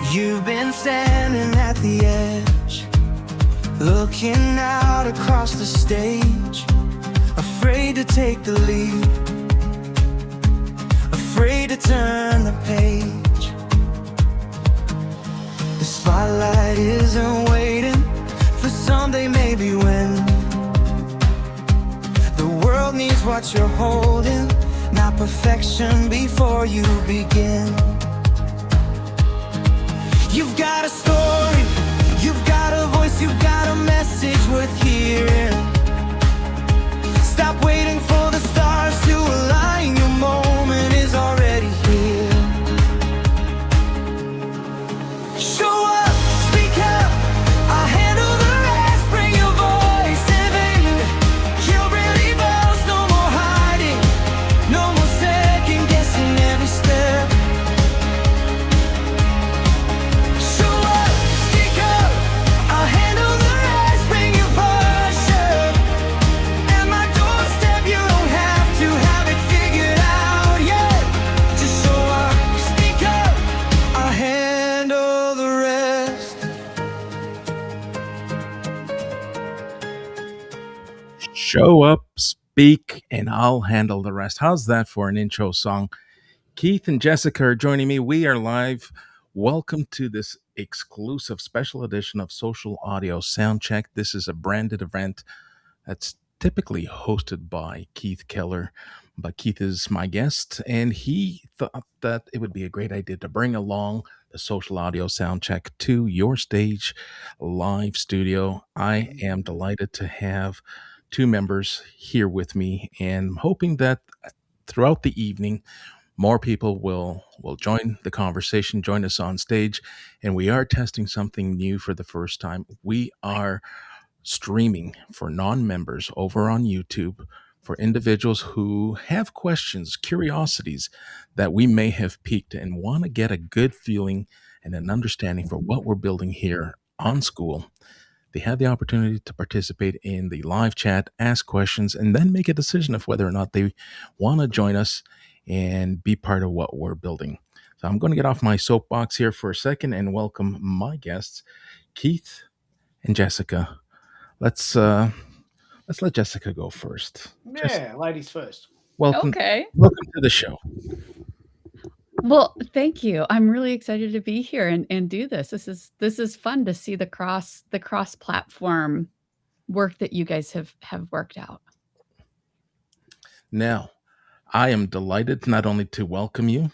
You've been standing at the edge, looking out across the stage, afraid to take the lead, afraid to turn the page. The spotlight isn't waiting for someday, maybe when. The world needs what you're holding, not perfection before you begin. You've got a story, you've got a voice, you've got a message worth hearing. Stop waiting for the stars to align, your moment is already here. Show up, speak up, I'll handle the rest, bring your voice and bend. Kill really bells, no more hiding, no more second guessing every step. Show up, speak up, I'll handle the rest, bring your pressure. At my doorstep, you don't have to have it figured out yet. Just show up, speak up, I'll handle the rest. Show up, speak, and I'll handle the rest. How's that for an intro song? Keith and Jessica are joining me. We are live. Welcome to this exclusive special edition of Social Audio Soundcheck. This is a branded event that's typically hosted by Keith Keller, but Keith is my guest, and he thought that it would be a great idea to bring along the Social Audio Soundcheck to your stage live studio. I am delighted to have two members here with me, and I'm hoping that throughout the evening more people will join the conversation, join us on stage, and we are testing something new for the first time. We are streaming for non-members over on YouTube for individuals who have questions, curiosities that we may have piqued and want to get a good feeling and an understanding for what we're building here on Skool. They have the opportunity to participate in the live chat, ask questions, and then make a decision of whether or not they want to join us and be part of what we're building. So I'm going to get off my soapbox here for a second and welcome my guests, Keith and Jessica. Let's let Jessica go first. Yeah, ladies first. Welcome, Okay. welcome to the show. Well, thank you. I'm really excited to be here and do this. This is fun to see the cross platform work that you guys have worked out. Now, I am delighted not only to welcome you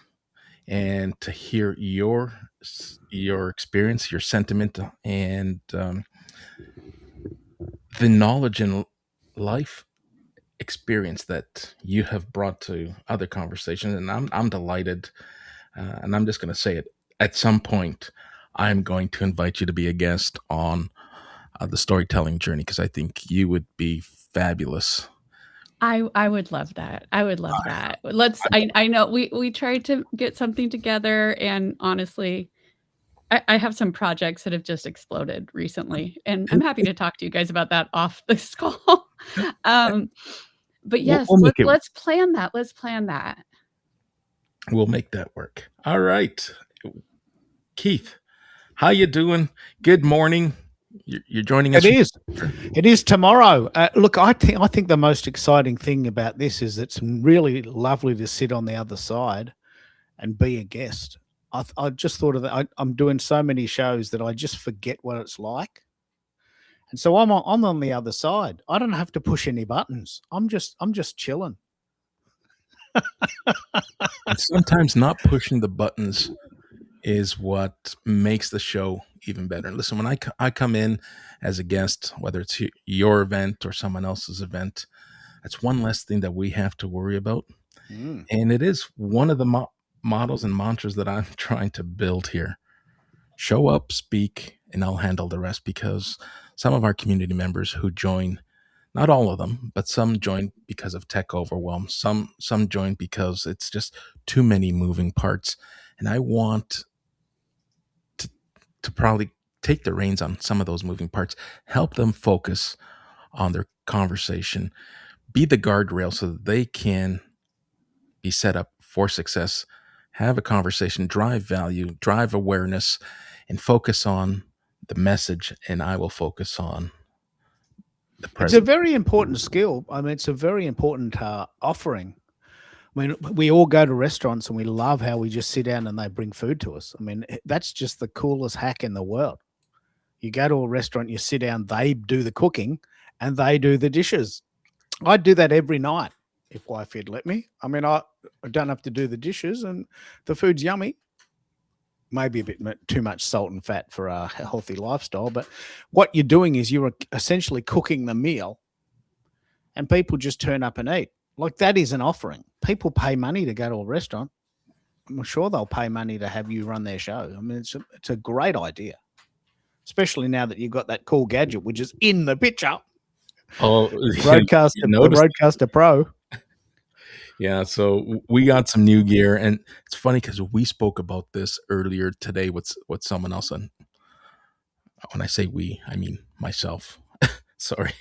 and to hear your experience, your sentiment, and the knowledge and life experience that you have brought to other conversations. And I'm delighted, and I'm just going to say it. At some point, I'm going to invite you to be a guest on the storytelling journey because I think you would be fabulous. I would love that. I would love that. I know we tried to get something together, and honestly, I have some projects that have just exploded recently, and I'm happy to talk to you guys about that off this call. But yes, let's plan that. Let's plan that. We'll make that work. All right. Keith, how you doing? Good morning. You're joining us. It is tomorrow. Look, I think the most exciting thing about this is it's really lovely to sit on the other side and be a guest. I just thought of that. I'm doing so many shows that I just forget what it's like. And so I'm on the other side. I don't have to push any buttons. I'm just chilling. Sometimes not pushing the buttons is what makes the show even better. Listen, when I come in as a guest, whether it's your event or someone else's event, that's one less thing that we have to worry about. And it is one of the models and mantras that I'm trying to build here. Show up, speak, and I'll handle the rest, because some of our community members who join, not all of them, but some join because of tech overwhelm. Some join because it's just too many moving parts. And I want to probably take the reins on some of those moving parts, help them focus on their conversation, be the guardrail so that they can be set up for success have a conversation, drive value, drive awareness, and focus on the message. And I will focus on the It's a present. very important skill. I mean, it's a very important offering. I mean, we all go to restaurants and we love how we just sit down and they bring food to us. I mean, that's just the coolest hack in the world. You go to a restaurant, you sit down, they do the cooking and they do the dishes. I'd do that every night if wifey'd let me. I mean, I don't have to do the dishes and the food's yummy. Maybe a bit too much salt and fat for a healthy lifestyle. But what you're doing is you're essentially cooking the meal and people just turn up and eat. Like, that is an offering. People pay money to go to a restaurant. I'm sure they'll pay money to have you run their show. I mean, it's a great idea, especially now that you've got that cool gadget, which is in the picture. Oh, RØDECaster, the noticed. RØDECaster Pro. Yeah, so we got some new gear, and it's funny because we spoke about this earlier today with someone else. And when I say we, I mean myself. Sorry,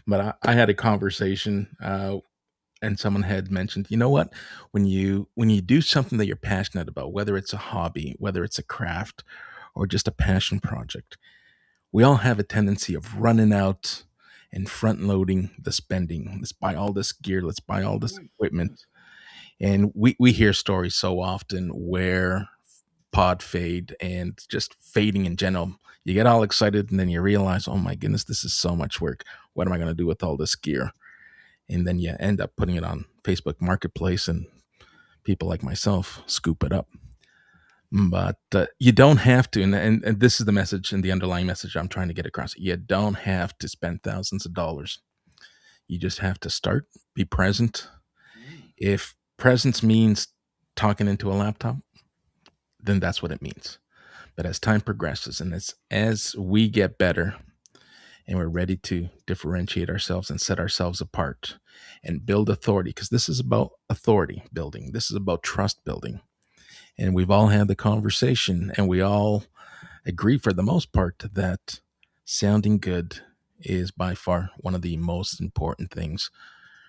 but I had a conversation, and someone had mentioned, you know what, when you do something that you're passionate about, whether it's a hobby, whether it's a craft, or just a passion project, we all have a tendency of running out and front loading the spending. Let's buy all this gear. Let's buy all this equipment. And we hear stories so often where pod fade and just fading in general. You get all excited and then you realize, oh my goodness, this is so much work. What am I going to do with all this gear? And then you end up putting it on Facebook Marketplace and people like myself scoop it up. But you don't have to, and this is the message and the underlying message I'm trying to get across. You don't have to spend thousands of dollars. You just have to start, be present. If presence means talking into a laptop, then that's what it means. But as time progresses and as we get better and we're ready to differentiate ourselves and set ourselves apart and build authority, because this is about authority building. This is about trust building. And we've all had the conversation and we all agree for the most part that sounding good is by far one of the most important things,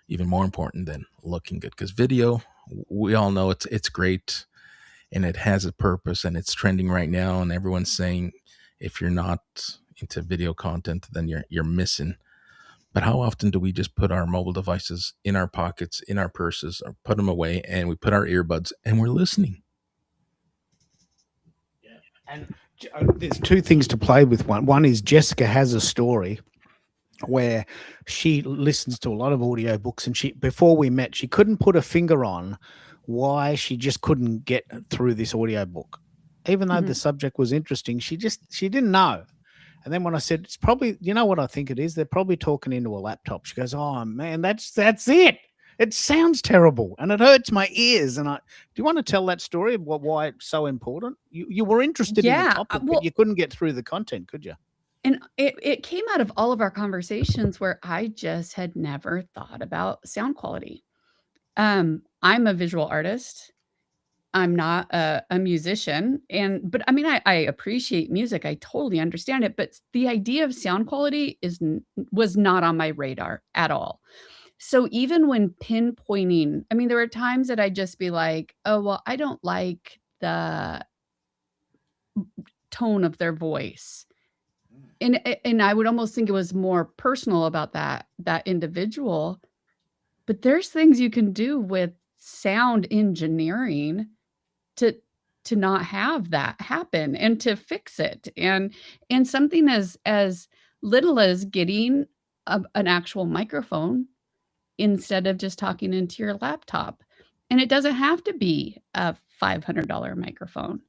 even more important than looking good. Because video, we all know it's great and it has a purpose and it's trending right now. And everyone's saying if you're not into video content, then you're missing. But how often do we just put our mobile devices in our pockets, in our purses, or put them away, and we put our earbuds and we're listening? And there's two things to play with. One is Jessica has a story where she listens to a lot of audiobooks, and before we met, she couldn't put a finger on why she just couldn't get through this audiobook. Even though the subject was interesting, she didn't know. And then when I said, it's probably, you know what I think it is? They're probably talking into a laptop. She goes, oh man, that's it. It sounds terrible and it hurts my ears. And do you want to tell that story of why it's so important? You were interested in the topic, but you couldn't get through the content, could you? And it came out of all of our conversations where I just had never thought about sound quality. I'm a visual artist. I'm not a musician. But I mean, I appreciate music. I totally understand it. But the idea of sound quality was not on my radar at all. So even when pinpointing, I mean, there were times that I'd just be like, oh, well, I don't like the tone of their voice. And I would almost think it was more personal about that individual. But there's things you can do with sound engineering to not have that happen and to fix it. And something as little as getting an actual microphone instead of just talking into your laptop. And it doesn't have to be a $500 microphone.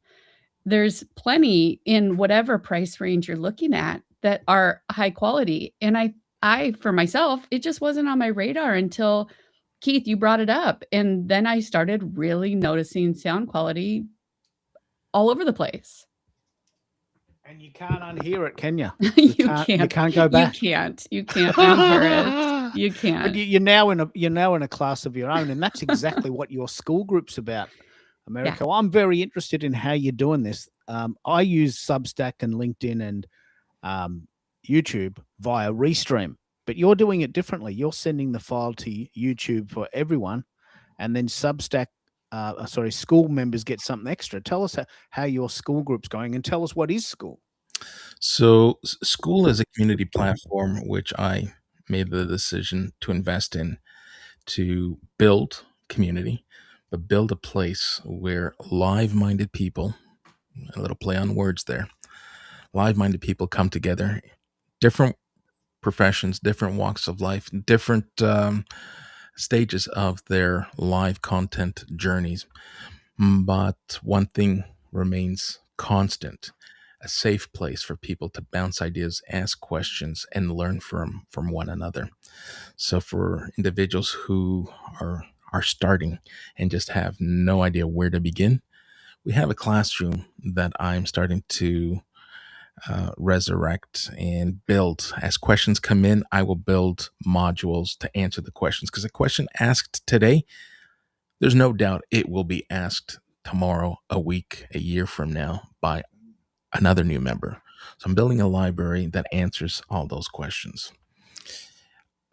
There's plenty in whatever price range you're looking at that are high quality. And I for myself, it just wasn't on my radar until Keith, you brought it up. And then I started really noticing sound quality all over the place. And you can't unhear it, can you? You You can't go back. You can't unhear it. You can't. But you're now in a class of your own, and that's exactly what your school group's about, America. Yeah. Well, I'm very interested in how you're doing this. I use Substack and LinkedIn and YouTube via Restream, but you're doing it differently. You're sending the file to YouTube for everyone, and then Substack school members get something extra. Tell us how your school group's going, and tell us what is Skool. So, Skool is a community platform which I made the decision to invest in to build community, but build a place where live minded people, a little play on words there, live minded people come together, different professions, different walks of life, different stages of their live content journeys. But one thing remains constant: a safe place for people to bounce ideas, ask questions, and learn from one another. So for individuals who are starting and just have no idea where to begin, we have a classroom that I'm starting to resurrect and build. As questions come in, I will build modules to answer the questions, because a question asked today, there's no doubt it will be asked tomorrow, a week, a year from now by another new member. So I'm building a library that answers all those questions.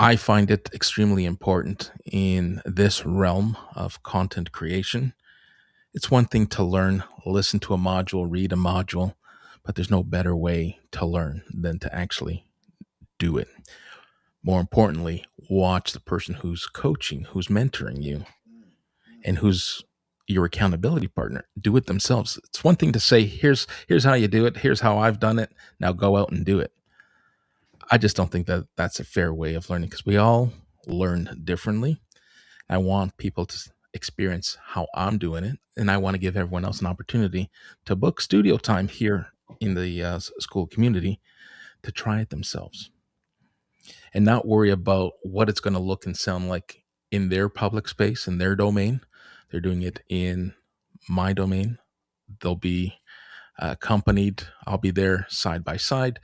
I find it extremely important in this realm of content creation. It's one thing to learn, listen to a module, read a module, but there's no better way to learn than to actually do it. More importantly, watch the person who's coaching, who's mentoring you, and who's your accountability partner do it themselves. It's one thing to say, here's how you do it, here's how I've done it, now go out and do it. I just don't think that that's a fair way of learning, because we all learn differently. I want people to experience how I'm doing it, and I want to give everyone else an opportunity to book studio time here in the Skool community to try it themselves and not worry about what it's going to look and sound like in their public space, in their domain. They're doing it in my domain. They'll be accompanied. I'll be there side by side.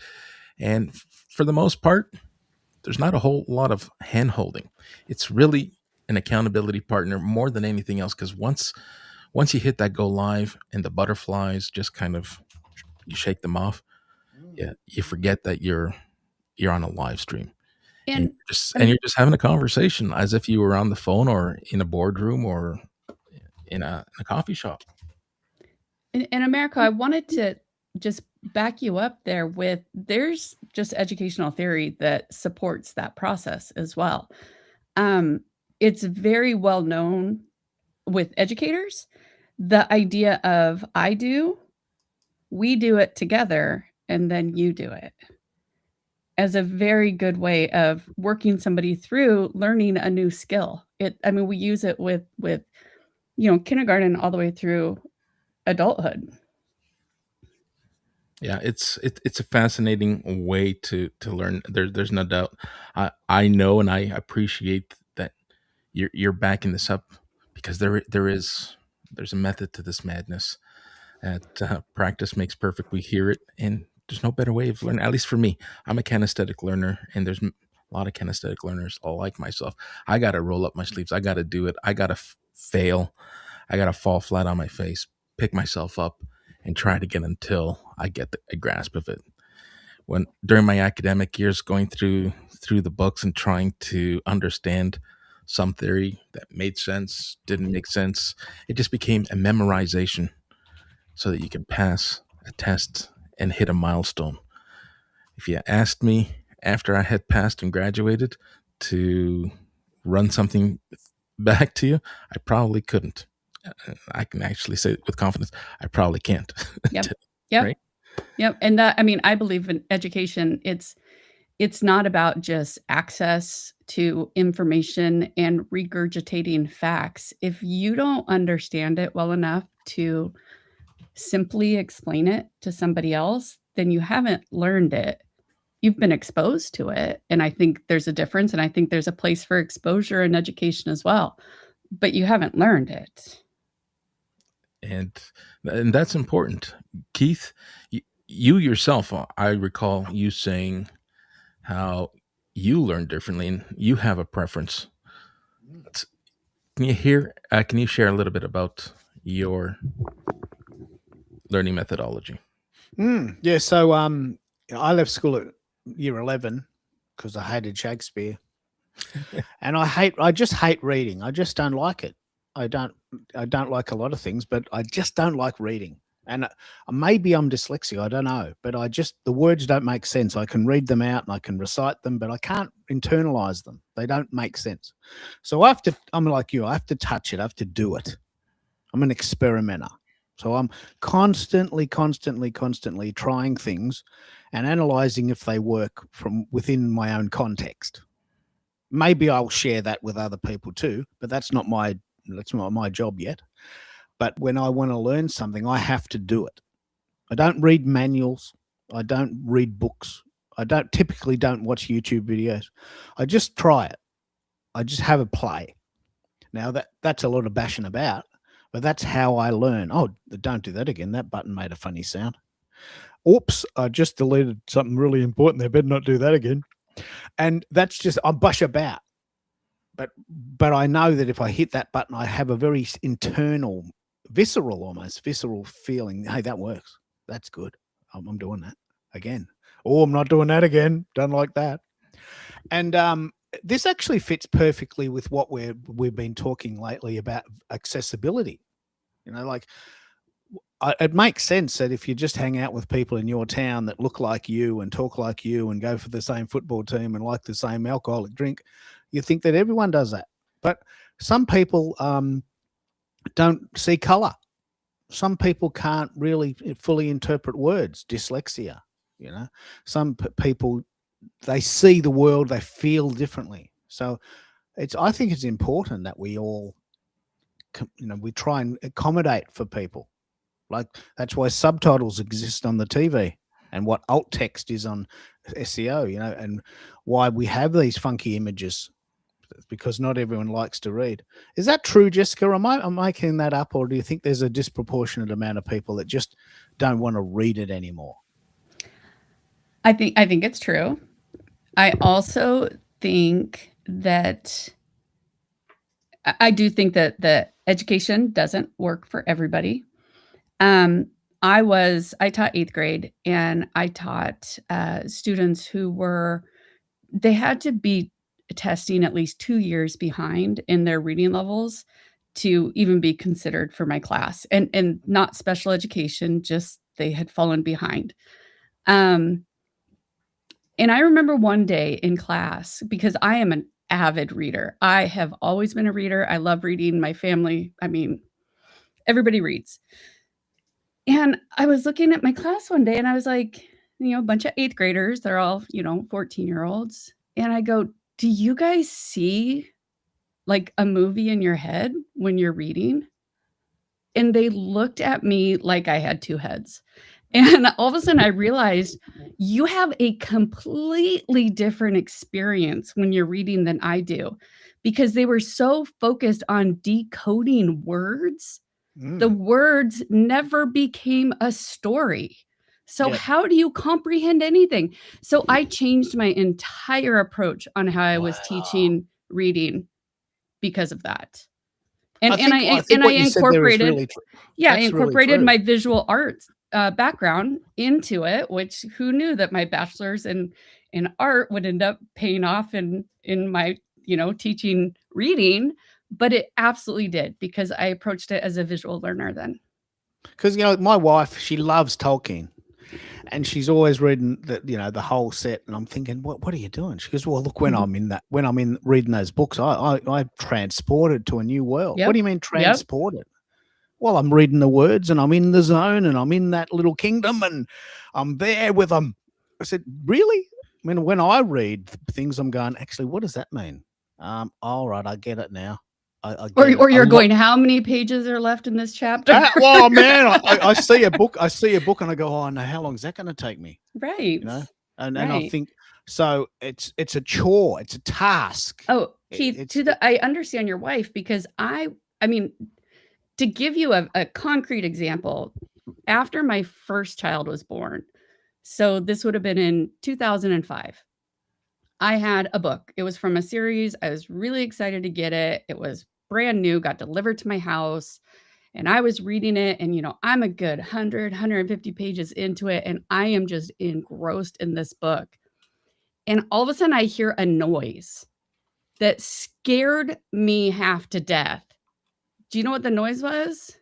And for the most part, there's not a whole lot of hand holding. It's really an accountability partner more than anything else, because once you hit that go live and the butterflies just kind of, you shake them off, yeah, you forget that you're on a live stream. And you're just having a conversation as if you were on the phone or in a boardroom or in a coffee shop. In America, I wanted to just back you up there with, there's just educational theory that supports that process as well. It's very well known with educators, the idea of we do it together, and then you do it, as a very good way of working somebody through learning a new skill. We use it with kindergarten all the way through adulthood. Yeah, it's a fascinating way to learn. There's no doubt. I know and I appreciate that you're backing this up, because there's a method to this madness. That practice makes perfect. We hear it, and there's no better way of learning. At least for me, I'm a kinesthetic learner, and there's a lot of kinesthetic learners all like myself. I got to roll up my sleeves. I got to do it. I got to fail. I got to fall flat on my face, pick myself up, and try to get until I get a grasp of it. When during my academic years, going through the books and trying to understand some theory that made sense, didn't make sense, it just became a memorization so that you can pass a test and hit a milestone. If you asked me after I had passed and graduated to run something back to you, I probably couldn't. I can actually say with confidence, I probably can't. Yep. Yep. Right? Yep. And that, I believe in education, it's not about just access to information and regurgitating facts. If you don't understand it well enough to simply explain it to somebody else, then you haven't learned it. You've been exposed to it. And I think there's a difference. And I think there's a place for exposure in education as well. But you haven't learned it. And that's important. Keith, you yourself, I recall you saying how you learn differently and you have a preference. Can you share a little bit about your learning methodology? Yeah. So I left school at year 11 because I hated Shakespeare. And I just hate reading. I just don't like it. I don't like a lot of things, but I just don't like reading. And maybe I'm dyslexic, I don't know, but the words don't make sense. I can read them out and I can recite them, but I can't internalize them. They don't make sense. So I'm like you, I have to touch it. I have to do it. I'm an experimenter. So I'm constantly trying things and analyzing if they work from within my own context. Maybe I'll share that with other people too, but that's not my job yet. But when I want to learn something, I have to do it. I don't read manuals. I don't read books. I typically don't watch YouTube videos. I just try it. I just have a play. Now that's a lot of bashing about, but that's how I learn. Oh, don't do that again. That button made a funny sound. Oops, I just deleted something really important. They better not do that again. And that's just, I bush about. But I know that if I hit that button, I have a very internal, almost visceral feeling. Hey, that works. That's good. I'm doing that again. Oh, I'm not doing that again. Don't like that. And this actually fits perfectly with what we've been talking lately about accessibility. You know, like it makes sense that if you just hang out with people in your town that look like you and talk like you and go for the same football team and like the same alcoholic drink, you think that everyone does that. But some people don't see color. Some people can't really fully interpret words, dyslexia, you know. Some people, they see the world, they feel differently. So I think it's important that we all, we try and accommodate for people. Like that's why subtitles exist on the TV and what alt text is on SEO, and why we have these funky images, because not everyone likes to read. Is that true, Jessica? Am I making that up, or do you think there's a disproportionate amount of people that just don't want to read it anymore? I think it's true. I also think that I do think that the education doesn't work for everybody. I taught 8th grade, and I taught students they had to be testing at least 2 years behind in their reading levels to even be considered for my class, and not special education, just they had fallen behind. And I remember one day in class, because I am an avid reader. I have always been a reader. I love reading. My family, everybody reads. And I was looking at my class one day and I was like, a bunch of 8th graders, they're all, 14-year-olds. And I go, do you guys see like a movie in your head when you're reading? And they looked at me like I had two heads. And all of a sudden I realized you have a completely different experience when you're reading than I do, because they were so focused on decoding words. The words never became a story. So how do you comprehend anything? So I changed my entire approach on how I was teaching reading because of that. And I incorporated, I incorporated my visual arts background into it, which who knew that my bachelor's in art would end up paying off in my, teaching reading. But it absolutely did, because I approached it as a visual learner then. Because, my wife, she loves Tolkien, and she's always reading the whole set. And I'm thinking, what are you doing? She goes, well, look, when I'm in reading those books, I transported to a new world. What do you mean transported? Well, I'm reading the words and I'm in the zone and I'm in that little kingdom and I'm there with them. I said, really? When I read things, I'm going, actually, what does that mean? All right, I get it now. Or you're going, how many pages are left in this chapter? Well, man, I see a book and I go, oh no, how long is that going to take me? Right. And I think, so it's a chore, it's a task. Oh, Keith, I understand your wife, because I mean, to give you a concrete example, after my first child was born, so this would have been in 2005. I had a book. It was from a series. I was really excited to get it. It was brand new, got delivered to my house, and I was reading it. And, I'm a good 100, 150 pages into it, and I am just engrossed in this book. And all of a sudden I hear a noise that scared me half to death, Do you know what the noise was?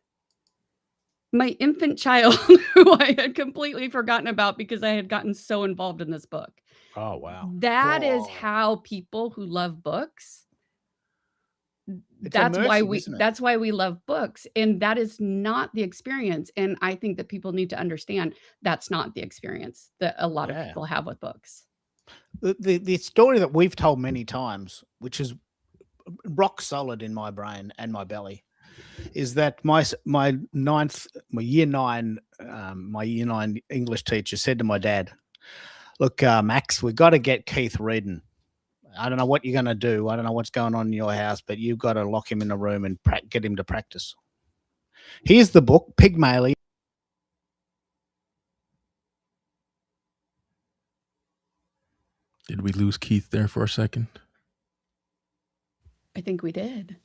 My infant child, who I had completely forgotten about because I had gotten so involved in this book. Oh, wow. That is Oh. how people who love books, It's immersive, isn't it? that's why we love books, and that is not the experience, and I think that people need to understand that's not the experience that a lot of Yeah. people have with books. The story that we've told many times, which is rock solid in my brain and my belly, is that my year nine English teacher said to my dad, "Look, Max, we've got to get Keith reading. I don't know what you're going to do. I don't know what's going on in your house, but you've got to lock him in a room and get him to practice. Here's the book, Pygmalion." Did we lose Keith there for a second? I think we did.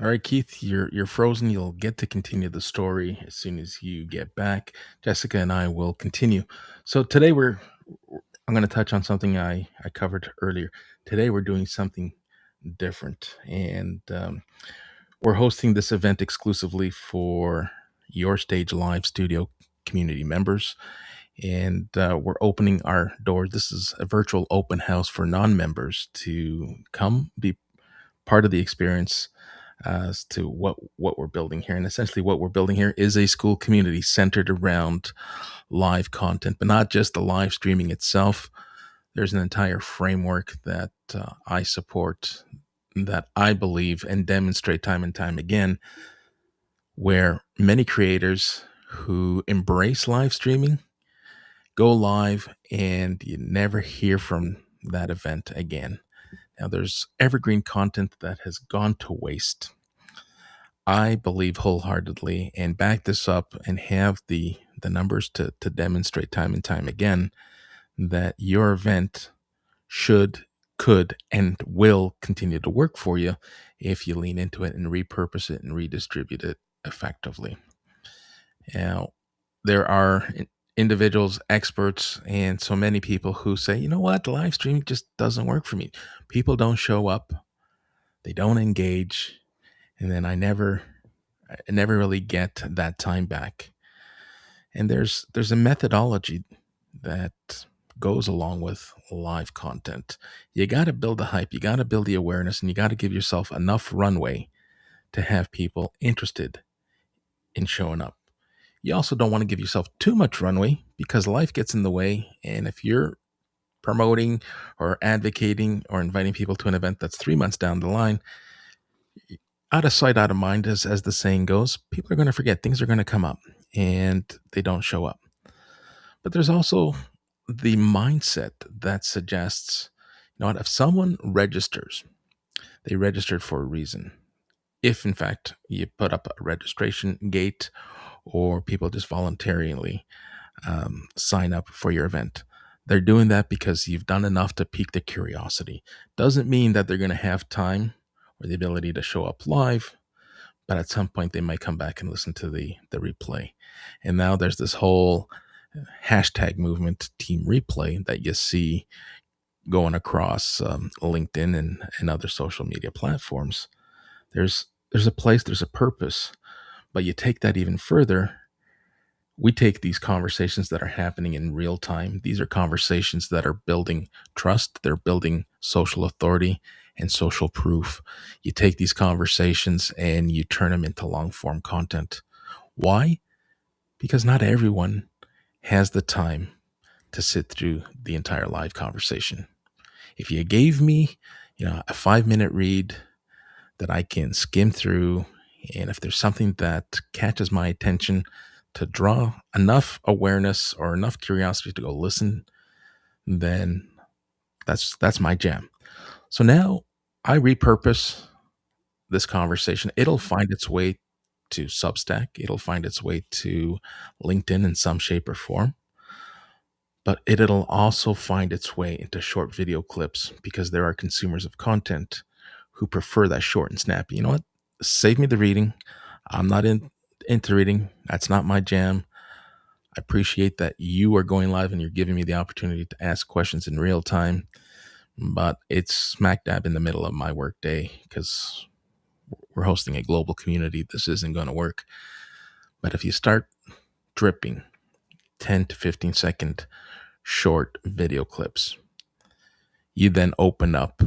All right, Keith, you're frozen. You'll get to continue the story as soon as you get back. Jessica and I will continue. So today I'm going to touch on something I covered earlier. Today we're doing something different, and we're hosting this event exclusively for Your Stage Live Studio community members. And we're opening our doors. This is a virtual open house for non-members to come be part of the experience as to what we're building here. And essentially what we're building here is a Skool community centered around live content, but not just the live streaming itself. There's an entire framework that I support, that I believe and demonstrate time and time again, where many creators who embrace live streaming go live and you never hear from that event again. Now, there's evergreen content that has gone to waste. I believe wholeheartedly and back this up and have the numbers to demonstrate time and time again that your event should, could, and will continue to work for you if you lean into it and repurpose it and redistribute it effectively. Now, there are individuals, experts, and so many people who say, you know what, the live stream just doesn't work for me. People don't show up, they don't engage, and then I never really get that time back. And there's a methodology that goes along with live content. You got to build the hype, you got to build the awareness, and you got to give yourself enough runway to have people interested in showing up. You also don't want to give yourself too much runway because life gets in the way. And if you're promoting or advocating or inviting people to an event that's 3 months down the line, out of sight, out of mind, as the saying goes, people are going to forget. Things are going to come up and they don't show up. But there's also the mindset that suggests, you know what, if someone registers, they registered for a reason. If, in fact, you put up a registration gate or people just voluntarily sign up for your event, they're doing that because you've done enough to pique their curiosity. Doesn't mean that they're going to have time or the ability to show up live, but at some point they might come back and listen to the replay. And now there's this whole hashtag movement, Team Replay, that you see going across LinkedIn and other social media platforms. There's a place, there's a purpose, but you take that even further. We take these conversations that are happening in real time. These are conversations that are building trust. They're building social authority and social proof. You take these conversations and you turn them into long form content. Why? Because not everyone has the time to sit through the entire live conversation. If you gave me, a 5-minute read that I can skim through, and if there's something that catches my attention to draw enough awareness or enough curiosity to go listen, then that's my jam. So now I repurpose this conversation. It'll find its way to Substack. It'll find its way to LinkedIn in some shape or form. But it'll also find its way into short video clips because there are consumers of content who prefer that short and snappy. You know what? Save me the reading. I'm not into reading. That's not my jam. I appreciate that you are going live and you're giving me the opportunity to ask questions in real time, but it's smack dab in the middle of my work day because we're hosting a global community. This isn't going to work. But if you start dripping 10 to 15 second short video clips, you then open up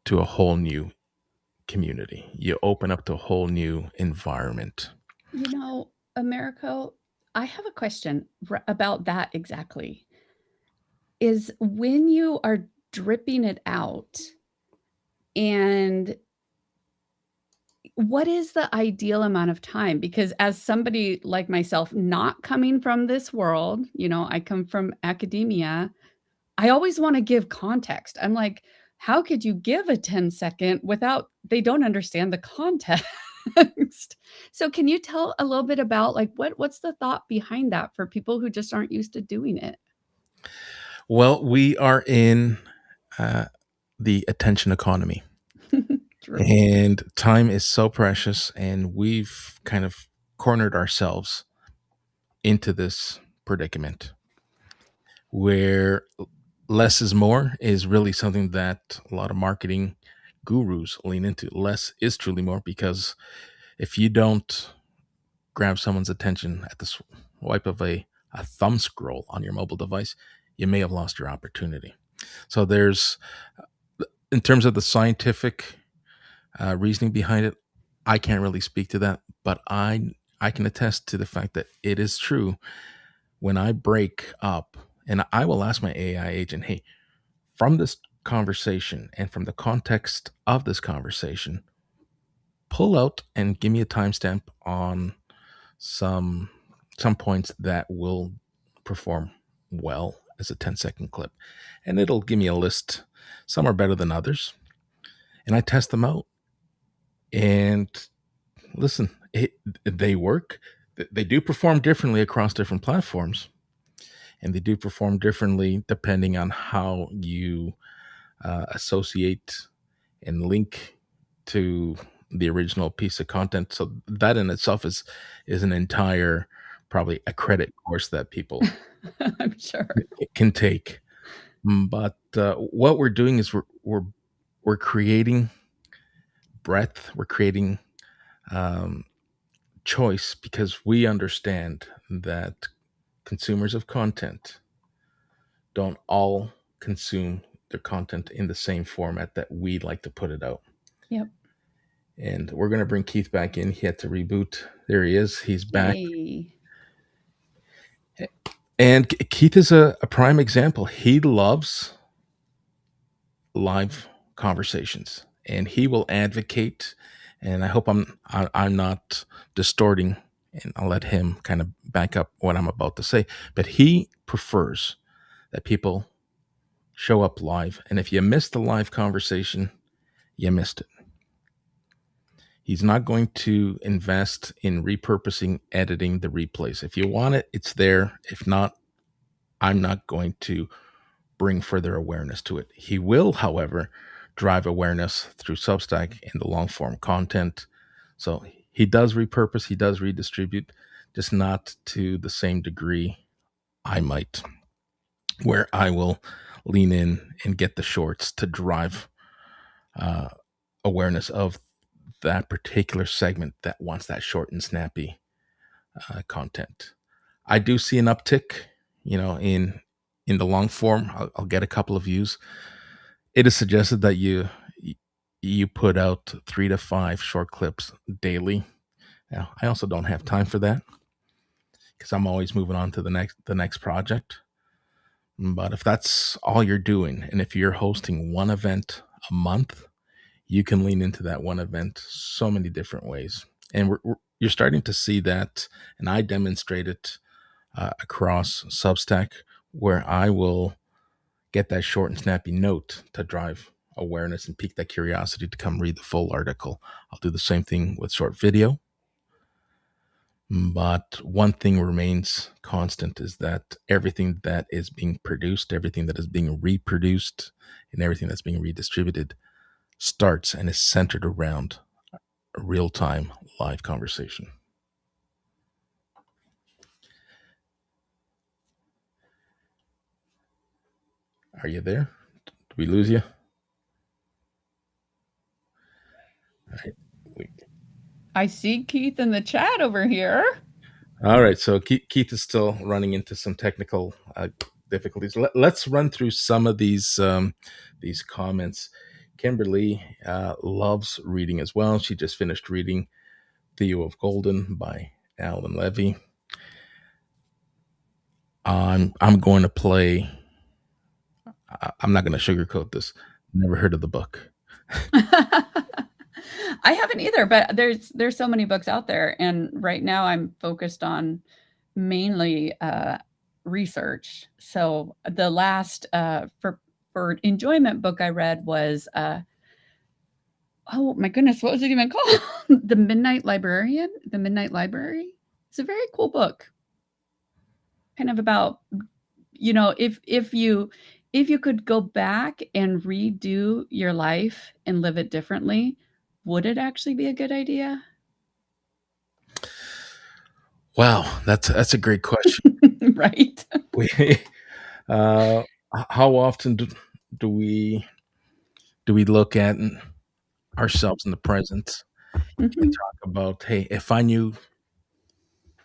to a whole new community. You open up to a whole new environment. Americo, I have a question about that exactly. Is when you are dripping it out, and what is the ideal amount of time? Because as somebody like myself, not coming from this world, I come from academia, I always want to give context. I'm like, how could you give a 10-second without they don't understand the context? So can you tell a little bit about like what's the thought behind that for people who just aren't used to doing it? Well, we are in the attention economy, True. and time is so precious, and we've kind of cornered ourselves into this predicament where less is more is really something that a lot of marketing gurus lean into. Less is truly more, because if you don't grab someone's attention at the swipe of a thumb scroll on your mobile device, you may have lost your opportunity. So there's, in terms of the scientific reasoning behind it, I can't really speak to that, but I can attest to the fact that it is true. When I break up, and I will ask my AI agent, hey, from this conversation and from the context of this conversation, pull out and give me a timestamp on some points that will perform well as a 10-second clip. And it'll give me a list. Some are better than others. And I test them out. And listen, they work. They do perform differently across different platforms. And they do perform differently depending on how you associate and link to the original piece of content. So that in itself is an entire, probably a credit course that people I'm sure. can take. But what we're doing is we're creating breadth. We're creating choice, because we understand that consumers of content don't all consume their content in the same format that we like to put it out. Yep. And we're going to bring Keith back in. He had to reboot. There he is. He's back. Yay. And Keith is a prime example. He loves live conversations, and he will advocate. And I hope I'm not distorting, and I'll let him kind of back up what I'm about to say. But he prefers that people show up live. And if you missed the live conversation, you missed it. He's not going to invest in repurposing, editing the replays. If you want it, it's there. If not, I'm not going to bring further awareness to it. He will, however, drive awareness through Substack and the long form content. So he does repurpose, he does redistribute, just not to the same degree I might, where I will lean in and get the shorts to drive awareness of that particular segment that wants that short and snappy content. I do see an uptick, in the long form. I'll get a couple of views. It is suggested that you put out 3 to 5 short clips daily. Now, I also don't have time for that, because I'm always moving on to the next project. But if that's all you're doing, and if you're hosting one event a month, you can lean into that one event so many different ways. And you're starting to see that, and I demonstrate it across Substack, where I will get that short and snappy note to drive awareness and pique that curiosity to come read the full article. I'll do the same thing with short video. But one thing remains constant, is that everything that is being produced, everything that is being reproduced, and everything that's being redistributed starts and is centered around a real-time live conversation. Are you there? Did we lose you? All right. I see Keith in the chat over here. All right, so Keith is still running into some technical difficulties. Let's run through some of these comments. Kimberly loves reading as well. She just finished reading Theo of Golden by Alan Levy. I'm going to play. I'm not going to sugarcoat this. Never heard of the book. I haven't either, but there's so many books out there, and right now I'm focused on mainly research. So the last for enjoyment book I read was oh my goodness, what was it even called? The Midnight Librarian, The Midnight Library. It's a very cool book. Kind of about, you know, if you could go back and redo your life and live it differently, would it actually be a good idea? Wow, that's a great question. Right. How often do we look at ourselves in the present and Mhm. talk about, hey, if I knew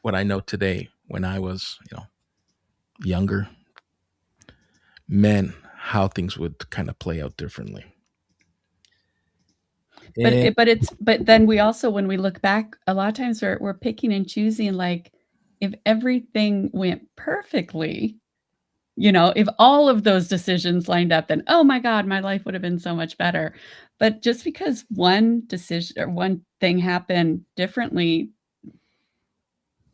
what I know today when I was, younger, man, how things would kind of play out differently. And But then we also, when we look back, a lot of times we're picking and choosing, like, if everything went perfectly, you know, if all of those decisions lined up, then, oh my God, my life would have been so much better. But just because one decision or one thing happened differently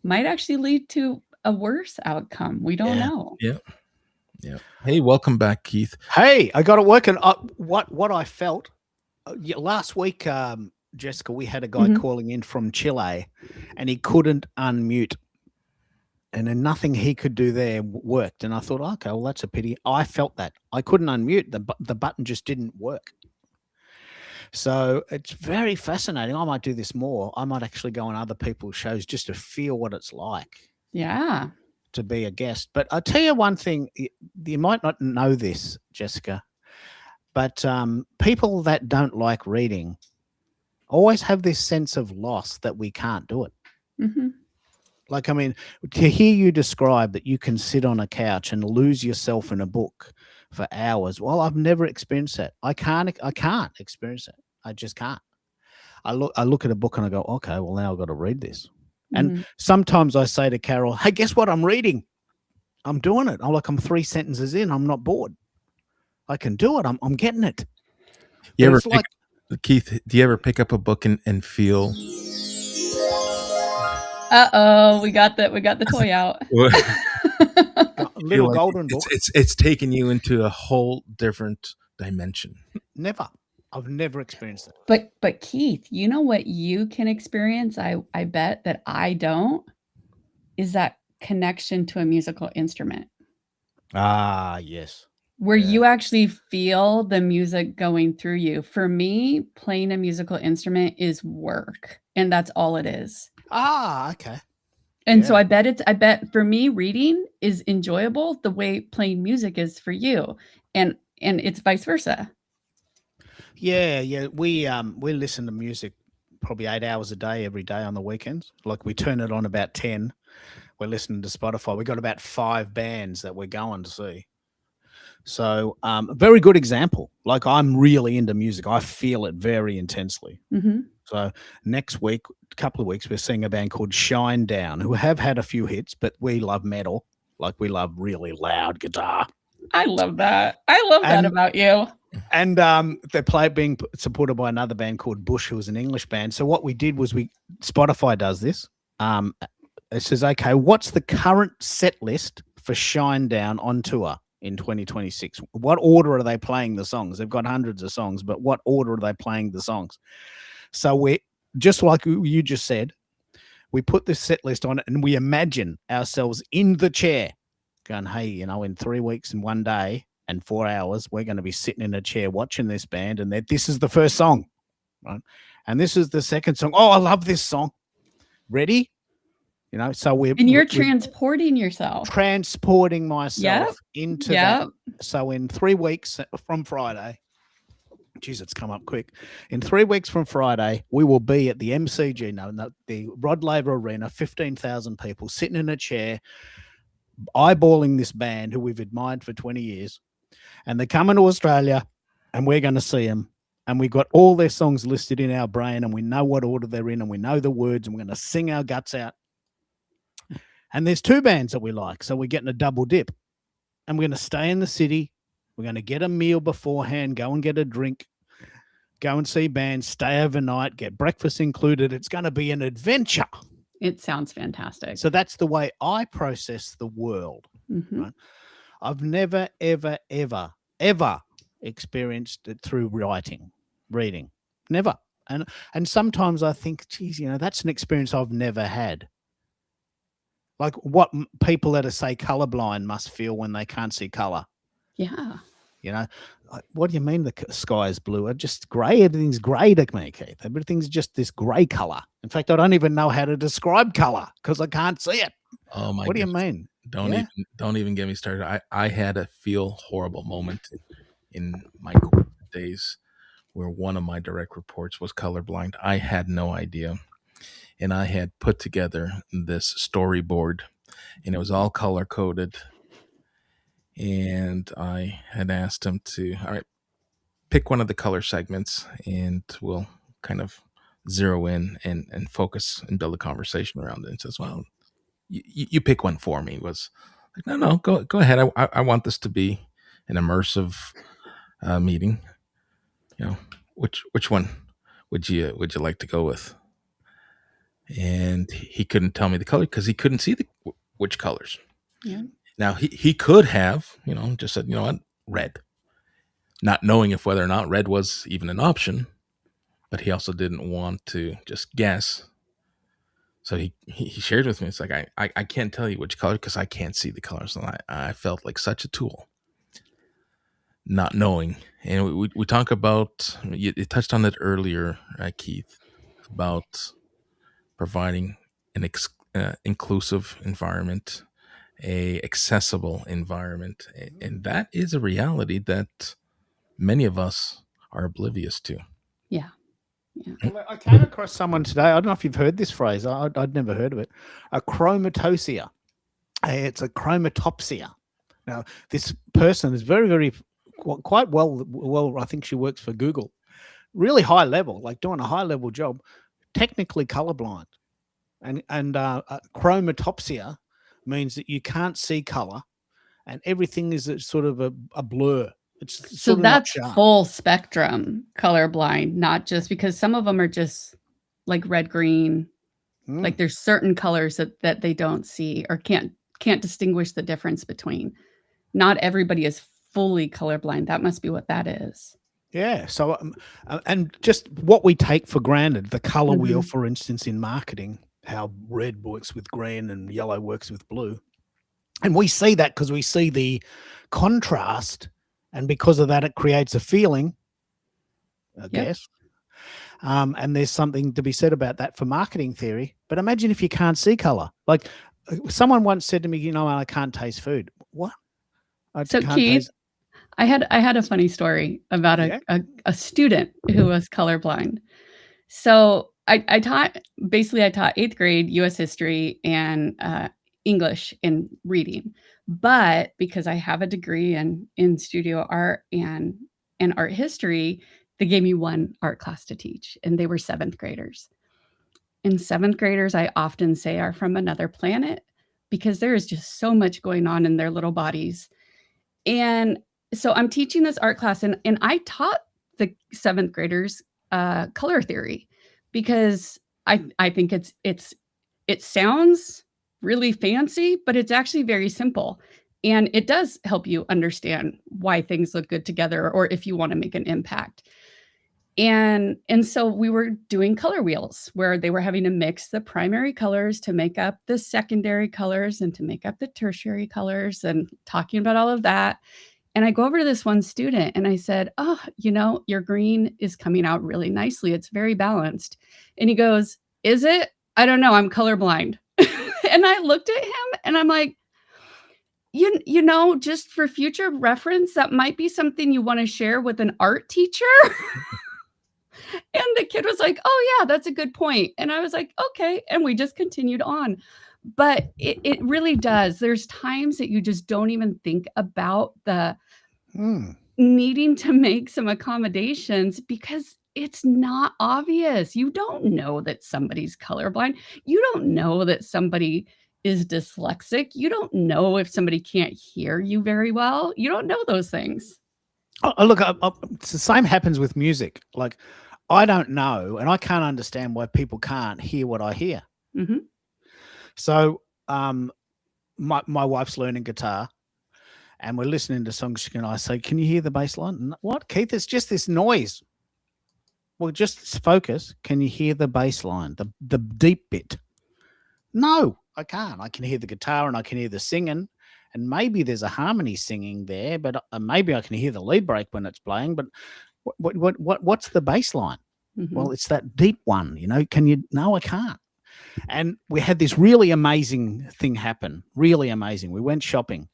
might actually lead to a worse outcome. We don't know. yeah. Hey, welcome back, Keith. Hey, I got it working. What I felt last week, Jessica, we had a guy calling in from Chile, and he couldn't unmute, and then nothing he could do there worked. And I thought, okay, well, that's a pity. I felt that I couldn't unmute. The button just didn't work. So it's very fascinating. I might do this more. I might actually go on other people's shows just to feel what it's like. Yeah. To be a guest. But I'll tell you one thing, you might not know this, Jessica, but people that don't like reading always have this sense of loss that we can't do it. Mm-hmm. Like, I mean, to hear you describe that you can sit on a couch and lose yourself in a book for hours. Well, I've never experienced that. I can't experience it. I just can't. I look at a book and I go, okay, well, now I've got to read this. And sometimes I say to Carol, hey, guess what I'm reading? I'm doing it. I'm 3 sentences in. I'm not bored. I can do it. I'm getting it. Keith, do you ever pick up a book and feel? Uh-oh, we got the toy out. Little golden book. It's taken you into a whole different dimension. Never. I've never experienced it. But Keith, you know what you can experience? I bet that I don't, is that connection to a musical instrument. Ah, yes. Where you actually feel the music going through you. For me, playing a musical instrument is work, and that's all it is. Ah, okay. And so I bet for me, reading is enjoyable the way playing music is for you. And it's vice versa. Yeah. We listen to music probably 8 hours a day, every day on the weekends. Like, we turn it on about 10. We're listening to Spotify. We got about 5 bands that we're going to see. So a very good example. Like, I'm really into music. I feel it very intensely. Mm-hmm. So next week, a couple of weeks, we're seeing a band called Shinedown, who have had a few hits, but we love metal. Like, we love really loud guitar. I love that. I love that about you. And they're being supported by another band called Bush, who is an English band. So what we did was Spotify does this. It says, okay, what's the current set list for Shinedown on tour in 2026? What order are they playing the songs? They've got hundreds of songs, but what order are they playing the songs? So we, just like you just said, we put this set list on it and we imagine ourselves in the chair going, hey, you know, in 3 weeks and 1 day and 4 hours, we're going to be sitting in a chair watching this band, and this is the first song, right? And this is the second song. Oh, I love this song. Ready? You know, so you're transporting yourself. Transporting myself into that. So in 3 weeks from Friday, Geez, it's come up quick. In 3 weeks from Friday, we will be at the MCG, the Rod Laver Arena, 15,000 people sitting in a chair, eyeballing this band who we've admired for 20 years. And they're coming to Australia, and we're going to see them. And we've got all their songs listed in our brain, and we know what order they're in, and we know the words, and we're going to sing our guts out. And there's 2 bands that we like, so we're getting a double dip. And we're going to stay in the city. We're going to get a meal beforehand, go and get a drink, go and see bands, stay overnight, get breakfast included. It's going to be an adventure. It sounds fantastic. So that's the way I process the world. Mhm. Right? I've never, ever, ever, ever experienced it through reading. Never. And sometimes I think, geez, that's an experience I've never had. Like what people that are, say, colorblind must feel when they can't see color. Yeah. Like, what do you mean the sky is blue? It's just grey. Everything's grey to me, Keith. Everything's just this grey color. In fact, I don't even know how to describe color because I can't see it. Oh my What do you goodness. mean? Don't even get me started. I had a feel horrible moment in my corporate days where one of my direct reports was colorblind. I had no idea. And I had put together this storyboard, and it was all color coded. And I had asked him to, all right, pick one of the color segments, and we'll kind of zero in and focus and build a conversation around it. And says, well, you pick one for me. Was like, no, go ahead. I want this to be an immersive meeting. Which one would you like to go with? And he couldn't tell me the color because he couldn't see which colors. Yeah. Now he could have, just said, what, red, not knowing if whether or not red was even an option, but he also didn't want to just guess. So he shared with me, it's like, I can't tell you which color because I can't see the colors. And I felt like such a tool, not knowing. And we talk about, you touched on it earlier, Keith, about providing an inclusive environment, a accessible environment. And that is a reality that many of us are oblivious to. Yeah. Well, I came across someone today. I don't know if you've heard this phrase. I'd never heard of it. A chromatosia. It's a chromatopsia. Now, this person is very, very quite well. I think she works for Google. Really high level, like doing a high level job. Technically colorblind, and chromatopsia means that you can't see color, and everything is sort of a blur. It's So sort of not that's sharp. full spectrum colorblind, not just because some of them are just like red, green. Like there's certain colors that they don't see or can't distinguish the difference between. Not everybody is fully colorblind. That must be what that is. Yeah. So, and just what we take for granted, the color Mm-hmm. wheel, for instance, in marketing, how red works with green and yellow works with blue. And we see that because we see the contrast, and because of that, it creates a feeling, I guess. And there's something to be said about that for marketing theory. But imagine if you can't see color. Like someone once said to me, I can't taste food. What? So Keith, I had a funny story about a student who was colorblind. So I taught 8th grade U.S. history and English and reading, but because I have a degree in studio art and art history, they gave me one art class to teach, and they were 7th graders. And 7th graders, I often say, are from another planet because there is just so much going on in their little bodies. And so I'm teaching this art class, and I taught the 7th graders color theory because I think it sounds really fancy, but it's actually very simple. And it does help you understand why things look good together or if you want to make an impact. And so we were doing color wheels where they were having to mix the primary colors to make up the secondary colors and to make up the tertiary colors and talking about all of that. And I go over to this one student and I said, oh, your green is coming out really nicely. It's very balanced. And he goes, is it? I don't know. I'm colorblind. And I looked at him and I'm like, You know, just for future reference, that might be something you wanna share with an art teacher. And the kid was like, "Oh, yeah, that's a good point." And I was like, "Okay," and we just continued on. But it really does. There's times that you just don't even think about the Hmm. needing to make some accommodations because it's not obvious. You don't know that somebody's colorblind. You don't know that somebody is dyslexic. You don't know if somebody can't hear you very well. You don't know those things. Look, it's the same happens with music. Like, I don't know, and I can't understand why people can't hear what I hear. Mhm. So, my wife's learning guitar, and we're listening to songs, and I say, "Can you hear the bass line?" "What, Keith? It's just this noise." "Well, just focus. Can you hear the bass line, the deep bit?" "No, I can't. I can hear the guitar and I can hear the singing, and maybe there's a harmony singing there, but maybe I can hear the lead break when it's playing. But what's the bass line?" "Well, Mhm. it's that deep one. Can you?" "No, I can't." And we had this really amazing thing happen. Really amazing. We went shopping.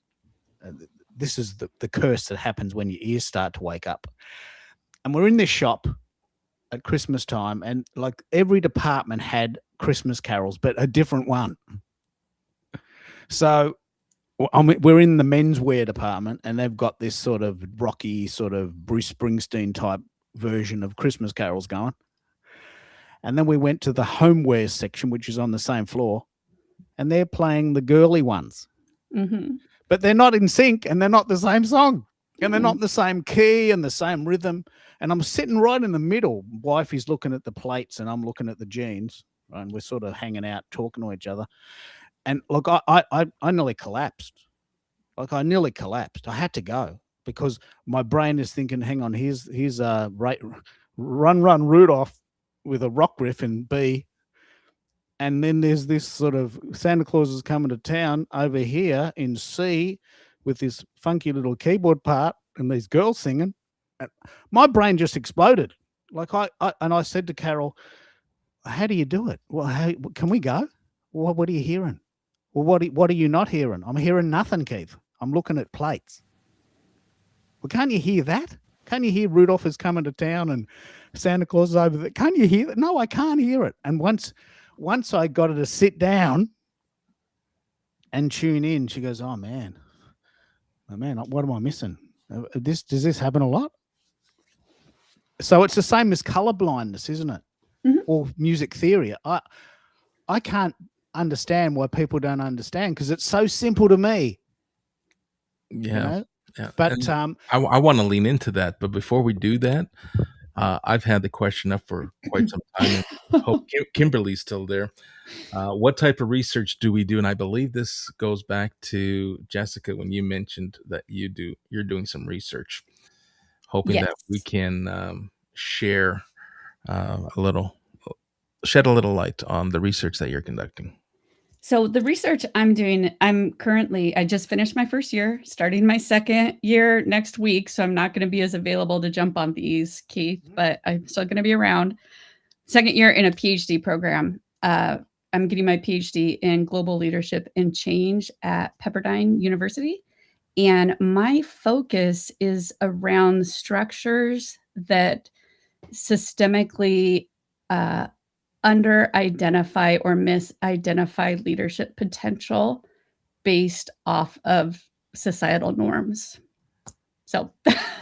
This is the curse that happens when your ears start to wake up. And we're in this shop at Christmas time, and like every department had Christmas carols, but a different one. So we're in the menswear department, and they've got this sort of rocky, sort of Bruce Springsteen type version of Christmas carols going. And then we went to the homeware section, which is on the same floor, and they're playing the girly ones. Mhm. But they're not in sync, and they're not the same song, and they're not Mm. the same key and the same rhythm. And I'm sitting right in the middle. Wifey's looking at the plates, and I'm looking at the jeans, and we're sort of hanging out, talking to each other. And look, I nearly collapsed. Like, I nearly collapsed. I had to go because my brain is thinking, "Hang on, here's Run Rudolph with a rock riff in B, and then there's this sort of Santa Claus is coming to town over here in C with this funky little keyboard part and these girls singing." And my brain just exploded. Like, I said to Carol, "How do you do it? Well, can we go? Well, what are you hearing? Well, what are you not hearing?" "I'm hearing nothing, Keith. I'm looking at plates." "Well, can't you hear that? Can't you hear Rudolph is coming to town and Santa Claus is over there? Can't you hear that?" "No, I can't hear it." And once I got her to sit down and tune in, she goes, "Oh man, what am I missing? Does this happen a lot?" So it's the same as color blindness, isn't it? Mhm. Or music theory. I can't understand why people don't understand because it's so simple to me, you Yeah, know. yeah. But And I want to lean into that, but before we do that, I've had the question up for quite some time, and hope Kimberly's still there. What type of research do we do? And I believe this goes back to Jessica when you mentioned that you're doing some research, hoping that we Yes. can share a little, shed a little light on the research that you're conducting. So the research I'm doing, I just finished my first year, starting my second year next week. So I'm not going to be as available to jump on these, Keith, but I'm still going to be around. Second year in a PhD program. I'm getting my PhD in global leadership and change at Pepperdine University. And my focus is around structures that systemically uh, under identify or misidentify leadership potential based off of societal norms. So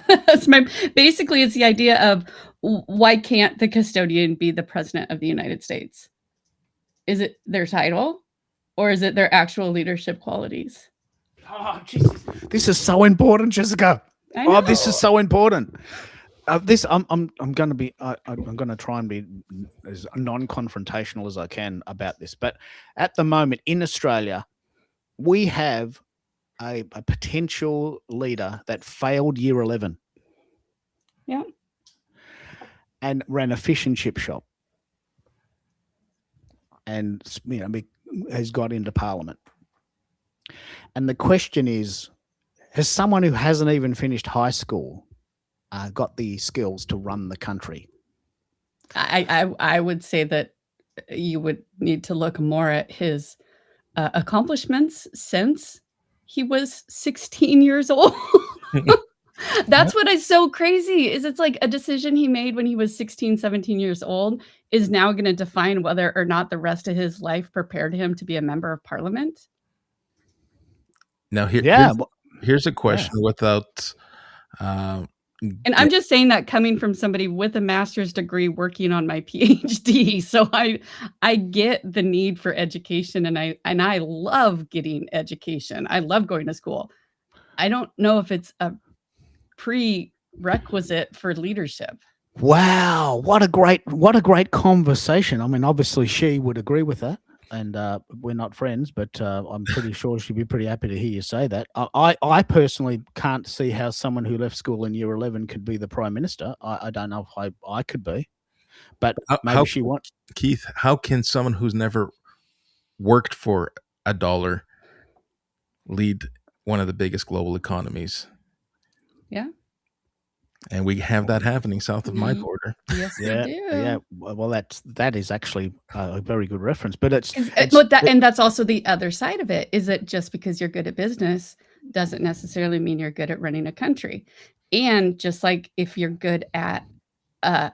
that's basically it's the idea of why can't the custodian be the president of the United States? Is it their title or is it their actual leadership qualities? oh, Jesus, this is so important, Jessica. I Oh, this is know. so important. This I'm going to be I'm going to try and be as non-confrontational as I can about this. But at the moment in Australia, we have a potential leader that failed year 11 Yeah. and ran a fish and chip shop, and has got into Parliament. And the question is, has someone who hasn't even finished high school got the skills to run the country? I would say that you would need to look more at his accomplishments since he was 16 years old. That's what is so crazy is it's like a decision he made when he was 16, 17 years old is now going to define whether or not the rest of his life prepared him to be a member of parliament. Now Yeah, here's a question without And I'm just saying that coming from somebody with a master's degree working on my PhD. So I get the need for education and I love getting education. I love going to school. I don't know if it's a prerequisite for leadership. wow, what a great conversation. I mean, obviously she would agree with that, and we're not friends, but I'm pretty sure she'd be pretty happy to hear you say that. I personally can't see how someone who left school in year 11 could be the prime minister. I don't know if I could be, but maybe she wants. Keith, how can someone who's never worked for a dollar lead one of the biggest global economies? Yeah. And we have that happening south of my Ye- border. Yes, Yeah, we do. yeah. Well, that is actually a very good reference, but And that's also the other side of it is that just because you're good at business doesn't necessarily mean you're good at running a country. And just like if you're good at a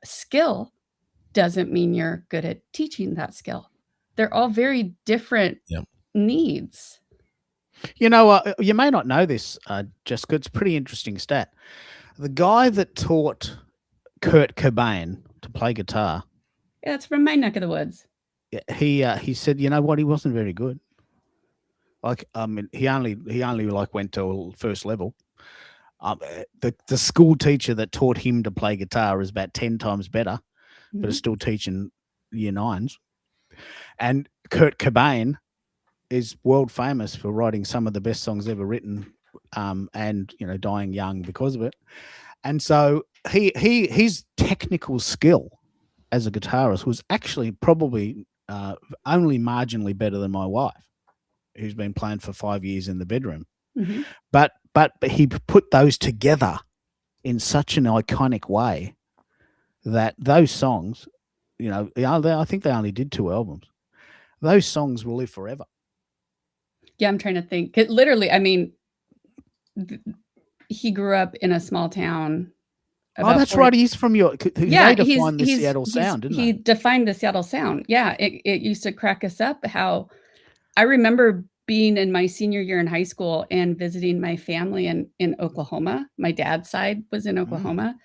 skill doesn't mean you're good at teaching that skill. They're all very different Yep. needs. You know, you may not know this, Jessica. It's a pretty interesting stat. The guy that taught Kurt Cobain to play guitar, Yeah, it's from my neck of the woods. he said, you know what, he wasn't very good. Like, I mean, he only like went to first level. The school teacher that taught him to play guitar is about 10 times better, but is still teaching year 9s. And Kurt Cobain is world famous for writing some of the best songs ever written, and dying young because of it. And so his technical skill as a guitarist was actually probably only marginally better than my wife, who's been playing for 5 years in the bedroom. Mhm. But he put those together in such an iconic way that those songs, I think they only did 2 albums. Those songs will live forever. Yeah, I'm trying to think. Literally, I mean, he grew up in a small town. Oh, that's right. He's from your. Yeah, he defined the Seattle sound, didn't he defined the Seattle sound. Yeah, it used to crack us up how I remember being in my senior year in high school and visiting my family in Oklahoma. My dad's side was in Oklahoma.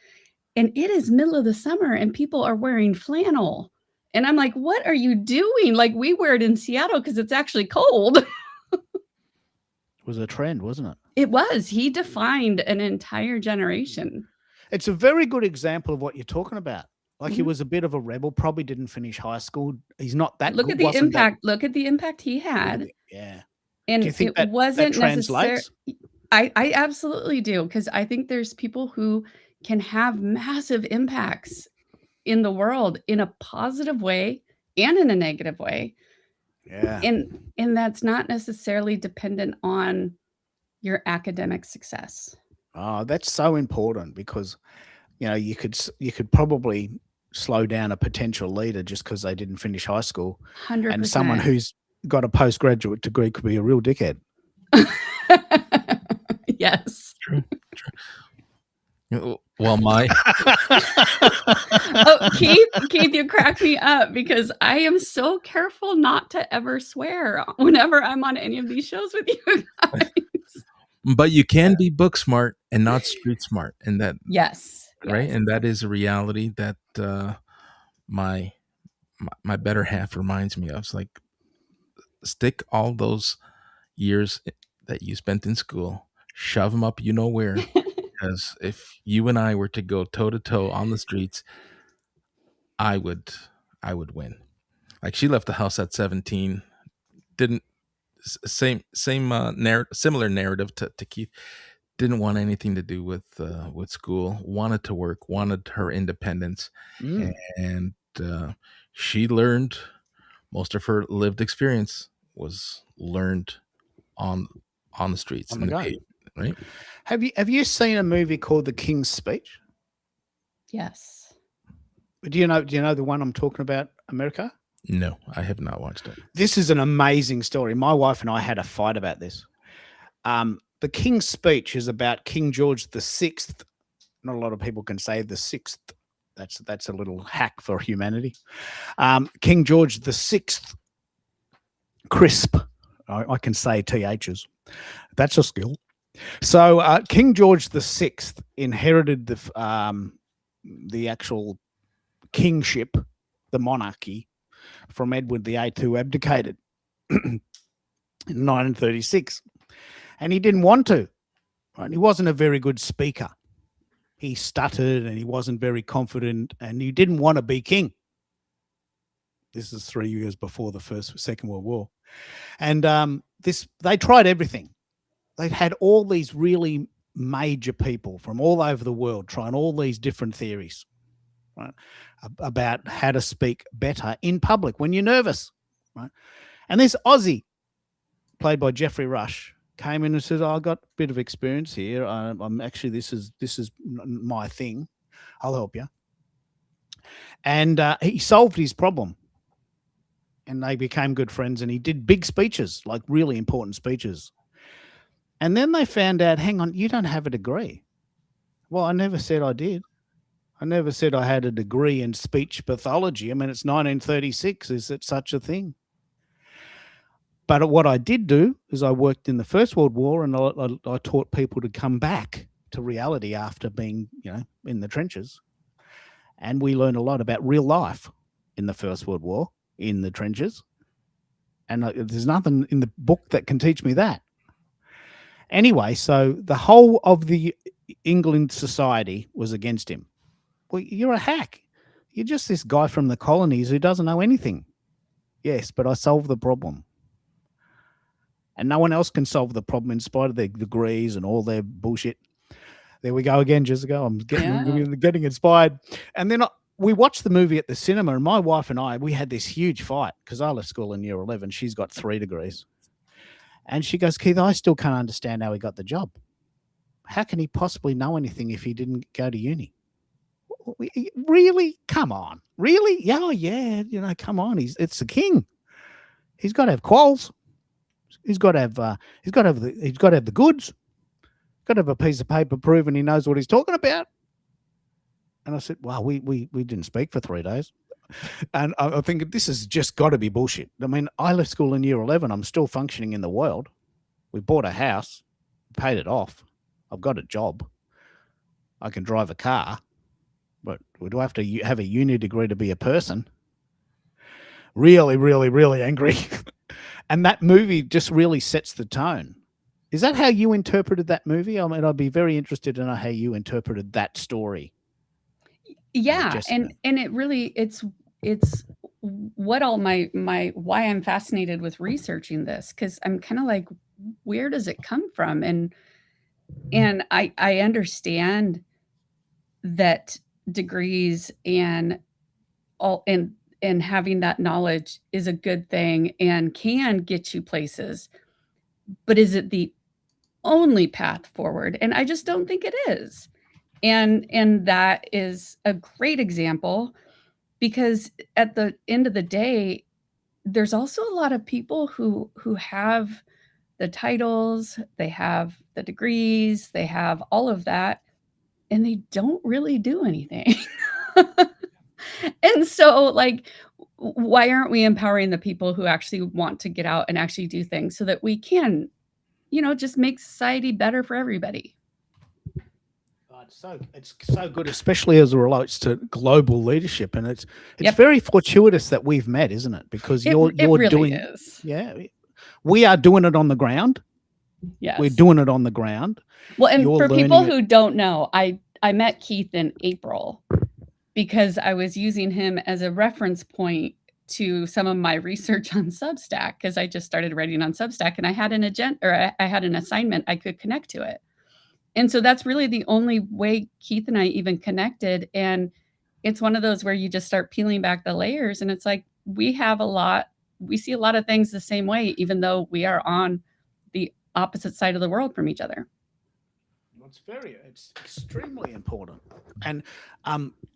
And it is middle of the summer and people are wearing flannel. And I'm like, what are you doing? Like we wear it in Seattle because it's actually cold. It was a trend, wasn't it? It was. He defined an entire generation. It's a very good example of what you're talking about. Like he was a bit of a rebel, probably didn't finish high school. He's not that Look good. at the wasn't that- impact. Look at the impact he had. Yeah. And Do you think it that wasn't necessarily. translates? I absolutely do, because I think there's people who can have massive impacts in the world in a positive way and in a negative way. Yeah. And that's not necessarily dependent on your academic success. Oh, that's so important because, you could probably slow down a potential leader just because they didn't finish high school. 100%. And someone who's got a postgraduate degree could be a real dickhead. Yes. True. Well, my Oh, Keith, you crack me up because I am so careful not to ever swear whenever I'm on any of these shows with you guys. but you can be book smart and not street smart, and that Yes. right, yes. and that is a reality that my better half reminds me of. It's like stick all those years that you spent in school, shove them up, where. Because if you and I were to go toe to toe on the streets, I would win. Like she left the house at 17, didn't similar narrative to Keith. Didn't want anything to do with school. Wanted to work. Wanted her independence, and she learned most of her lived experience was learned on the streets On the and go. pavement, right? Have you seen a movie called The King's Speech? Yes. Do you know the one I'm talking about, America? No, I have not watched it. This is an amazing story. My wife and I had a fight about this. The King's Speech is about King George VI. Not a lot of people can say the sixth. That's a little hack for humanity. King George VI, crisp. I can say THs. That's a skill. So King George VI inherited the actual kingship, the monarchy, from Edward VIII, who abdicated in 1936. And he didn't want to. Right? He wasn't a very good speaker. He stuttered and he wasn't very confident, and he didn't want to be king. This is 3 years before the Second World War. And they tried everything. They had all these really major people from all over the world trying all these different theories, right, about how to speak better in public when you're nervous. Right? And this Aussie, played by Geoffrey Rush, came in and said, "I got a bit of experience here. I'm actually this is my thing. I'll help you." And he solved his problem, and they became good friends. And he did big speeches, like really important speeches. And then they found out, hang on, you don't have a degree. Well, I never said I did. I never said I had a degree in speech pathology. I mean, it's 1936. Is it such a thing? But what I did do is I worked in the First World War, and I taught people to come back to reality after being, in the trenches. And we learned a lot about real life in the First World War, in the trenches. And there's nothing in the book that can teach me that. Anyway, so the whole of the England society was against him. Well, you're a hack. You're just this guy from the colonies who doesn't know anything. Yes, but I solved the problem. And no one else can solve the problem in spite of their degrees and all their bullshit. There we go again, Jessica. I'm getting inspired. And then we watched the movie at the cinema, and my wife and I, we had this huge fight because I left school in year 11. She's got 3 degrees. And she goes, "Keith, I still can't understand how he got the job. How can he possibly know anything if he didn't go to uni?" Really? Come on. Really? Yeah. Come on. It's the king. He's got to have quals. He's got to have the goods. Got to have a piece of paper proving he knows what he's talking about. And I said, "Wow, we didn't speak for 3 days." And I think this has just got to be bullshit. I mean, I left school in year 11. I'm still functioning in the world. We bought a house, paid it off. I've got a job. I can drive a car. But do I have to have a uni degree to be a person? Really, really, really angry. And that movie just really sets the tone. Is that how you interpreted that movie? I mean, I'd be very interested to know how you interpreted that story. Yeah, and it really it's what all my why I'm fascinated with researching this, because I'm kind of like, where does it come from? And I understand that degrees and all and having that knowledge is a good thing and can get you places, but is it the only path forward? And I just don't think it is. And that is a great example, because at the end of the day, there's also a lot of people who have the titles, they have the degrees, they have all of that, and they don't really do anything. And so, like, why aren't we empowering the people who actually want to get out and actually do things so that we can, just make society better for everybody? It's so good, especially as it relates to global leadership, and it's very fortuitous that we've met, isn't it? Because you're really doing is. Yeah, we are doing it on the ground. Yes, we're doing it on the ground. Well, and for people who don't know, I met Keith in April because I was using him as a reference point to some of my research on Substack, because I just started writing on Substack, and I had an agenda, or I had an assignment I could connect to it. And so that's really the only way Keith and I even connected. And it's one of those where you just start peeling back the layers, and it's like, we see a lot of things the same way, even though we are on the opposite side of the world from each other. It's extremely important. And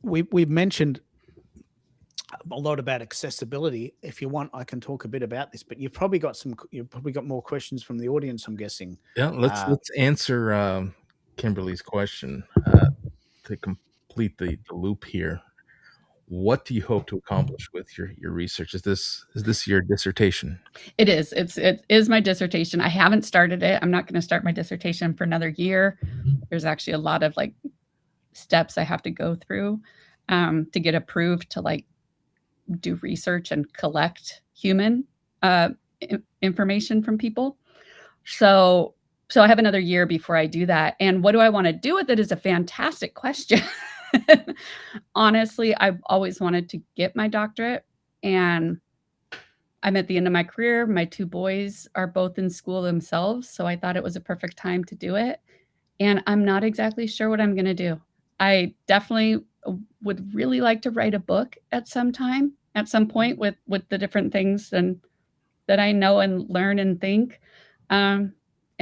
we've mentioned a lot about accessibility. If you want, I can talk a bit about this, but you've probably got more questions from the audience, I'm guessing. Yeah, let's Uh, let's answer Kimberly's question to complete the loop here. What do you hope to accomplish with your research? Is this your dissertation? It is. It is my dissertation. I haven't started it. I'm not going to start my dissertation for another year. There's actually a lot of like steps I have to go through to get approved to like do research and collect human information from people. So I have another year before I do that. And what do I want to do with it is a fantastic question. Honestly, I've always wanted to get my doctorate, and I'm at the end of my career. My 2 boys are both in school themselves, so I thought it was a perfect time to do it, and I'm not exactly sure what I'm gonna do. I definitely would really like to write a book at some time, at some point with the different things and that I know and learn and think.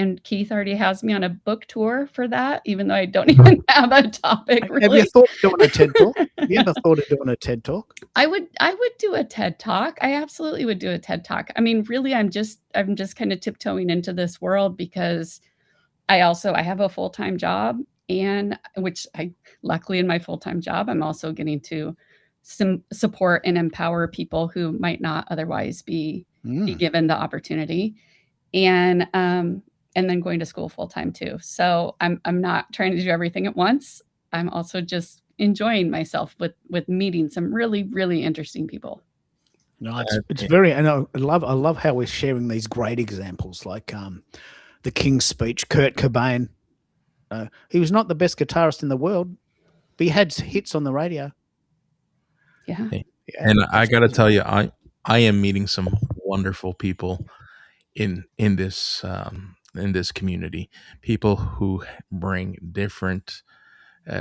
And Keith already has me on a book tour for that, even though I don't even have a topic have you really. thought of doing a TED talk? Have you ever thought of doing a TED talk? I would do a TED talk. I absolutely would do a TED talk. I mean, really, I'm just kind of tiptoeing into this world because I have a full-time job, and which I luckily in my full-time job, I'm also getting to support and empower people who might not otherwise be given the opportunity. And then going to school full-time too. So I'm not trying to do everything at once. I'm also just enjoying myself with meeting some really, really interesting people. No, it's very, and I love how we're sharing these great examples, like the King's Speech, Kurt Cobain. He was not the best guitarist in the world, but he had hits on the radio. Yeah. Hey, Yeah, and I got to tell you, I am meeting some wonderful people in this community. People who bring different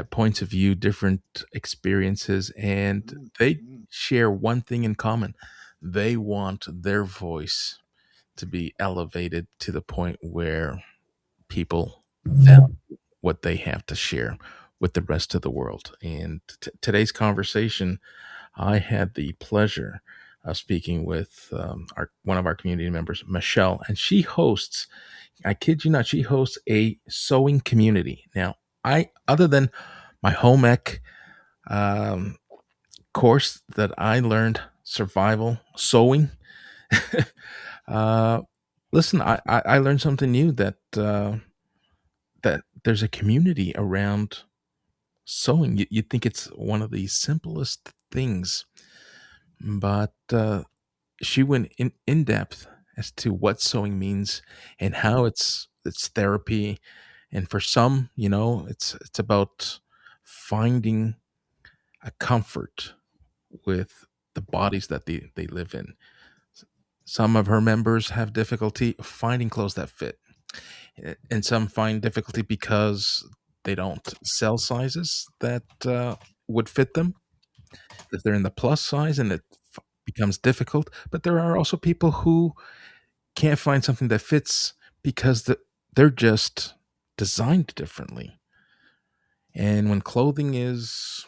points of view, different experiences, and they share one thing in common. They want their voice to be elevated to the point where people value what they have to share with the rest of the world. And today's conversation, I had the pleasure of speaking with one of our community members, Michelle, and she hosts. I kid you not, she hosts a sewing community. Now, other than my home ec course that I learned survival sewing. Listen, I learned something new that there's a community around sewing. You'd think it's one of the simplest things, but she went in depth as to what sewing means and how it's therapy, and for some, it's about finding a comfort with the bodies that they live in. Some of her members have difficulty finding clothes that fit, and some find difficulty because they don't sell sizes that would fit them. If they're in the plus size, and it becomes difficult. But there are also people who can't find something that fits because they're just designed differently. And when clothing is,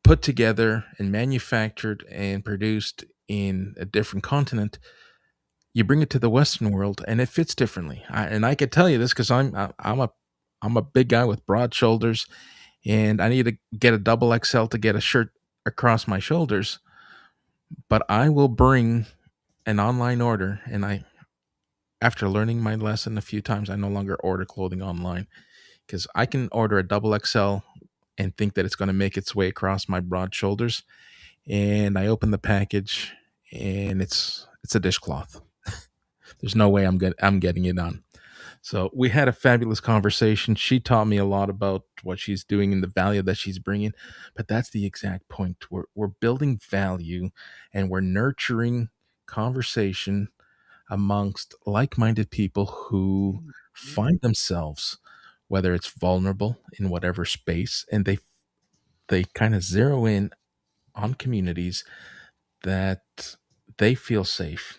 put together and manufactured and produced in a different continent, you bring it to the Western world and it fits differently. And I could tell you this because I'm a big guy with broad shoulders, and I need to get a double XL to get a shirt across my shoulders. But I will bring an online order, and after learning my lesson a few times, I no longer order clothing online because I can order a double XL and think that it's going to make its way across my broad shoulders. And I open the package, and it's a dishcloth. There's no way I'm getting it on. So we had a fabulous conversation. She taught me a lot about what she's doing and the value that she's bringing. But that's the exact point. We're building value, and we're nurturing conversation amongst like-minded people who find themselves, whether it's vulnerable in whatever space, and they kind of zero in on communities that they feel safe.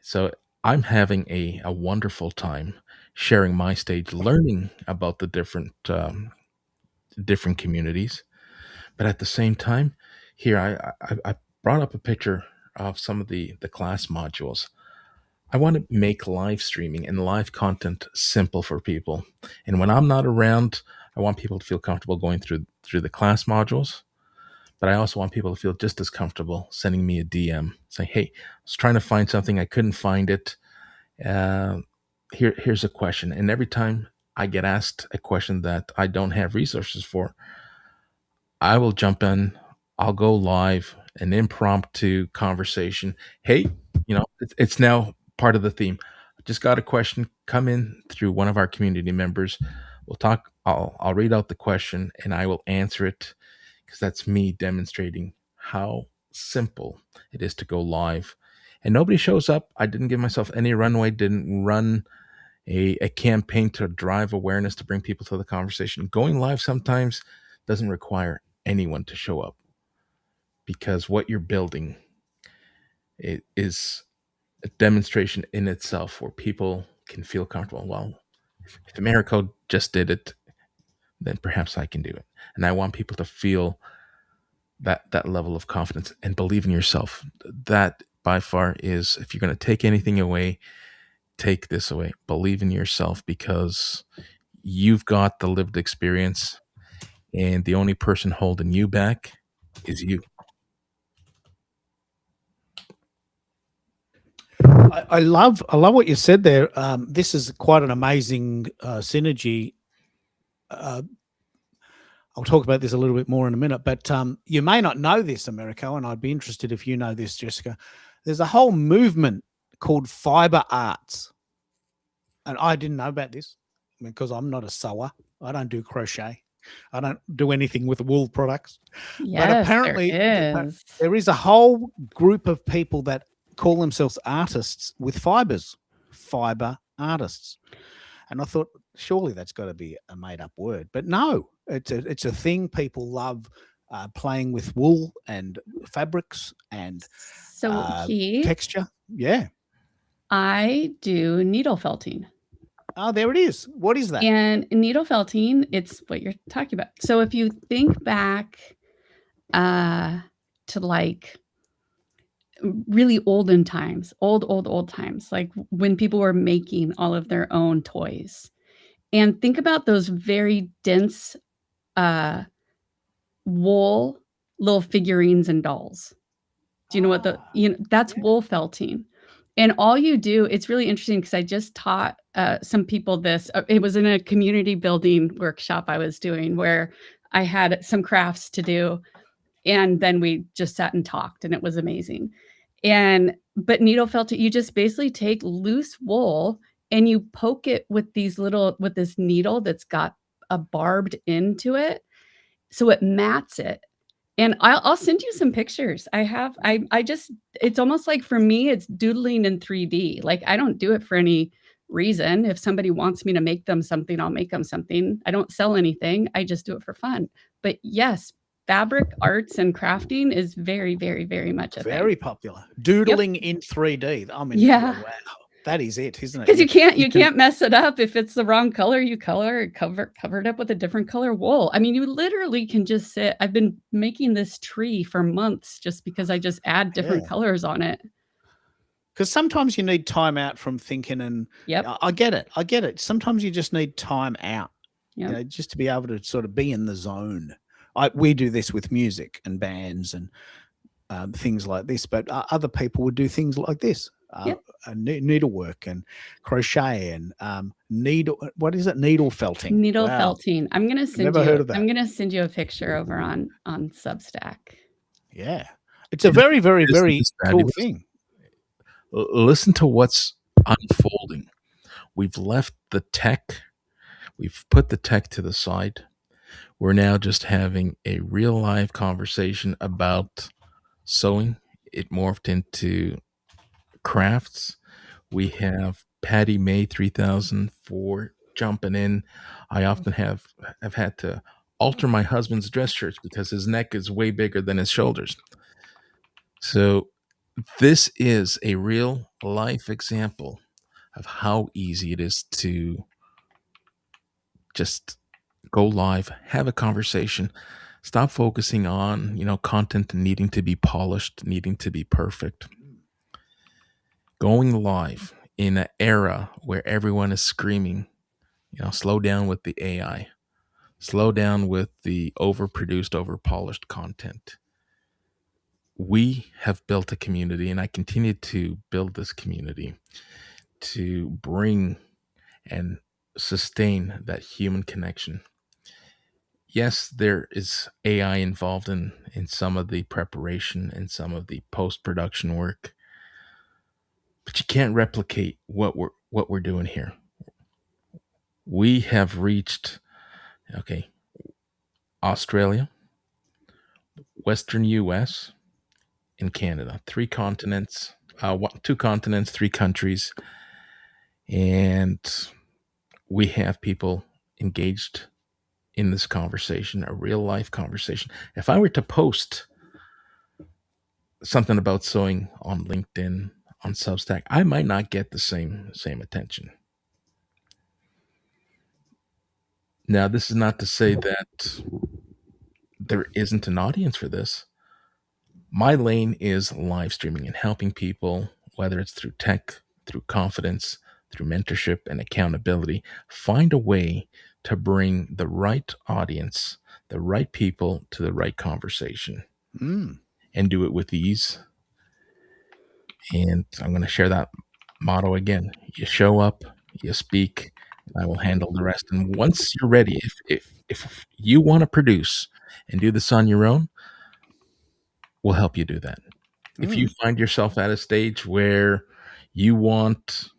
So I'm having a wonderful time sharing my stage, learning about the different communities, but at the same time, Here, I brought up a picture of some of the class modules. I want to make live streaming and live content simple for people. And when I'm not around, I want people to feel comfortable going through the class modules. But I also want people to feel just as comfortable sending me a DM saying, "Hey, I was trying to find something, I couldn't find it. Uh, here's a question." And every time I get asked a question that I don't have resources for, I will jump in. I'll go live, an impromptu conversation. Hey, it's now part of the theme. I just got a question. Come in through one of our community members. We'll talk. I'll read out the question and I will answer it, because that's me demonstrating how simple it is to go live. And nobody shows up. I didn't give myself any runway. Didn't run a campaign to drive awareness to bring people to the conversation. Going live sometimes doesn't require anyone to show up, because what you're building is a demonstration in itself where people can feel comfortable. Well, if Americo just did it, then perhaps I can do it. And I want people to feel that level of confidence and believe in yourself. That by far is, if you're going to take anything away, take this away. Believe in yourself, because you've got the lived experience, and the only person holding you back is you. I love what you said there. This is quite an amazing synergy. I'll talk about this a little bit more in a minute, but you may not know this, Americo, and I'd be interested if you know this, Jessica. There's a whole movement called fiber arts, and I didn't know about this because I'm not a sewer. I don't do crochet. I don't do anything with wool products. Yes, but apparently there is a whole group of people that call themselves artists with fibers, fiber artists. And I thought, surely that's got to be a made-up word. But no, it's a thing. People love playing with wool and fabrics and So, Keith, texture. Yeah. I do needle felting. Oh, there it is. What is that? And needle felting, it's what you're talking about. So if you think back to like really olden times, old times, like when people were making all of their own toys, and think about those very dense wool little figurines and dolls. Do you know what that's wool felting. And all you do, it's really interesting because I just taught some people this. It was in a community building workshop I was doing where I had some crafts to do. And then we just sat and talked, and it was amazing. But needle felting, you just basically take loose wool and you poke it with this needle that's got a barbed into it. So it mats it. And I'll send you some pictures. It's almost like, for me, it's doodling in 3D. Like, I don't do it for any reason. If somebody wants me to make them something, I'll make them something. I don't sell anything. I just do it for fun. But yes, fabric arts and crafting is very, very, very much a very thing. Popular. Doodling in 3D. I mean, yeah. Wow. That is it, isn't it? Because you can't mess it up. If it's the wrong color, you cover it up with a different color wool. I mean, you literally can just sit. I've been making this tree for months just because I just add different colors on it. Because sometimes you need time out from thinking, and I get it. Sometimes you just need time out, just to be able to sort of be in the zone. We do this with music and bands and things like this, but other people would do things like this. Needlework and crochet and needle felting. Needle felting. I'm gonna send Never heard of that. I'm gonna send you a picture over on Substack. Yeah, it's a very, very, very cool thing. Listen to what's unfolding. We've left the tech. We've put the tech to the side. We're now just having a real live conversation about sewing. It morphed into crafts. We have Patty May 3000 for jumping in. I often have had to alter my husband's dress shirts because his neck is way bigger than his shoulders. So this is a real life example of how easy it is to just go live, have a conversation. Stop focusing on, content needing to be polished, needing to be perfect. Going live in an era where everyone is screaming, slow down with the AI, slow down with the overproduced, overpolished content. We have built a community, and I continue to build this community to bring and sustain that human connection. Yes, there is AI involved in some of the preparation and some of the post-production work, but you can't replicate what we're doing here. We have reached, okay, Australia, Western US, and Canada. 3 continents, 2 continents, 3 countries, and we have people engaged in this conversation, a real life conversation. If I were to post something about sewing on LinkedIn, on Substack, I might not get the same attention. Now, this is not to say that there isn't an audience for this. My lane is live streaming and helping people, whether it's through tech, through confidence, through mentorship and accountability, find a way to bring the right audience, the right people to the right conversation, and do it with ease. And I'm going to share that motto again. You show up, you speak, and I will handle the rest. And once you're ready, if you want to produce and do this on your own, we'll help you do that. If you find yourself at a stage where you want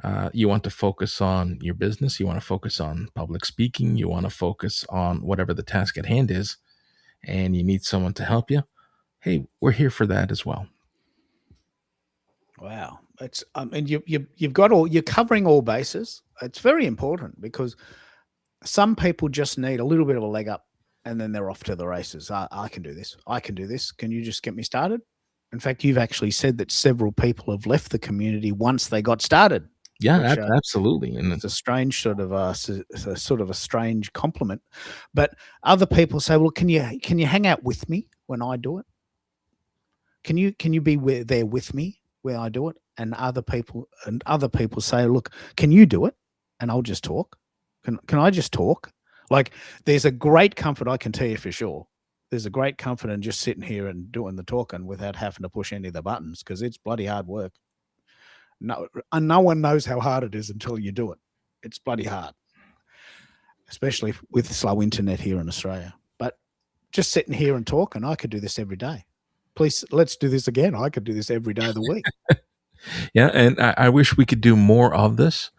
to focus on your business, you want to focus on public speaking, you want to focus on whatever the task at hand is, and you need someone to help you, hey, we're here for that as well. Wow, it's and you've got you're covering all bases. It's very important because some people just need a little bit of a leg up, and then they're off to the races. I can do this. I can do this. Can you just get me started? In fact, you've actually said that several people have left the community once they got started. Yeah, absolutely. And it's a strange sort of a strange compliment. But other people say, "Well, can you hang out with me when I do it? Can you be there with me where I do it?" And other people say, "Look, can you do it? And I'll just talk. Can I just talk?" Like, there's a great comfort, I can tell you for sure. There's a great comfort in just sitting here and doing the talking without having to push any of the buttons, because it's bloody hard work. No one knows how hard it is until you do it. It's bloody hard, especially with slow internet here in Australia. But just sitting here and talking, I could do this every day. Please, let's do this again. I could do this every day of the week. Yeah, and I wish we could do more of this.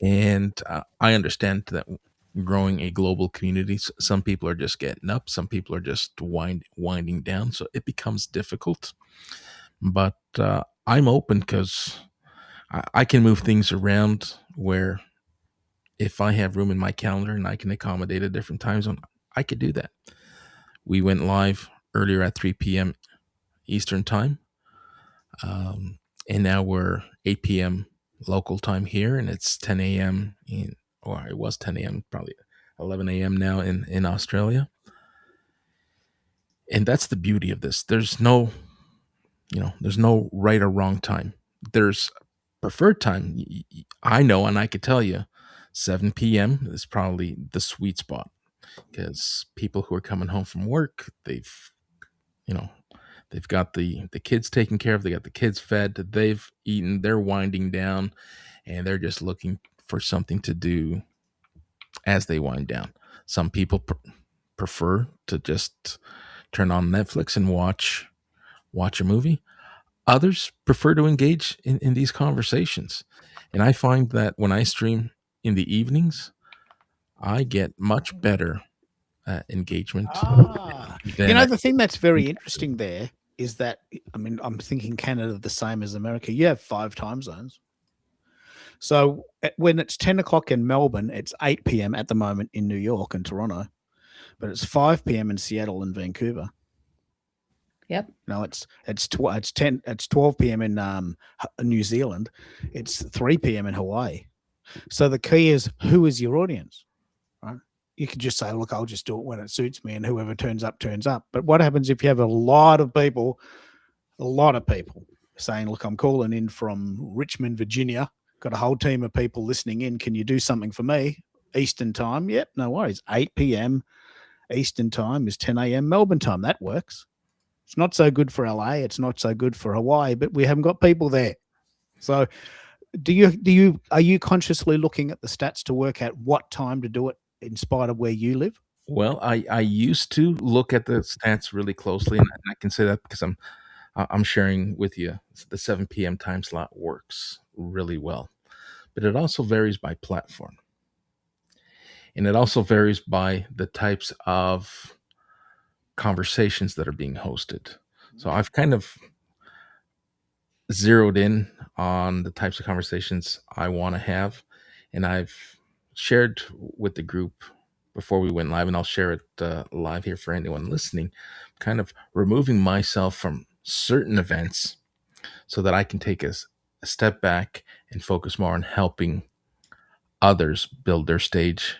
And I understand that growing a global community, some people are just getting up, some people are just winding down, so it becomes difficult. But I'm open because I can move things around where if I have room in my calendar and I can accommodate a different time zone, I could do that. We went live earlier at 3 p.m. Eastern time. And now we're 8 p.m. local time here, and it's 10 a.m. Or it was 10 a.m., probably 11 a.m. now in Australia. And that's the beauty of this. There's no right or wrong time. There's preferred time. I know, and I could tell you, 7 p.m. is probably the sweet spot, because people who are coming home from work, they've got the kids taken care of, they got the kids fed, they've eaten, they're winding down, and they're just looking for something to do as they wind down. Some people prefer to just turn on Netflix and watch a movie. Others prefer to engage in these conversations. And I find that when I stream in the evenings, I get much better engagement. The thing that's very interesting there is that, I mean, I'm thinking Canada the same as America. You have 5 time zones. So when it's 10 o'clock in Melbourne, it's 8 p.m. at the moment in New York and Toronto, but it's 5 p.m. in Seattle and Vancouver. Yep. No, it's 12 p.m. in New Zealand. It's 3 p.m. in Hawaii. So the key is, who is your audience, right? you can just say, look, I'll just do it when it suits me, and whoever turns up, turns up. But what happens if you have a lot of people saying, look, I'm calling in from Richmond, Virginia, got a whole team of people listening in. Can you do something for me? Eastern time. Yep, no worries. 8 p.m. Eastern time is 10 a.m. Melbourne time. That works. It's not so good for LA. It's not so good for Hawaii, but we haven't got people there. So are you consciously looking at the stats to work out what time to do it in spite of where you live? Well, I used to look at the stats really closely, and I can say that because I'm sharing with you the 7 p.m. time slot works really well, but it also varies by platform, and it also varies by the types of conversations that are being hosted. So I've kind of zeroed in on the types of conversations I want to have, and I've shared with the group before we went live, and I'll share it live here for anyone listening, kind of removing myself from certain events so that I can take a step back and focus more on helping others build their stage,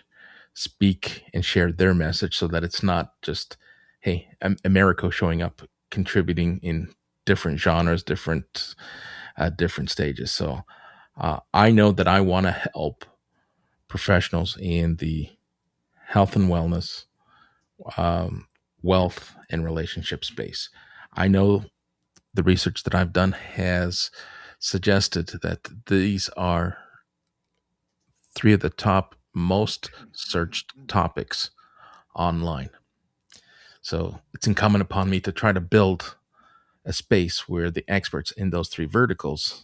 speak, and share their message, so that it's not just, hey, Americo showing up, contributing in different genres, different stages. So I know that I want to help professionals in the health and wellness, wealth, and relationship space. I know the research that I've done has suggested that these are three of the top most searched topics online. So it's incumbent upon me to try to build a space where the experts in those three verticals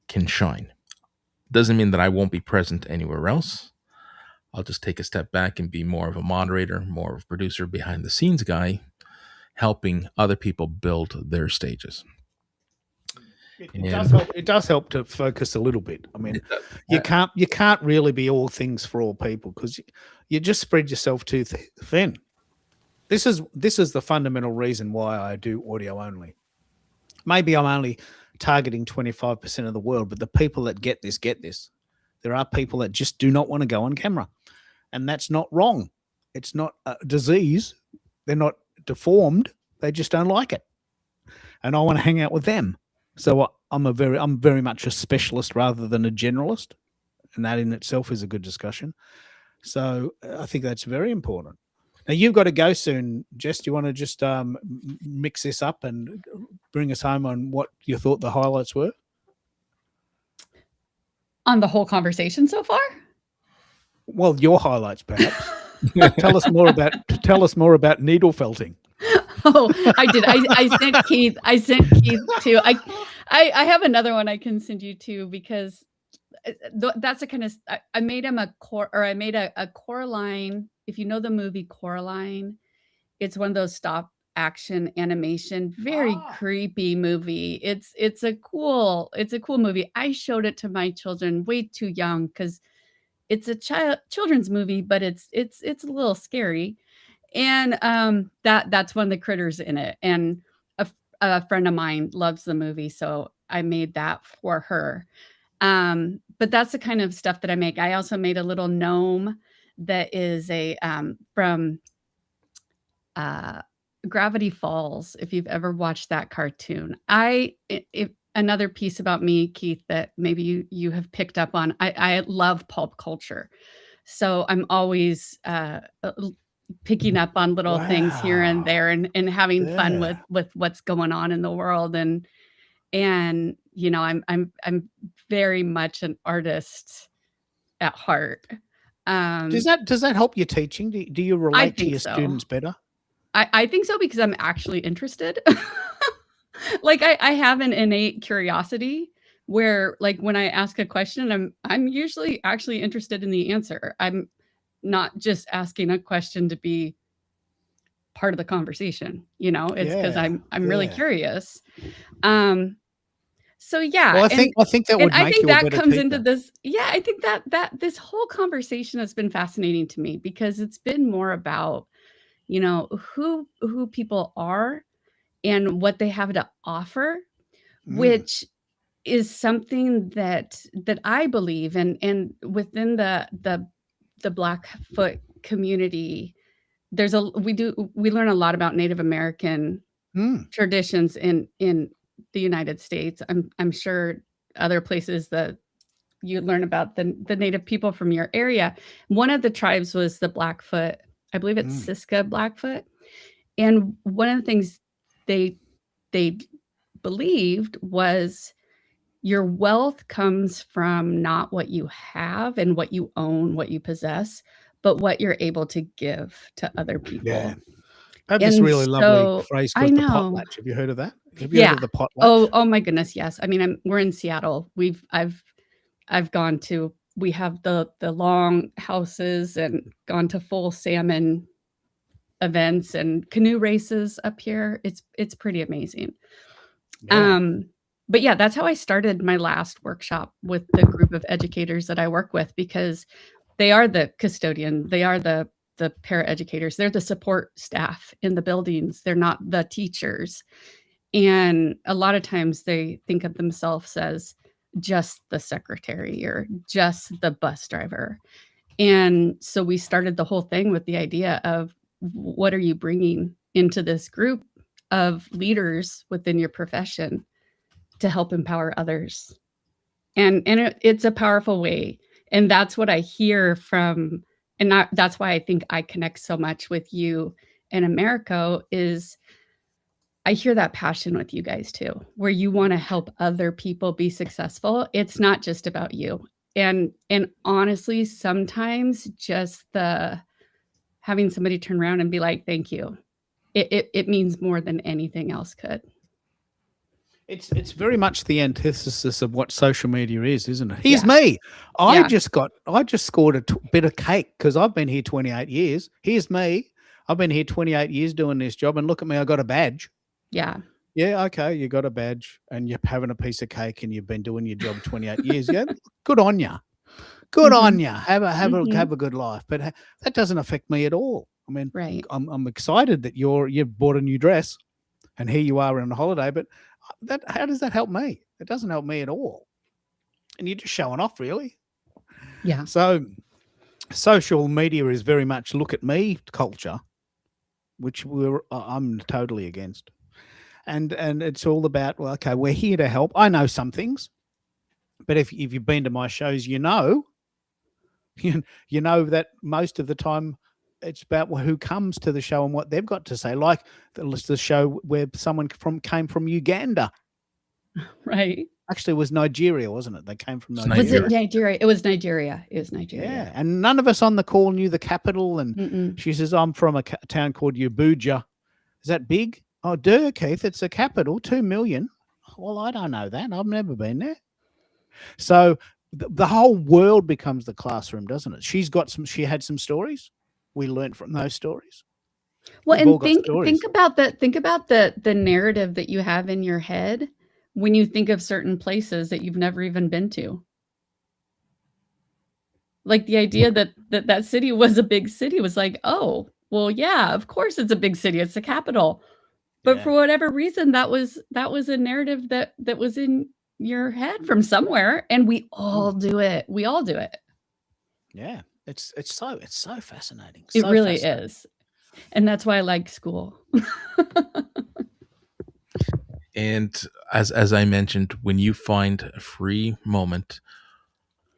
can shine. Doesn't mean that I won't be present anywhere else. I'll just take a step back and be more of a moderator, more of a producer, behind the scenes guy, helping other people build their stages. It does help to focus a little bit. I mean, you can't really be all things for all people, because you just spread yourself too thin. This is the fundamental reason why I do audio only. Maybe I'm only targeting 25% of the world, but the people that get this. There are people that just do not want to go on camera, and that's not wrong. It's not a disease. They're not deformed. They just don't like it, and I want to hang out with them. So I'm very much a specialist rather than a generalist, and that in itself is a good discussion. So I think that's very important. Now you've got to go soon, Jess. Do you want to just mix this up and bring us home on what you thought the highlights were? On the whole conversation so far? Well, your highlights, perhaps. Tell us more about needle felting. Oh, I did. I sent Keith. Too. I have another one I can send you to, because that's a kind of. I made him a Coraline. If you know the movie Coraline, it's one of those stop action animation, very creepy movie. It's a cool movie. I showed it to my children way too young, because it's a children's movie, but it's a little scary. And that's one of the critters in it. And a friend of mine loves the movie, so I made that for her. But that's the kind of stuff that I make. I also made a little gnome that is from Gravity Falls, if you've ever watched that cartoon. Another piece about me, Keith, that maybe you have picked up on, I love pulp culture. So I'm always picking up on little things here and there, and having fun with what's going on in the world. And you know, I'm very much an artist at heart. Does that help your teaching? Do you relate to your students better? I think so, because I'm actually interested. Like I have an innate curiosity where, like, when I ask a question, I'm usually actually interested in the answer. I'm not just asking a question to be part of the conversation, you know. It's because I'm really curious. So yeah, well, I think that would make you a better comes teacher. into this. Yeah, I think that this whole conversation has been fascinating to me, because it's been more about, you know, who people are and what they have to offer, which is something that I believe, and within the Blackfoot community. We learn a lot about Native American traditions in the United States. I'm sure other places that you learn about the Native people from your area. One of the tribes was the Blackfoot. I believe it's Sitka Blackfoot. And one of the things they believed was your wealth comes from not what you have and what you own, what you possess, but what you're able to give to other people. Yeah. I have this And really lovely so phrase I called the know. potlatch. Have you heard of that? Have you heard Yeah. of the potlatch? Oh my goodness, yes. I mean, we're in Seattle. I've gone to, we have the long houses and gone to full salmon events and canoe races up here. It's pretty amazing. Yeah. But yeah, that's how I started my last workshop with the group of educators that I work with, because they are the custodian, they are the paraeducators, they're the support staff in the buildings, they're not the teachers. And a lot of times they think of themselves as just the secretary or just the bus driver. And so we started the whole thing with the idea of, what are you bringing into this group of leaders within your profession to help empower others? And it's a powerful way. And that's what I hear from, and that's why I think I connect so much with you and Americo, is I hear that passion with you guys too, where you want to help other people be successful. It's not just about you. And honestly, sometimes just having somebody turn around and be like, thank you. It means more than anything else could. It's very much the antithesis of what social media is, isn't it? Here's me. I just scored a bit of cake because I've been here 28 years. Here's me. I've been here 28 years doing this job, and look at me, I got a badge. Yeah. Yeah, okay, you got a badge and you're having a piece of cake and you've been doing your job 28 years. Yeah, good on you. Good on you. Have a good life. But that doesn't affect me at all. I mean, Right. I'm excited that you've bought a new dress and here you are on a holiday, but how does that help me? It doesn't help me at all. And you're just showing off, really. Yeah. So social media is very much look at me culture, which I'm totally against. And it's all about, well, okay, we're here to help. I know some things, but if you've been to my shows, you know that most of the time it's about who comes to the show and what they've got to say. Like the show where someone came from Uganda. Right. Actually, it was Nigeria, wasn't it? They came from Nigeria. Was it Nigeria? It was Nigeria. Yeah, and none of us on the call knew the capital. And she says, I'm from a town called Abuja. Is that big? Oh, duh, Keith, it's the capital, 2 million. Well, I don't know that. I've never been there. So the whole world becomes the classroom, doesn't it? She had some stories. We learned from those stories. Well, We've all and got think stories. about the narrative that you have in your head when you think of certain places that you've never even been to. Like the idea that city was a big city was like, oh, well, yeah, of course it's a big city. It's the capital. But for whatever reason, that was a narrative that was in your head from somewhere, and we all do it. We all do it. Yeah, it's so fascinating. It really is, and that's why I like Skool. And as I mentioned, when you find a free moment,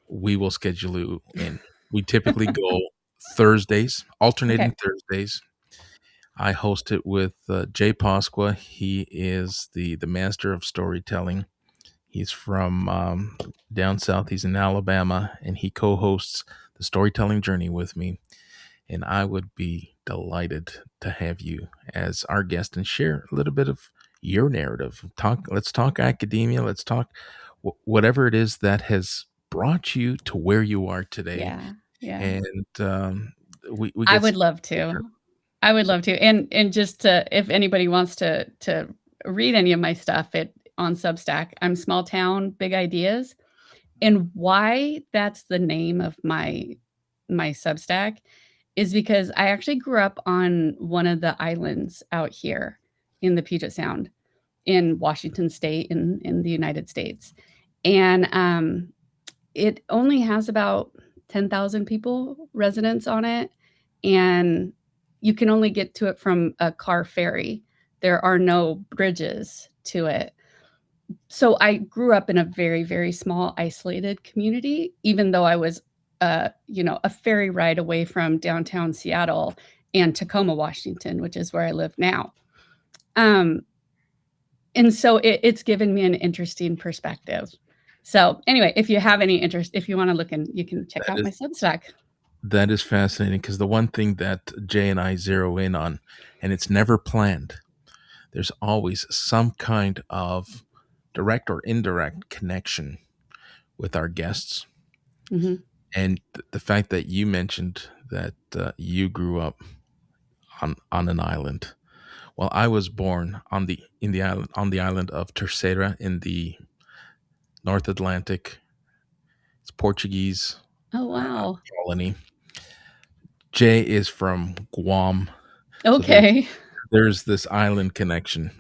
we will schedule you in. We typically go Thursdays, alternating Thursdays. I host it with Jay Pasqua. He is the master of storytelling. He's from down south. He's in Alabama, and he co-hosts the Storytelling Journey with me. And I would be delighted to have you as our guest and share a little bit of your narrative. Let's talk academia. Let's talk whatever it is that has brought you to where you are today. Yeah. And we I would love to. I would love to. And just if anybody wants to read any of my stuff on Substack, I'm Small Town, Big Ideas. And why that's the name of my Substack is because I actually grew up on one of the islands out here in the Puget Sound in Washington State in the United States. And it only has about 10,000 residents on it. and you can only get to it from a car ferry. There are no bridges to it. So I grew up in a very, very small, isolated community, even though I was, a ferry ride away from downtown Seattle and Tacoma, Washington, which is where I live now. And so it's given me an interesting perspective. So anyway, if you have any interest, if you want to look in, you can check out my Substack. That is fascinating, because the one thing that Jay and I zero in on, and it's never planned, there's always some kind of direct or indirect connection with our guests. hmm And the fact that you mentioned that you grew up on an island. Well, I was born on the island of Terceira in the North Atlantic. It's Portuguese Oh, wow. colony. Jay is from Guam. Okay. There's this island connection.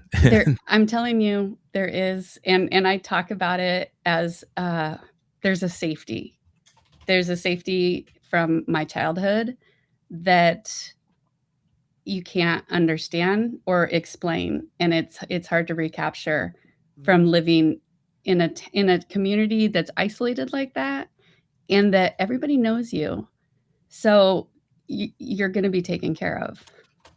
I'm telling you, there is, and I talk about it as there's a safety. There's a safety from my childhood that you can't understand or explain, and it's hard to recapture from living in a community that's isolated like that, and that everybody knows you. So you're going to be taken care of.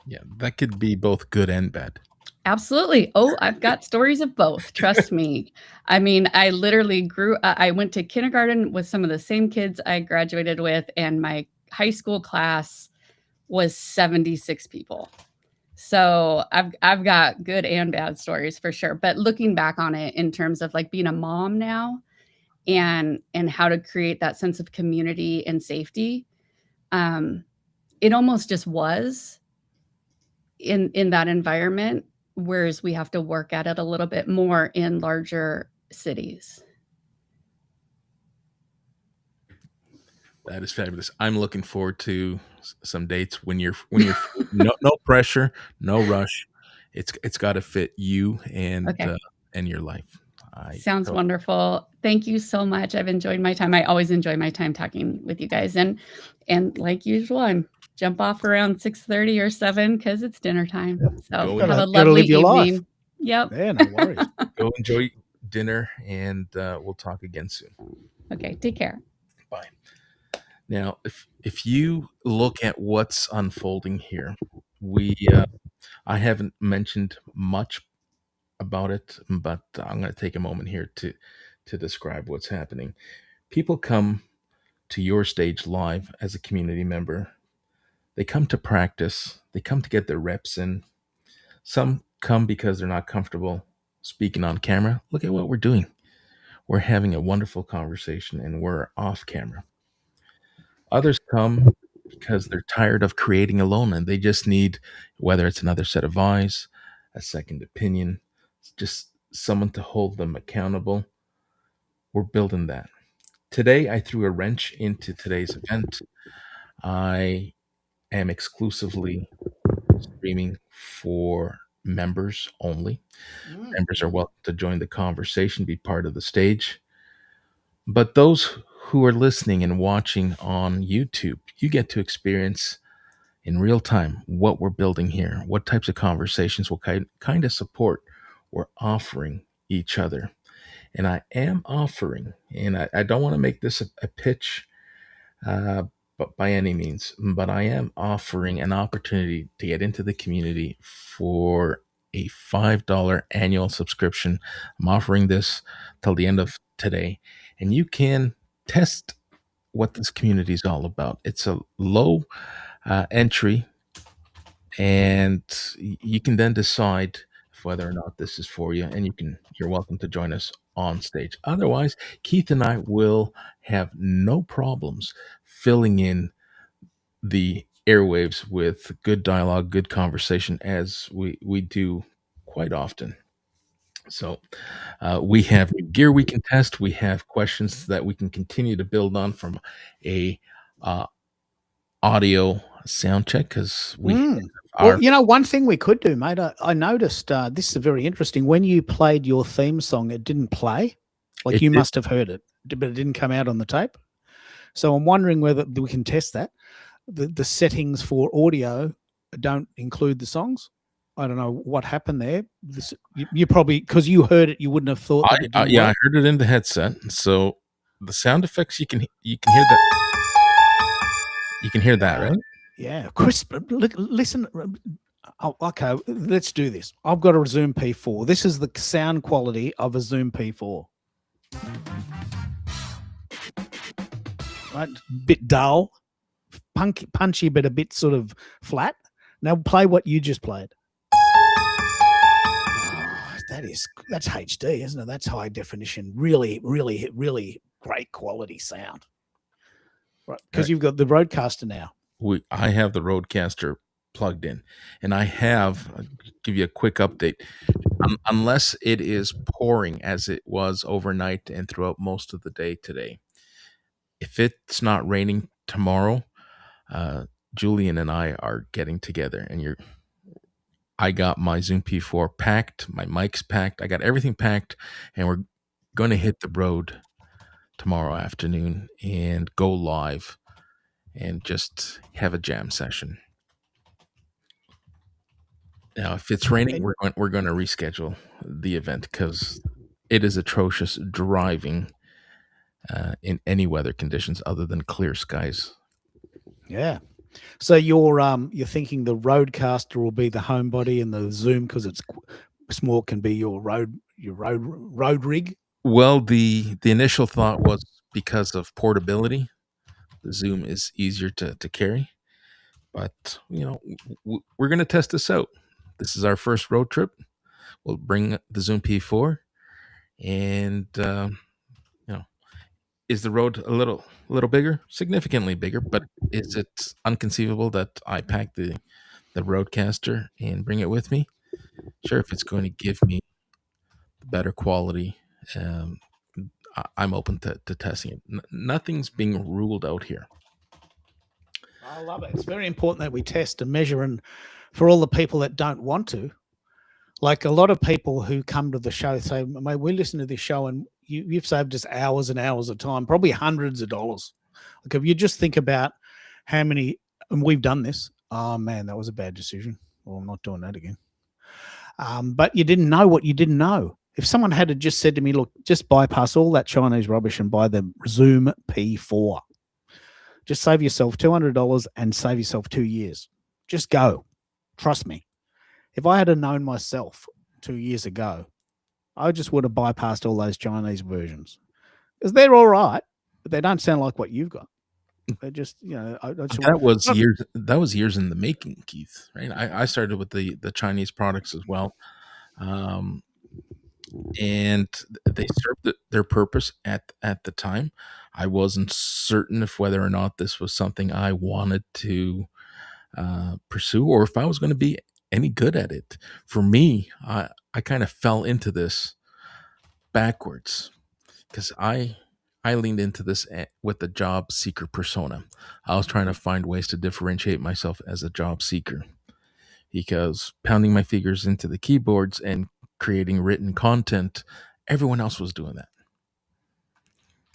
Yeah, that could be both good and bad. Absolutely. Oh, I've got stories of both. Trust me. I mean, I literally I went to kindergarten with some of the same kids I graduated with, and my high school class was 76 people. So I've got good and bad stories for sure. But looking back on it in terms of like being a mom now and how to create that sense of community and safety, it almost just was in that environment, whereas we have to work at it a little bit more in larger cities. That is fabulous. I'm looking forward to some dates when you're no pressure, no rush. It's got to fit you and Okay. and your life. Sounds wonderful. Thank you so much. I've enjoyed my time. I always enjoy my time talking with you guys. And like usual, I'm jump off around 6:30 or 7 because it's dinner time. So Go have a gotta lovely live your life. evening. Yep. Yeah, no worries. Go enjoy dinner, and we'll talk again soon. Okay. Take care. Bye. Now, if you look at what's unfolding here, I haven't mentioned much about it, but I'm going to take a moment here to describe what's happening. People come to your stage live as a community member. They come to practice. They come to get their reps in. Some come because they're not comfortable speaking on camera. Look at what we're doing. We're having a wonderful conversation, and we're off camera. Others come because they're tired of creating alone, and they just need, whether it's another set of eyes, a second opinion, just someone to hold them accountable. We're building that. Today, I threw a wrench into today's event. I am exclusively streaming for members only. Members are welcome to join the conversation, be part of the stage. But those who are listening and watching on YouTube, you get to experience in real time what we're building here, what types of conversations, what kind of support we're offering each other. And I am offering, and I don't want to make this a pitch but by any means, but I am offering an opportunity to get into the community for a $5 annual subscription. I'm offering this till the end of today, and you can test what this community is all about. It's a low entry, and you can then decide whether or not this is for you, and you're welcome to join us on stage. Otherwise, Keith and I will have no problems filling in the airwaves with good dialogue, good conversation, as we do quite often. So we have gear we can test. We have questions that we can continue to build on from a audio sound check, because we Well, you know, one thing we could do, mate, I noticed this is very interesting. When you played your theme song, it didn't play. Like, It you did. must have heard it, but it didn't come out on the tape. So I'm wondering whether we can test that. the settings for audio don't include the songs. I don't know what happened there. You probably, because you heard it, you wouldn't have thought that it didn't Yeah, I work. heard it in the headset. So the sound effects you can hear that. You can hear that, right? Yeah, crisp. Listen. Oh, okay, let's do this. I've got a Zoom P4. This is the sound quality of a Zoom P4. Right, bit dull, punchy, but a bit sort of flat. Now play what you just played. That's HD, isn't it? That's high definition. Really, really, really great quality sound. Right, because you've got the RØDECaster now. I have the RØDECaster plugged in, and I'll give you a quick update. Unless it is pouring as it was overnight and throughout most of the day today. If it's not raining tomorrow, Julian and I are getting together, and I got my Zoom P4 packed, my mic's packed, I got everything packed, and we're going to hit the road tomorrow afternoon and go live and just have a jam session. Now, if it's raining, we're going to reschedule the event because it is atrocious driving in any weather conditions other than clear skies. Yeah. So you're thinking the RØDECaster will be the home body, and the Zoom, because it's small, can be your road rig. Well, the initial thought was because of portability, the Zoom is easier to carry. But we're going to test this out. This is our first road trip. We'll bring the Zoom P4, and is the road a little bigger? Significantly bigger, but is it unconceivable that I pack the RØDECaster and bring it with me? Sure, if it's going to give me better quality, I'm open to testing it. Nothing's being ruled out here. I love it. It's very important that we test and measure, and for all the people that don't want to, like a lot of people who come to the show say, mate, we listen to this show and you've saved us hours and hours of time, probably hundreds of dollars. Like if you just think about how many, and we've done this, oh man, that was a bad decision. Well, I'm not doing that again. But you didn't know what you didn't know. If someone had just said to me, look, just bypass all that Chinese rubbish and buy the Zoom P4. Just save yourself $200 and save yourself 2 years. Just go. Trust me. If I had known myself 2 years ago, I just would have bypassed all those Chinese versions, because they're all right, but they don't sound like what you've got. They're just, that was years in the making, Keith. Right? I started with the Chinese products as well, and they served their purpose at the time. I wasn't certain if whether or not this was something I wanted to pursue, or if I was going to be any good at it. For me, I kind of fell into this backwards because I leaned into this with the job seeker persona. I was trying to find ways to differentiate myself as a job seeker, because pounding my fingers into the keyboards and creating written content, everyone else was doing that.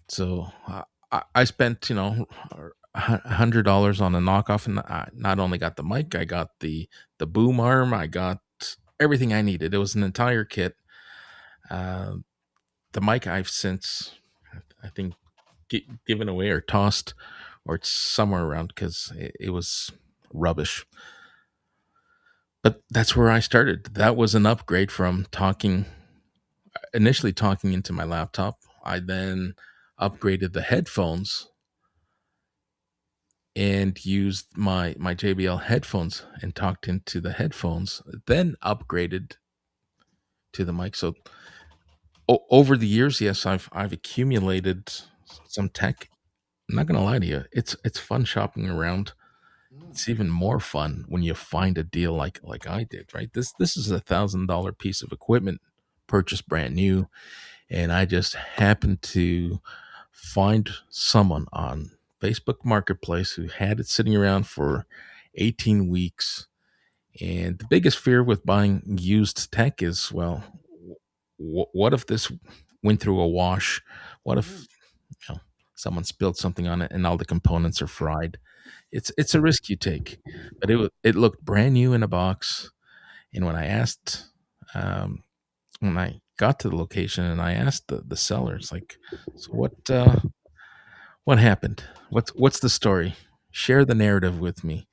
So I spent $100 on a knockoff, and I not only got the mic, I got the boom arm, I got everything I needed. It was an entire kit. The mic I've since, I think, given away or tossed, or it's somewhere around because it was rubbish. But that's where I started. That was an upgrade from initially talking into my laptop. I then upgraded the headphones and used my JBL headphones and talked into the headphones, then upgraded to the mic. So over the years, yes, I've accumulated some tech. I'm not gonna lie to you, it's fun shopping around. It's even more fun when you find a deal like I did, right? This is $1,000 piece of equipment purchased brand new, and I just happened to find someone on Facebook Marketplace who had it sitting around for 18 weeks. And the biggest fear with buying used tech is, well, what if this went through a wash? What if someone spilled something on it and all the components are fried? It's a risk you take, but it looked brand new in a box. And um, when I got to the location and I asked the sellers, like, so what happened? What's the story? Share the narrative with me.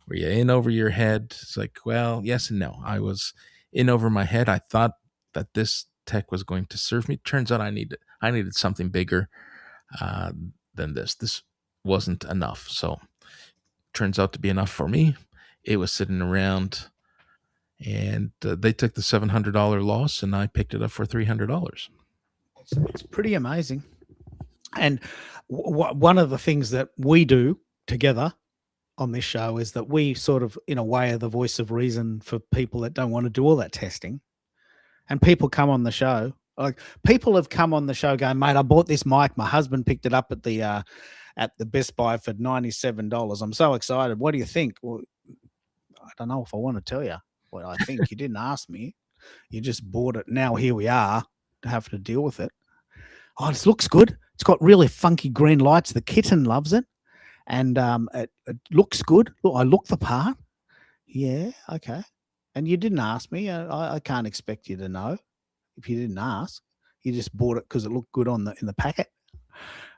Were you in over your head? It's like, well, yes and no. I was in over my head. I thought that this tech was going to serve me. Turns out I needed something bigger uh, than this. This wasn't enough. So turns out to be enough for me. It was sitting around, and they took the $700 loss, and I picked it up for $300. It's pretty amazing. And one of the things that we do together on this show is that we sort of, in a way, are the voice of reason for people that don't want to do all that testing. And people come on the show. Like, people have come on the show going, mate, I bought this mic. My husband picked it up at the Best Buy for $97. I'm so excited. What do you think? Well, I don't know if I want to tell you what I think. You didn't ask me. You just bought it. Now here we are to have to deal with it. Oh, this looks good. It's got really funky green lights. The kitten loves it. And it looks good. Look, I look the part. Yeah, okay. And you didn't ask me. I can't expect you to know if you didn't ask. You just bought it because it looked good in the packet.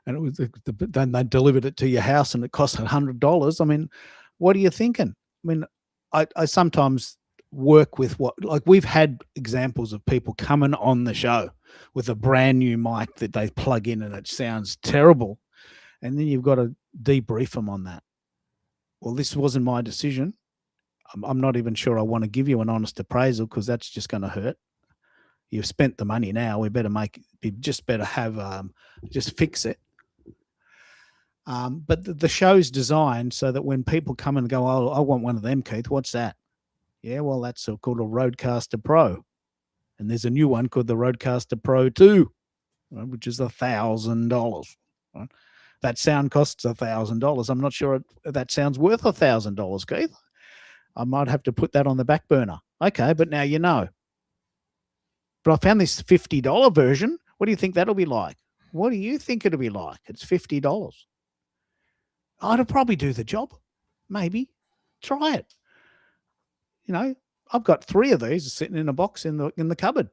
And it was then they delivered it to your house and it cost $100. I mean, what are you thinking? I mean, I sometimes work with like we've had examples of people coming on the show with a brand new mic that they plug in and it sounds terrible. And then you've got to debrief them on that. Well, this wasn't my decision. I'm not even sure I want to give you an honest appraisal because that's just going to hurt. You've spent the money now. We just fix it. But the show's designed so that when people come and go, oh, I want one of them, Keith, what's that? Yeah, well, that's called a RØDECaster Pro. And there's a new one called the RØDECaster Pro 2, right, which is $1,000. Right? That sound costs $1,000. I'm not sure that sound's worth $1,000, Keith. I might have to put that on the back burner. Okay, but now you know. But I found this $50 version. What do you think that'll be like? What do you think it'll be like? It's $50. I'd probably do the job. Maybe. Try it. You know, I've got 3 of these sitting in a box in the cupboard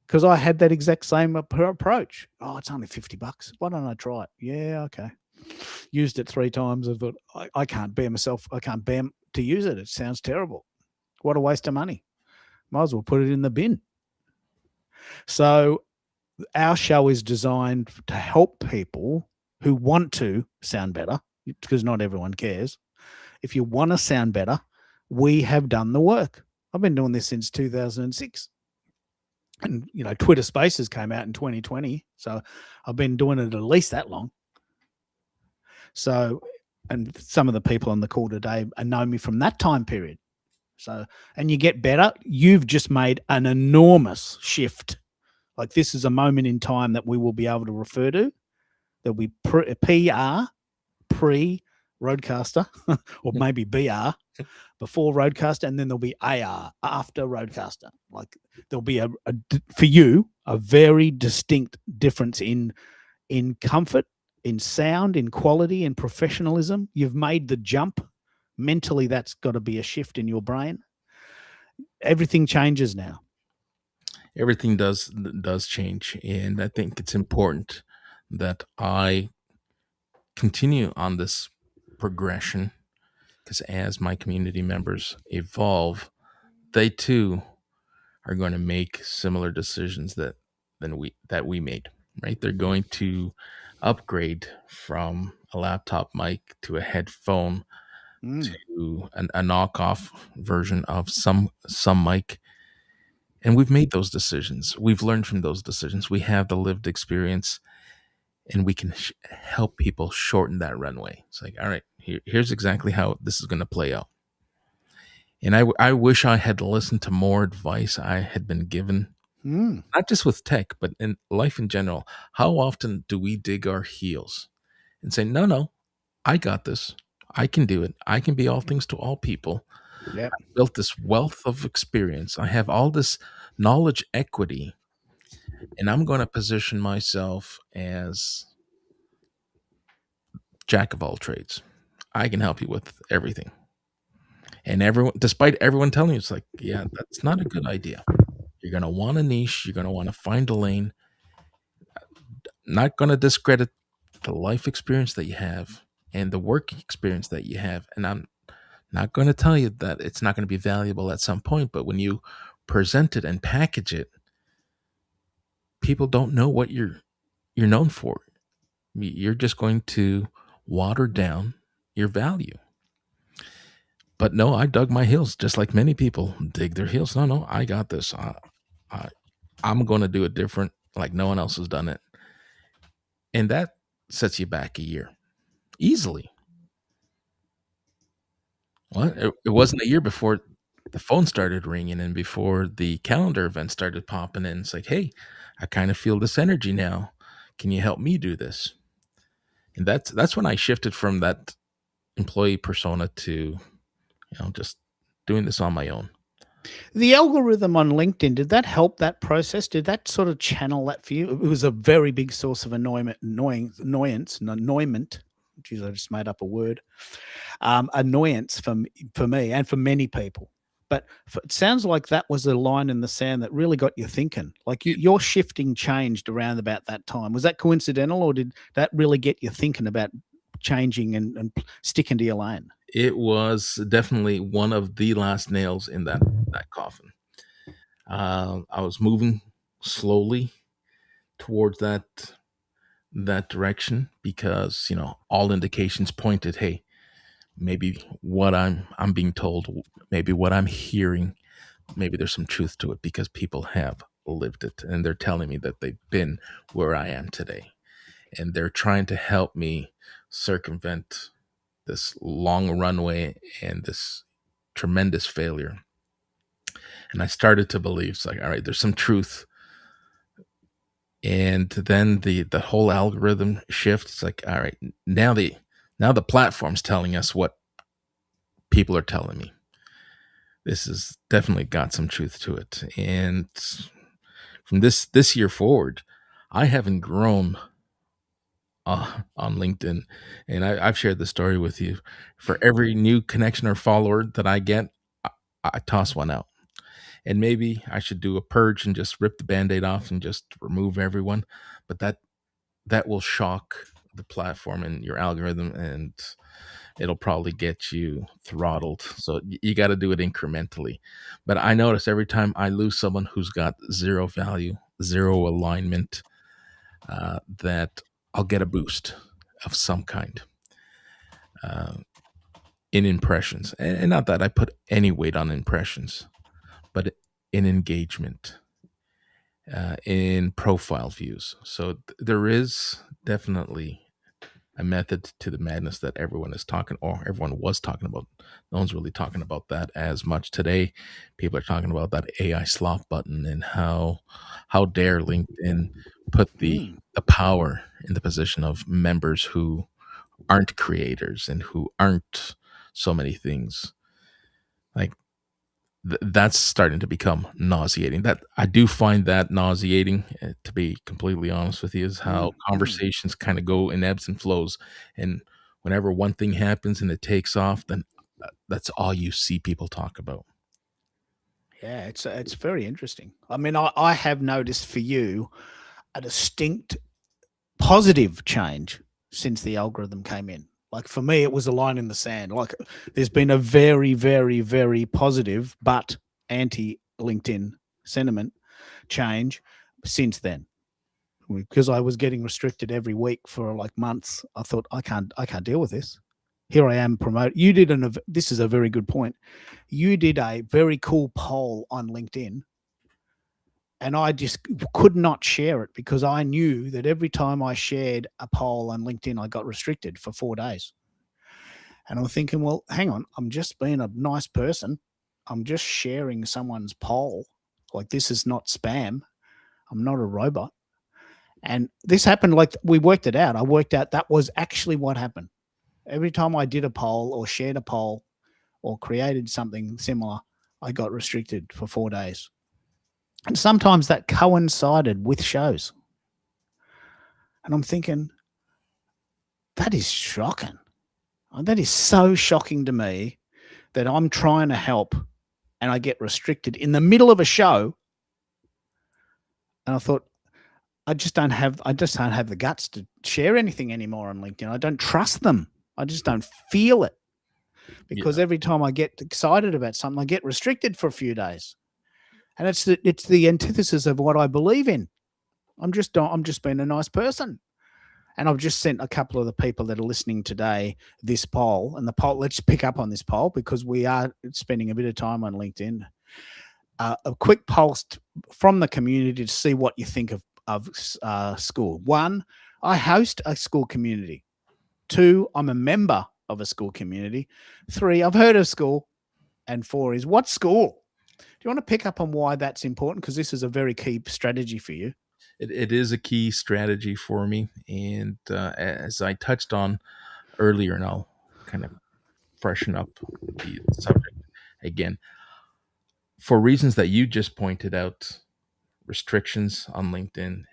because I had that exact same approach. Oh, it's only $50. Why don't I try it? Yeah, okay. Used it 3 times. I thought, I can't bear myself. I can't bear to use it. It sounds terrible. What a waste of money. Might as well put it in the bin. So our show is designed to help people who want to sound better, because not everyone cares. If you want to sound better, we have done the work. I've been doing this since 2006. And, you know, Twitter Spaces came out in 2020. So I've been doing it at least that long. So, and some of the people on the call today know me from that time period. So, and you get better. You've just made an enormous shift. Like, this is a moment in time that we will be able to refer to. There'll be pre-RØDECaster, or maybe BR before RØDECaster, and then there'll be AR after RØDECaster. Like, there'll be for you a very distinct difference in comfort, in sound, in quality, in professionalism. You've made the jump. Mentally, that's got to be a shift in your brain. Everything changes now. Everything does change, and I think it's important that I continue on this progression, because as my community members evolve, they too are going to make similar decisions that we made. Right? They're going to upgrade from a laptop mic to a headphone to a knockoff version of some mic. And we've made those decisions. We've learned from those decisions. We have the lived experience, and we can help people shorten that runway. It's like, all right, here's exactly how this is going to play out. And I wish I had listened to more advice I had been given, not just with tech, but in life in general. How often do we dig our heels and say, no, I got this. I can do it. I can be all things to all people. Yep. I built this wealth of experience. I have all this knowledge equity, and I'm going to position myself as jack of all trades. I can help you with everything. And everyone, despite everyone telling you, it's like, yeah, that's not a good idea. You're going to want a niche. You're going to want to find a lane. Not going to discredit the life experience that you have and the work experience that you have. And I'm not going to tell you that it's not going to be valuable at some point, but when you present it and package it, people don't know what you're known for. You're just going to water down your value. But no, I dug my heels just like many people dig their heels. No, I got this. I'm going to do it different, like no one else has done it. And that sets you back a year easily. Well, it wasn't a year before the phone started ringing and before the calendar event started popping in. It's like, hey, I kind of feel this energy now. Can you help me do this? And that's when I shifted from that employee persona to, just doing this on my own. The algorithm on LinkedIn, did that help that process? Did that sort of channel that for you? It was a very big source of annoyance. Geez, I just made up a word. Annoyance for me and for many people. But it sounds like that was a line in the sand that really got you thinking. Like your shifting changed around about that time. Was that coincidental, or did that really get you thinking about changing and sticking to your lane? It was definitely one of the last nails in that coffin. I was moving slowly towards that direction because all indications pointed, hey, maybe what I'm being told, maybe what I'm hearing, maybe there's some truth to it because people have lived it and they're telling me that they've been where I am today, and they're trying to help me circumvent this long runway and this tremendous failure. And I started to believe, it's like, all right, there's some truth. And then the whole algorithm shifts. It's like, all right, now the platform's telling us what people are telling me. This has definitely got some truth to it. And from this year forward, I haven't grown on LinkedIn. And I've shared the story with you. For every new connection or follower that I get, I toss one out. And maybe I should do a purge and just rip the Band-Aid off and just remove everyone. But that will shock the platform and your algorithm, and it'll probably get you throttled. So you got to do it incrementally. But I notice every time I lose someone who's got zero value, zero alignment, that I'll get a boost of some kind in impressions. And not that I put any weight on impressions, but in engagement, in profile views. So there is definitely a method to the madness that everyone is talking, or everyone was talking about. No one's really talking about that as much today. People are talking about that AI slot button and how dare LinkedIn put the power in the position of members who aren't creators and who aren't so many things. Like that's starting to become nauseating. That I do find that nauseating, to be completely honest with you, is how conversations kind of go in ebbs and flows. And whenever one thing happens and it takes off, then that's all you see people talk about. Yeah, it's very interesting. I mean, I have noticed for you a distinct positive change since the algorithm came in. Like for me, it was a line in the sand. Like there's been a very, very, very positive but anti-LinkedIn sentiment change since then. Because I was getting restricted every week for like months. I thought I can't deal with this. Here I am promoted. This is a very good point. You did a very cool poll on LinkedIn, and I just could not share it because I knew that every time I shared a poll on LinkedIn, I got restricted for 4 days. And I'm thinking, well, hang on, I'm just being a nice person. I'm just sharing someone's poll. Like, this is not spam. I'm not a robot. And this happened, like, we worked it out. I worked out that was actually what happened. Every time I did a poll or shared a poll or created something similar, I got restricted for 4 days. And sometimes that coincided with shows. And I'm thinking, that is shocking. That is so shocking to me that I'm trying to help and I get restricted in the middle of a show. And I thought, I just don't have the guts to share anything anymore on LinkedIn. I don't trust them. I just don't feel it, because every time I get excited about something, I get restricted for a few days. And it's the antithesis of what I believe in. I'm just being a nice person. And I've just sent a couple of the people that are listening today this poll. And the poll, let's pick up on this poll because we are spending a bit of time on LinkedIn. A quick post from the community to see what you think of Skool. 1, I host a Skool community. 2, I'm a member of a Skool community. 3, I've heard of Skool. And 4 is, what's Skool? Do you want to pick up on why that's important? Because this is a very key strategy for you. It is a key strategy for me. And as I touched on earlier, and I'll kind of freshen up the subject again, for reasons that you just pointed out, restrictions on LinkedIn,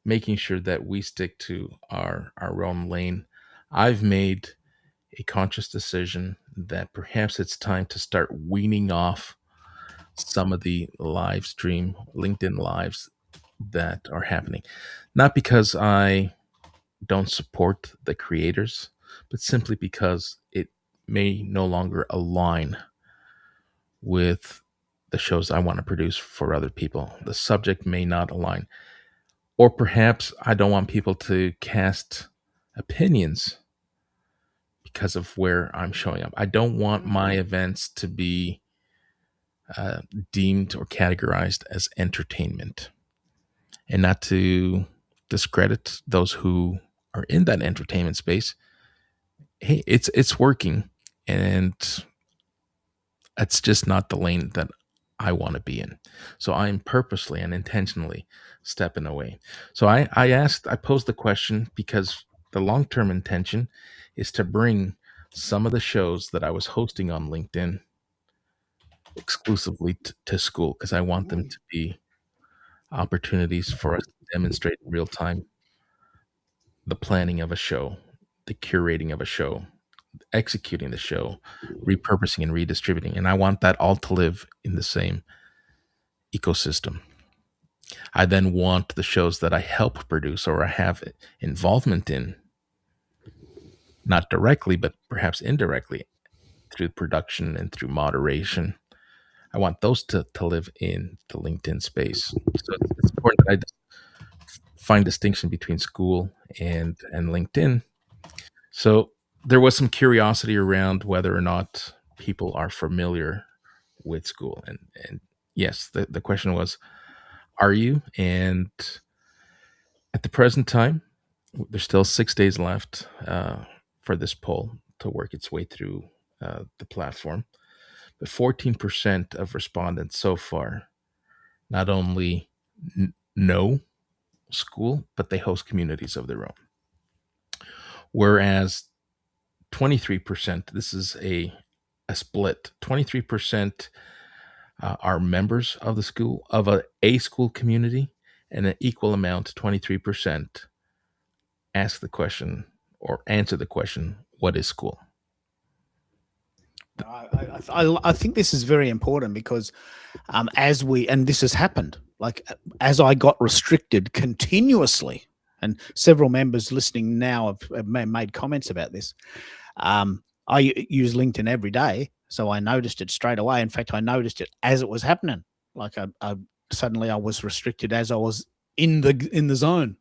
making sure that we stick to our own lane, I've made a conscious decision that perhaps it's time to start weaning off some of the live stream LinkedIn lives that are happening. Not because I don't support the creators, but simply because it may no longer align with the shows I want to produce for other people. The subject may not align. Or perhaps I don't want people to cast opinions because of where I'm showing up. I don't want my events to be deemed or categorized as entertainment. And not to discredit those who are in that entertainment space. Hey, it's working, and it's just not the lane that I want to be in. So I'm purposely and intentionally stepping away. So I posed the question because the long-term intention is to bring some of the shows that I was hosting on LinkedIn exclusively to Skool, because I want them to be opportunities for us to demonstrate in real time the planning of a show, the curating of a show, executing the show, repurposing and redistributing. And I want that all to live in the same ecosystem. I then want the shows that I help produce or I have involvement in, not directly, but perhaps indirectly through production and through moderation. I want those to live in the LinkedIn space. So it's important that I find distinction between Skool and LinkedIn. So there was some curiosity around whether or not people are familiar with Skool. And yes, the question was, are you? And at the present time, there's still 6 days left for this poll to work its way through the platform. But 14% of respondents so far not only know Skool, but they host communities of their own. Whereas 23%, this is a split, 23% are members of the Skool, of a Skool community, and an equal amount, 23%, ask the question or answer the question, what is Skool? I think this is very important because and this has happened, like as I got restricted continuously, and several members listening now have made comments about this. I use LinkedIn every day, so I noticed it straight away. In fact, I noticed it as it was happening. Like suddenly I was restricted as I was in the zone.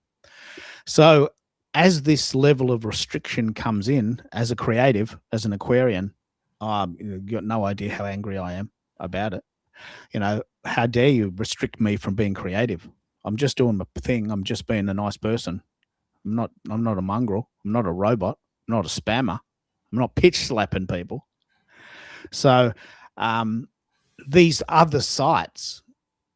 So as this level of restriction comes in, as a creative, as an Aquarian, you've got no idea how angry I am about it. How dare you restrict me from being creative? I'm just doing my thing. I'm just being a nice person. I'm not a mongrel. I'm not a robot. I'm not a spammer. I'm not pitch slapping people. So these other sites,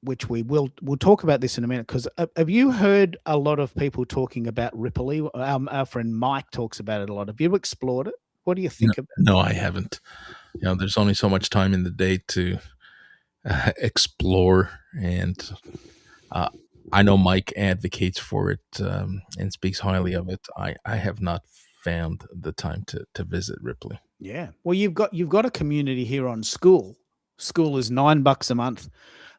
which we'll talk about this in a minute, because have you heard a lot of people talking about Ripley? Our friend Mike talks about it a lot. Have you explored it? What do you think about it? No, I haven't. There's only so much time in the day to explore, and I know Mike advocates for it and speaks highly of it. I have not found the time to visit Ripley. Yeah. Well, you've got a community here on Skool. Skool is $9 a month.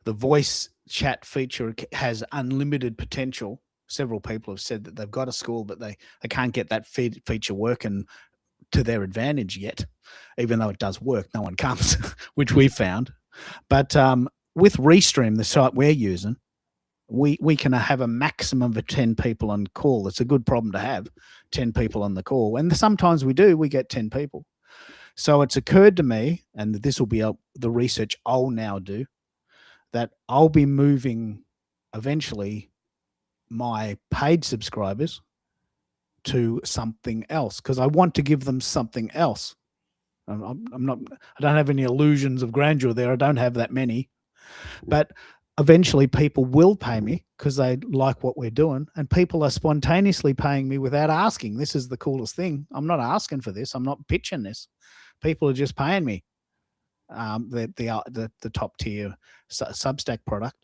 The voice chat feature has unlimited potential. Several people have said that they've got a Skool, but they can't get that feature working to their advantage yet. Even though it does work, no one comes, which we found. But with Restream, the site we're using, we can have a maximum of 10 people on call. It's a good problem to have, 10 people on the call. And sometimes we get 10 people. So it's occurred to me, and this will be the research I'll now do, that I'll be moving eventually my paid subscribers to something else, because I want to give them something else. I don't have any illusions of grandeur there. I don't have that many, but eventually people will pay me because they like what we're doing, and people are spontaneously paying me without asking. This is the coolest thing. I'm not asking for this. I'm not pitching this. People are just paying me the top tier Substack product.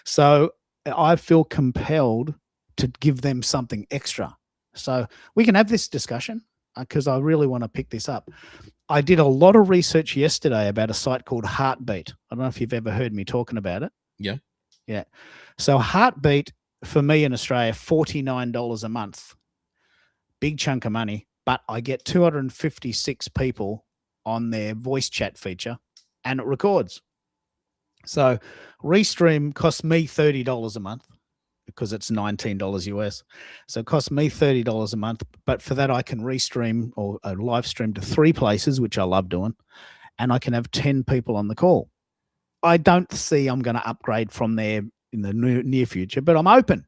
So I feel compelled to give them something extra. So we can have this discussion because I really want to pick this up. I did a lot of research yesterday about a site called Heartbeat. I don't know if you've ever heard me talking about it. Yeah. Yeah. So Heartbeat for me in Australia, $49 a month. Big chunk of money, but I get 256 people on their voice chat feature and it records. So Restream costs me $30 a month because it's $19 US. So it costs me $30 a month, but for that I can restream or live stream to 3 places, which I love doing, and I can have 10 people on the call. I don't see I'm going to upgrade from there in the near future, but I'm open.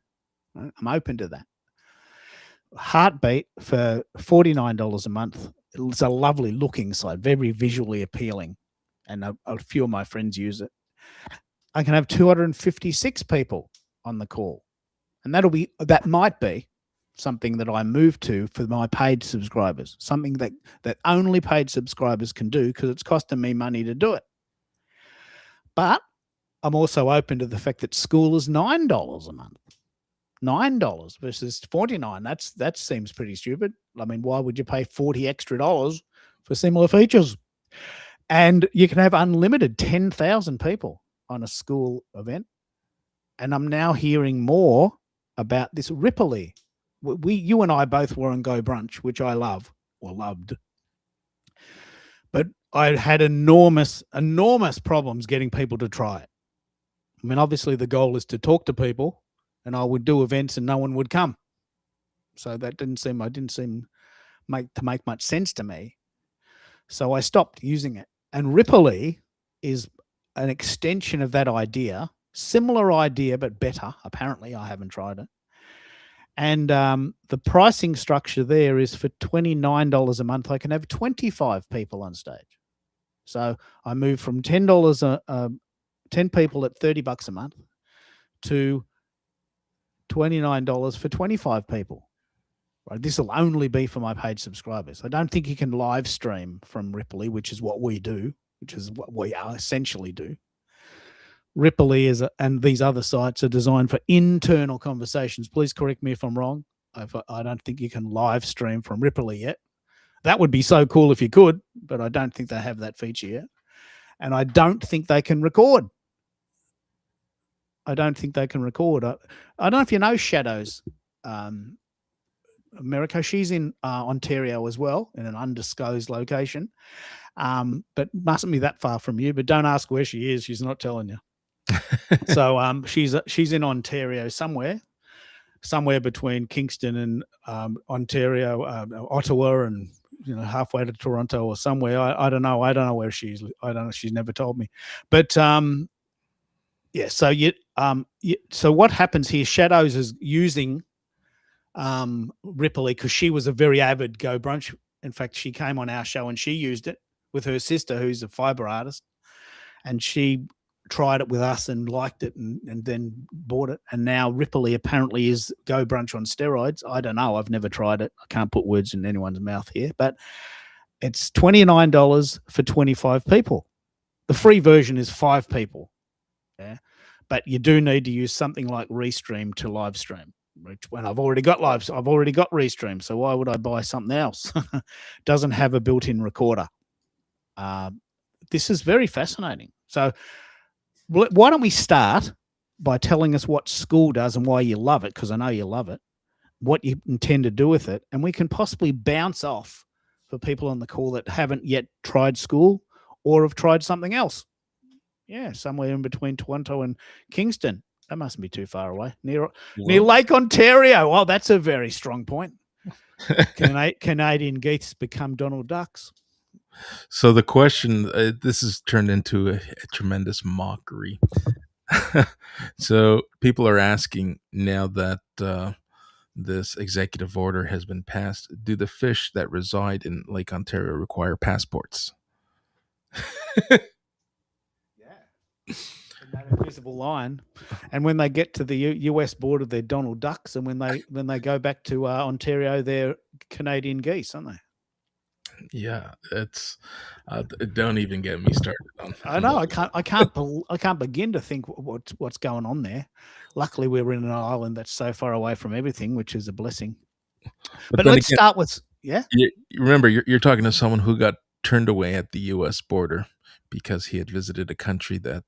I'm open to that. Heartbeat for $49 a month. It's a lovely looking site, very visually appealing, and a few of my friends use it. I can have 256 people on the call, and that might be something that I move to for my paid subscribers, something that only paid subscribers can do because it's costing me money to do it. But I'm also open to the fact that Skool is $9 a month. $9 versus $49. That seems pretty stupid. I mean, why would you pay $40 extra for similar features? And you can have unlimited 10,000 people on a Skool event. And I'm now hearing more about this Ripley. You and I both were on Go Brunch, which I love or loved. But I had enormous problems getting people to try it. I mean, obviously the goal is to talk to people, and I would do events and no one would come. So that didn't seem to make much sense to me. So I stopped using it. And Ripley is an extension of that idea, similar idea, but better. Apparently, I haven't tried it. And the pricing structure there is for $29 a month. I can have 25 people on stage. So I moved from $10 10 people at $30 a month to $29 for 25 people. Right? This will only be for my paid subscribers. I don't think you can live stream from Ripley, which is what we do, which is what we essentially do. Ripley and these other sites are designed for internal conversations. Please correct me if I'm wrong. I don't think you can live stream from Ripley yet. That would be so cool if you could, but I don't think they have that feature yet. And I don't think they can record. I don't know if you know Shadows, America. She's in Ontario as well, in an undisclosed location, but mustn't be that far from you. But don't ask where she is; she's not telling you. So she's in Ontario somewhere between Kingston and Ontario, Ottawa, and halfway to Toronto or somewhere. I don't know. I don't know where she's. I don't know. She's never told me. But yeah. So so what happens here? Shadows is using Ripley because she was a very avid Go Brunch. In fact, she came on our show and she used it with her sister, who's a fiber artist, and she tried it with us and liked it and then bought it. And now Ripley apparently is Go Brunch on steroids. I don't know. I've never tried it. I can't put words in anyone's mouth here, but it's $29 for 25 people. The free version is 5 people. Yeah. But you do need to use something like Restream to live stream. when I've already got lives, I've already got Restream, so why would I buy something else? Doesn't have a built-in recorder. This is very fascinating. So why don't we start by telling us what Skool does and why you love it, because I know you love it, what you intend to do with it, and we can possibly bounce off for people on the call that haven't yet tried Skool or have tried something else. Yeah, somewhere in between Toronto and Kingston. That mustn't be too far away. Near Lake Ontario. Oh, that's a very strong point. Canadian geese become Donald Ducks. So the question, this has turned into a tremendous mockery. So people are asking now that this executive order has been passed, do the fish that reside in Lake Ontario require passports? That invisible line, and when they get to the US border, they're Donald Ducks, and when they go back to Ontario, they're Canadian geese, aren't they? Yeah, it's don't even get me started on. I know. I can't begin to think what's going on there. Luckily, we're in an island that's so far away from everything, which is a blessing. But let's start with You remember, you're talking to someone who got turned away at the U.S. border because he had visited a country that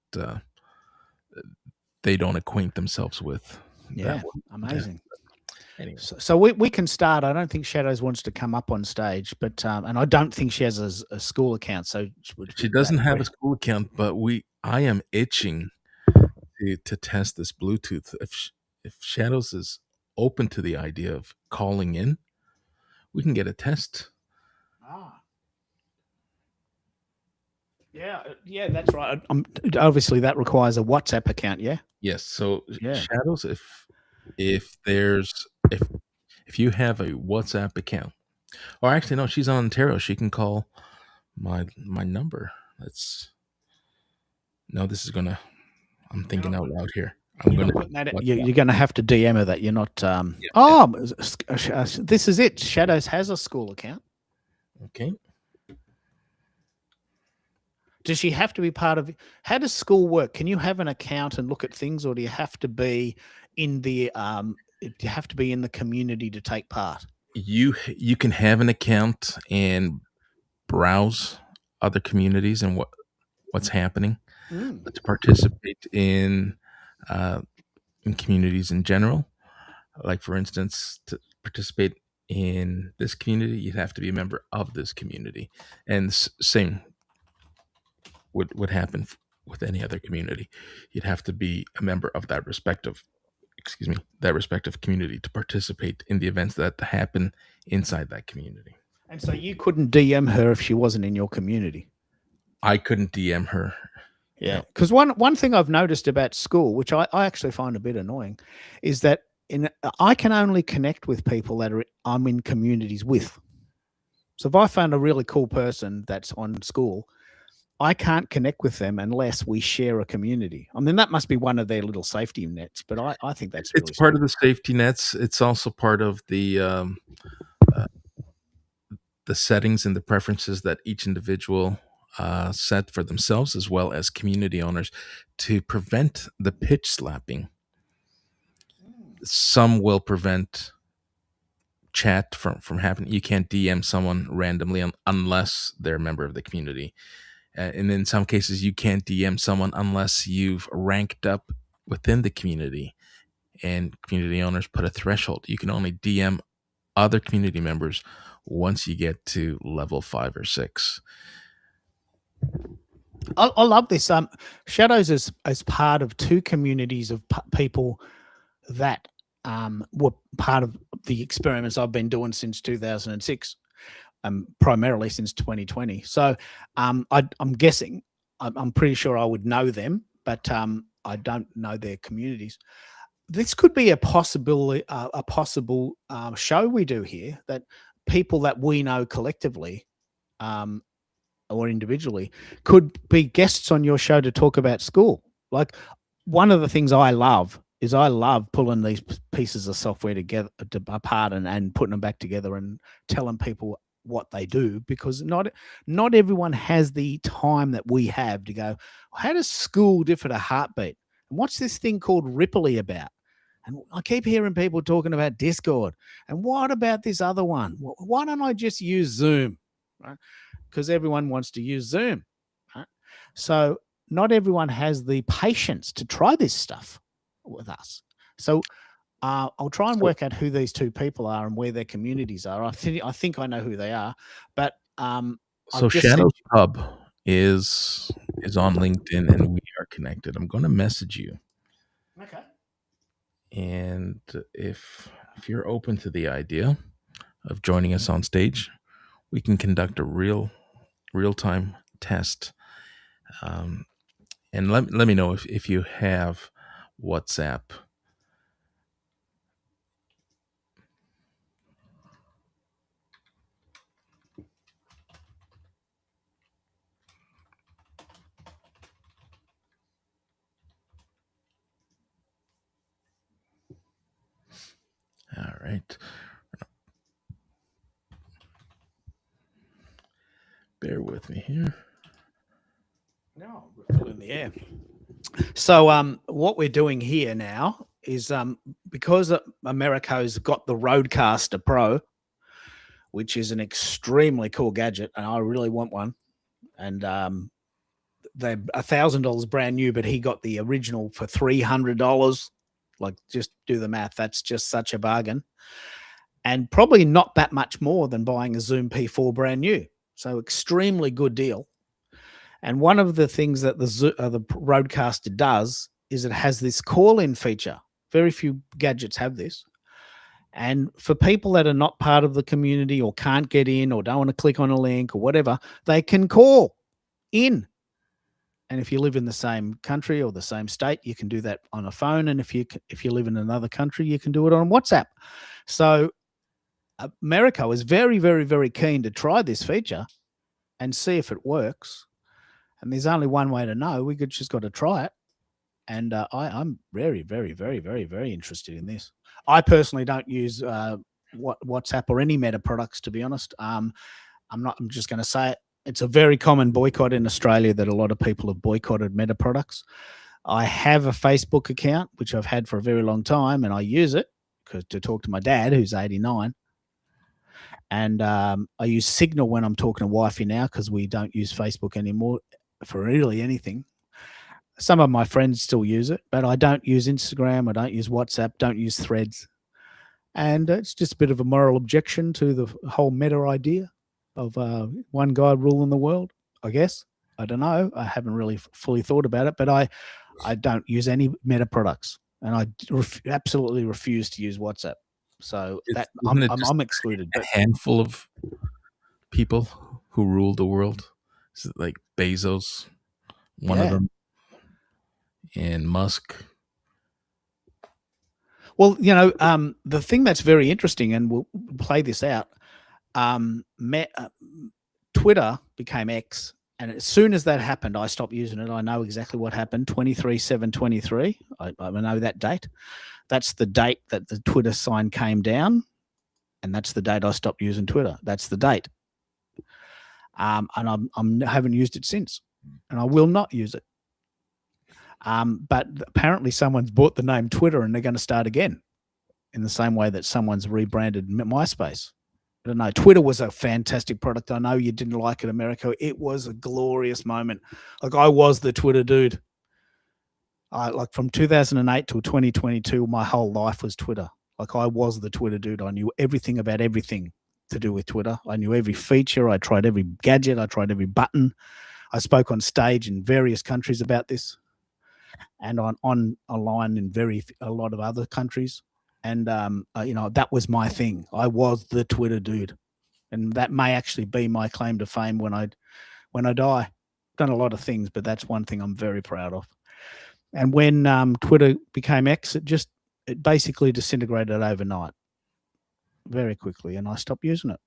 they don't acquaint themselves with. Yeah, amazing. Anyway. So we can start. I don't think Shadows wants to come up on stage, but and I don't think she has a Skool account. So she doesn't have a Skool account, but I am itching to test this Bluetooth. If Shadows is open to the idea of calling in, we can get a test. Yeah, that's right. Obviously, that requires a WhatsApp account. Yeah. Yes. So Shadows, if you have a WhatsApp account, or actually no, she's on Ontario. She can call my number. This is gonna. I'm thinking out loud here. You're gonna have to DM her that you're not. This is it. Shadows has a Skool account. Okay. Does she have to be part of? How does Skool work? Can you have an account and look at things, or do you have to be in the? Do you have to be in the community to take part? You can have an account and browse other communities and what's happening, but to participate in communities in general, like for instance, to participate in this community, you'd have to be a member of this community, and same would happen with any other community. You'd have to be a member of that respective community to participate in the events that happen inside that community. And so you couldn't DM her if she wasn't in your community? I couldn't DM her. Yeah, because one thing I've noticed about Skool, which I actually find a bit annoying, is that I can only connect with people that I'm in communities with. So if I found a really cool person that's on Skool, I can't connect with them unless we share a community. I mean, that must be one of their little safety nets, but I think that's really part of the safety nets. It's also part of the settings and the preferences that each individual set for themselves, as well as community owners, to prevent the pitch slapping. Some will prevent chat from happening. You can't DM someone randomly unless they're a member of the community. And in some cases, you can't DM someone unless you've ranked up within the community, and community owners put a threshold. You can only DM other community members once you get to level 5 or 6. I love this. Shadows is as part of 2 communities of people that were part of the experiments I've been doing since 2006. Primarily since 2020. So I'm guessing, I'm pretty sure I would know them, but I don't know their communities. This could be a possible show we do here, that people that we know collectively or individually could be guests on your show to talk about Skool. Like, one of the things I love is pulling these pieces of software together apart and putting them back together and telling people what they do, because not everyone has the time that we have to go, how does Skool differ to Heartbeat? And what's this thing called Ripley about? And I keep hearing people talking about Discord. And what about this other one? Why don't I just use Zoom? Right? Because everyone wants to use Zoom. Right? So not everyone has the patience to try this stuff with us. So I'll try and work out who these two people are and where their communities are. I think I know who they are, but So Shadow's Pub is on LinkedIn, and we are connected. I'm going to message you. Okay. And if you're open to the idea of joining us on stage, we can conduct a real-time test. And let me know if you have WhatsApp. All right. Bear with me here. No, we're still in the air. So what we're doing here now is because Americo's got the RØDECaster Pro, which is an extremely cool gadget, and I really want one. And they're $1,000 brand new, but he got the original for $300. Like, just do the math. That's just such a bargain. And probably not that much more than buying a Zoom P4 brand new. So extremely good deal. And one of the things that the RØDECaster does is it has this call-in feature. Very few gadgets have this. And for people that are not part of the community or can't get in or don't want to click on a link or whatever, they can call in. And if you live in the same country or the same state, you can do that on a phone. And if you live in another country, you can do it on WhatsApp. So America is very, very, very keen to try this feature and see if it works. And there's only one way to know. We could just got to try it. And I'm very, very, very, very, very interested in this. I personally don't use WhatsApp or any Meta products, to be honest. I'm just going to say it. It's a very common boycott in Australia that a lot of people have boycotted Meta products. I have a Facebook account, which I've had for a very long time, and I use it to talk to my dad, who's 89. And I use Signal when I'm talking to wifey now, because we don't use Facebook anymore for really anything. Some of my friends still use it, but I don't use Instagram. I don't use WhatsApp, don't use Threads. And it's just a bit of a moral objection to the whole Meta idea of one guy ruling the world, I guess. I don't know. I haven't really fully thought about it, but I don't use any Meta products, and I absolutely refuse to use WhatsApp. So that I'm excluded. A handful of people who rule the world. Is it like Bezos, one of them, and Musk? Well, the thing that's very interesting, and we'll play this out. Twitter became X, and as soon as that happened, I stopped using it. I know exactly what happened. 23/7/23. I know that date. That's the date that the Twitter sign came down, and that's the date I stopped using Twitter. That's the date. And I haven't used it since, and I will not use it. But apparently someone's bought the name Twitter, and they're going to start again in the same way that someone's rebranded MySpace. I don't know. Twitter was a fantastic product. I know you didn't like it, America. It was a glorious moment. Like, I was the Twitter dude. Like from 2008 till 2022, my whole life was Twitter. Like, I was the Twitter dude. I knew everything about everything to do with Twitter. I knew every feature. I tried every gadget. I tried every button. I spoke on stage in various countries about this, and online in a lot of other countries. And that was my thing. I was the Twitter dude, and that may actually be my claim to fame when I die. I've done a lot of things, but that's one thing I'm very proud of. And when Twitter became X, it basically disintegrated overnight, very quickly, and I stopped using it.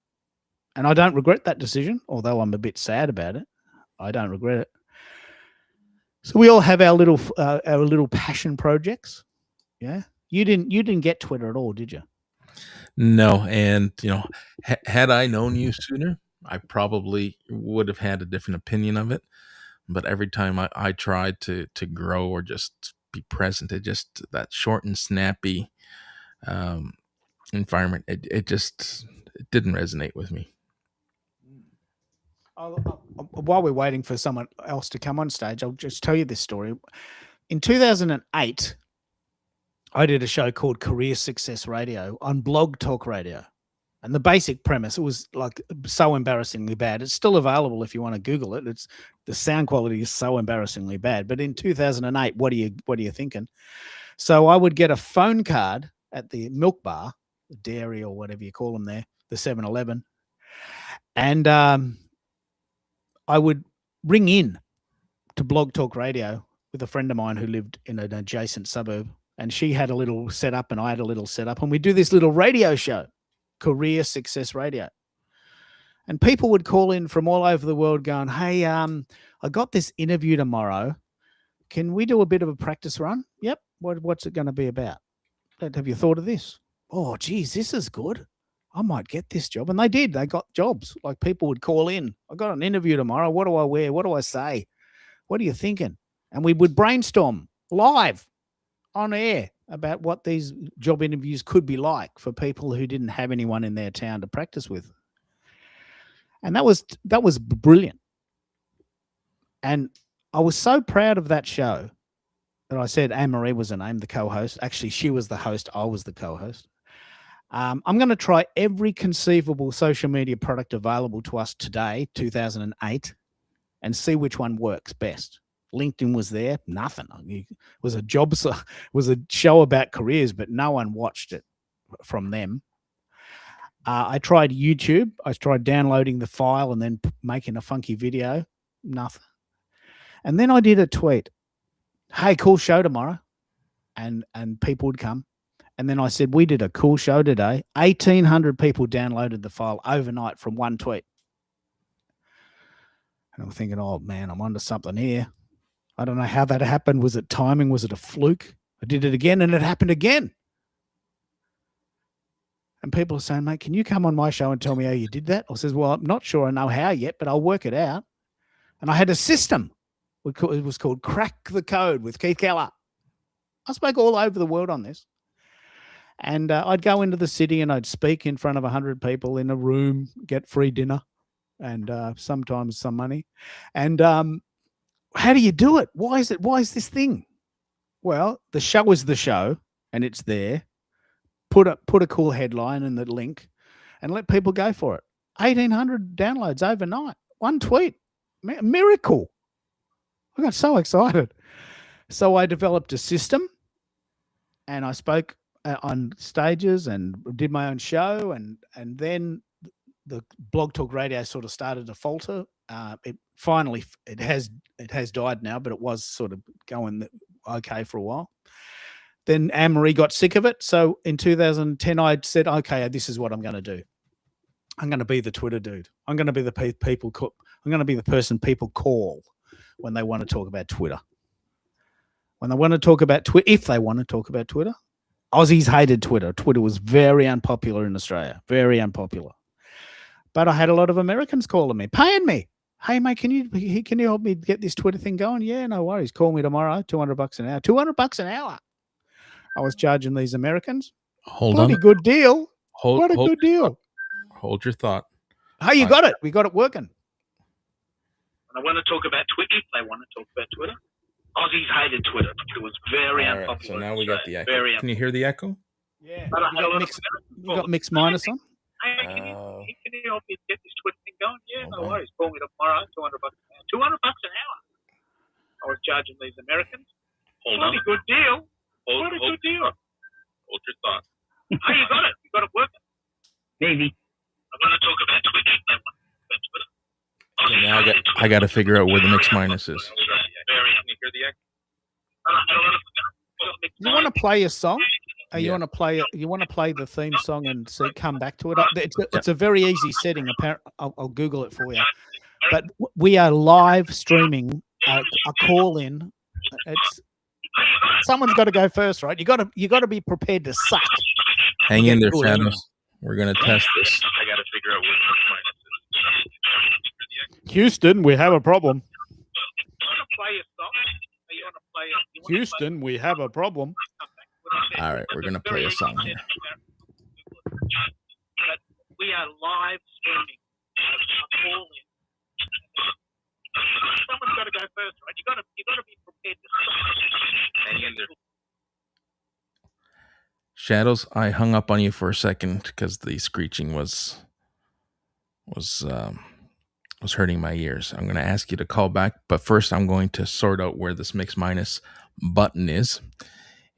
And I don't regret that decision, although I'm a bit sad about it. I don't regret it. So we all have our little passion projects. Yeah. You didn't get Twitter at all, did you? No, and had I known you sooner, I probably would have had a different opinion of it. But every time I tried to grow or just be present. It just, that short and snappy environment, it didn't resonate with me. While we're waiting for someone else to come on stage, I'll just tell you this story. In 2008, I did a show called Career Success Radio on Blog Talk Radio. And the basic premise, it was like so embarrassingly bad. It's still available if you want to Google it. It's, the sound quality is so embarrassingly bad. But in 2008, what are you thinking? So I would get a phone card at the milk bar, the dairy or whatever you call them there, the 7-Eleven. And I would ring in to Blog Talk Radio with a friend of mine who lived in an adjacent suburb. And she had a little setup and I had a little setup. And we do this little radio show, Career Success Radio. And people would call in from all over the world going, hey, I got this interview tomorrow. Can we do a bit of a practice run? Yep. What's it going to be about? Have you thought of this? Oh, geez, this is good. I might get this job. And they did. They got jobs. Like people would call in. I got an interview tomorrow. What do I wear? What do I say? What are you thinking? And we would brainstorm live on air about what these job interviews could be like for people who didn't have anyone in their town to practice with. And that was brilliant. And I was so proud of that show that I said Anne-Marie was her name, the co-host. Actually, she was the host. I was the co-host. I'm going to try every conceivable social media product available to us today, 2008, and see which one works best. LinkedIn was there, nothing. It was a show about careers, but no one watched it from them. I tried YouTube. I tried downloading the file and then making a funky video, nothing. And then I did a tweet, hey, cool show tomorrow. And people would come. And then I said, we did a cool show today. 1,800 people downloaded the file overnight from one tweet. And I'm thinking, oh man, I'm onto something here. I don't know how that happened. Was it timing? Was it a fluke? I did it again and it happened again. And people are saying, mate, can you come on my show and tell me how you did that? I says, well, I'm not sure I know how yet, but I'll work it out. And I had a system. It was called Crack the Code with Keith Keller. I spoke all over the world on this. And I'd go into the city and I'd speak in front of 100 people in a room, get free dinner and sometimes some money. And how do you do it? Why is this thing? Well, the show is the show and it's there. Put a cool headline and the link and let people go for it. 1,800 downloads overnight. One tweet. Miracle. I got so excited. So I developed a system and I spoke on stages and did my own show. And then the Blog Talk Radio sort of started to falter. It has died now, but it was sort of going okay for a while. Then Anne-Marie got sick of it. So in 2010, I said, okay, this is what I'm going to do. I'm going to be the Twitter dude. I'm going to be I'm going to be the person people call when they want to talk about Twitter. When they want to talk about Twitter, if they want to talk about Twitter. Aussies hated Twitter. Twitter was very unpopular in Australia. Very unpopular. But I had a lot of Americans calling me, paying me. Hey, mate, can you help me get this Twitter thing going? Yeah, no worries. Call me tomorrow. $200 an hour. $200 an hour. I was charging these Americans. Hold on. Bloody good deal. What a Hold good deal. Hold your thought. Hey, you got it. We got it working. When I want to talk about Twitter, if they want to talk about Twitter. Aussies hated Twitter. It was very All right, unpopular. so now we got the echo. Very Can you hear the echo? Yeah. But I had a lot of You got mixed minus on? Hey, can you help me get this Twitter thing going? Yeah, Hold no on. worries. Call me tomorrow. $200 an hour. $200 an hour. I was charging these Americans. Bloody good deal. What a good deal. Hold your thought. Hey, you got it. You got it working. Maybe. I want to talk about Twitter. They want to talk about Twitter. So now I got to figure out where the mixed minus is. Can you hear the echo? You want to play a song? You want to play the theme song and come back to it? It's a very easy setting. I'll Google it for you. But we are live streaming a call in. Someone's got to go first, right? You got to be prepared to suck. Hang in there, Shadows. We're gonna test this. I got to figure out where the Houston, we have a problem. You want to play a song? Or you want to play it. You wanna play Houston, we have a problem. something. What I said, All right, we're gonna play a song here. But we are live streaming. Call in. Someone's got to go first, right? You got to be prepared to stop. Shadows, I hung up on you for a second because the screeching was hurting my ears. I'm going to ask you to call back, but first I'm going to sort out where this mix minus button is,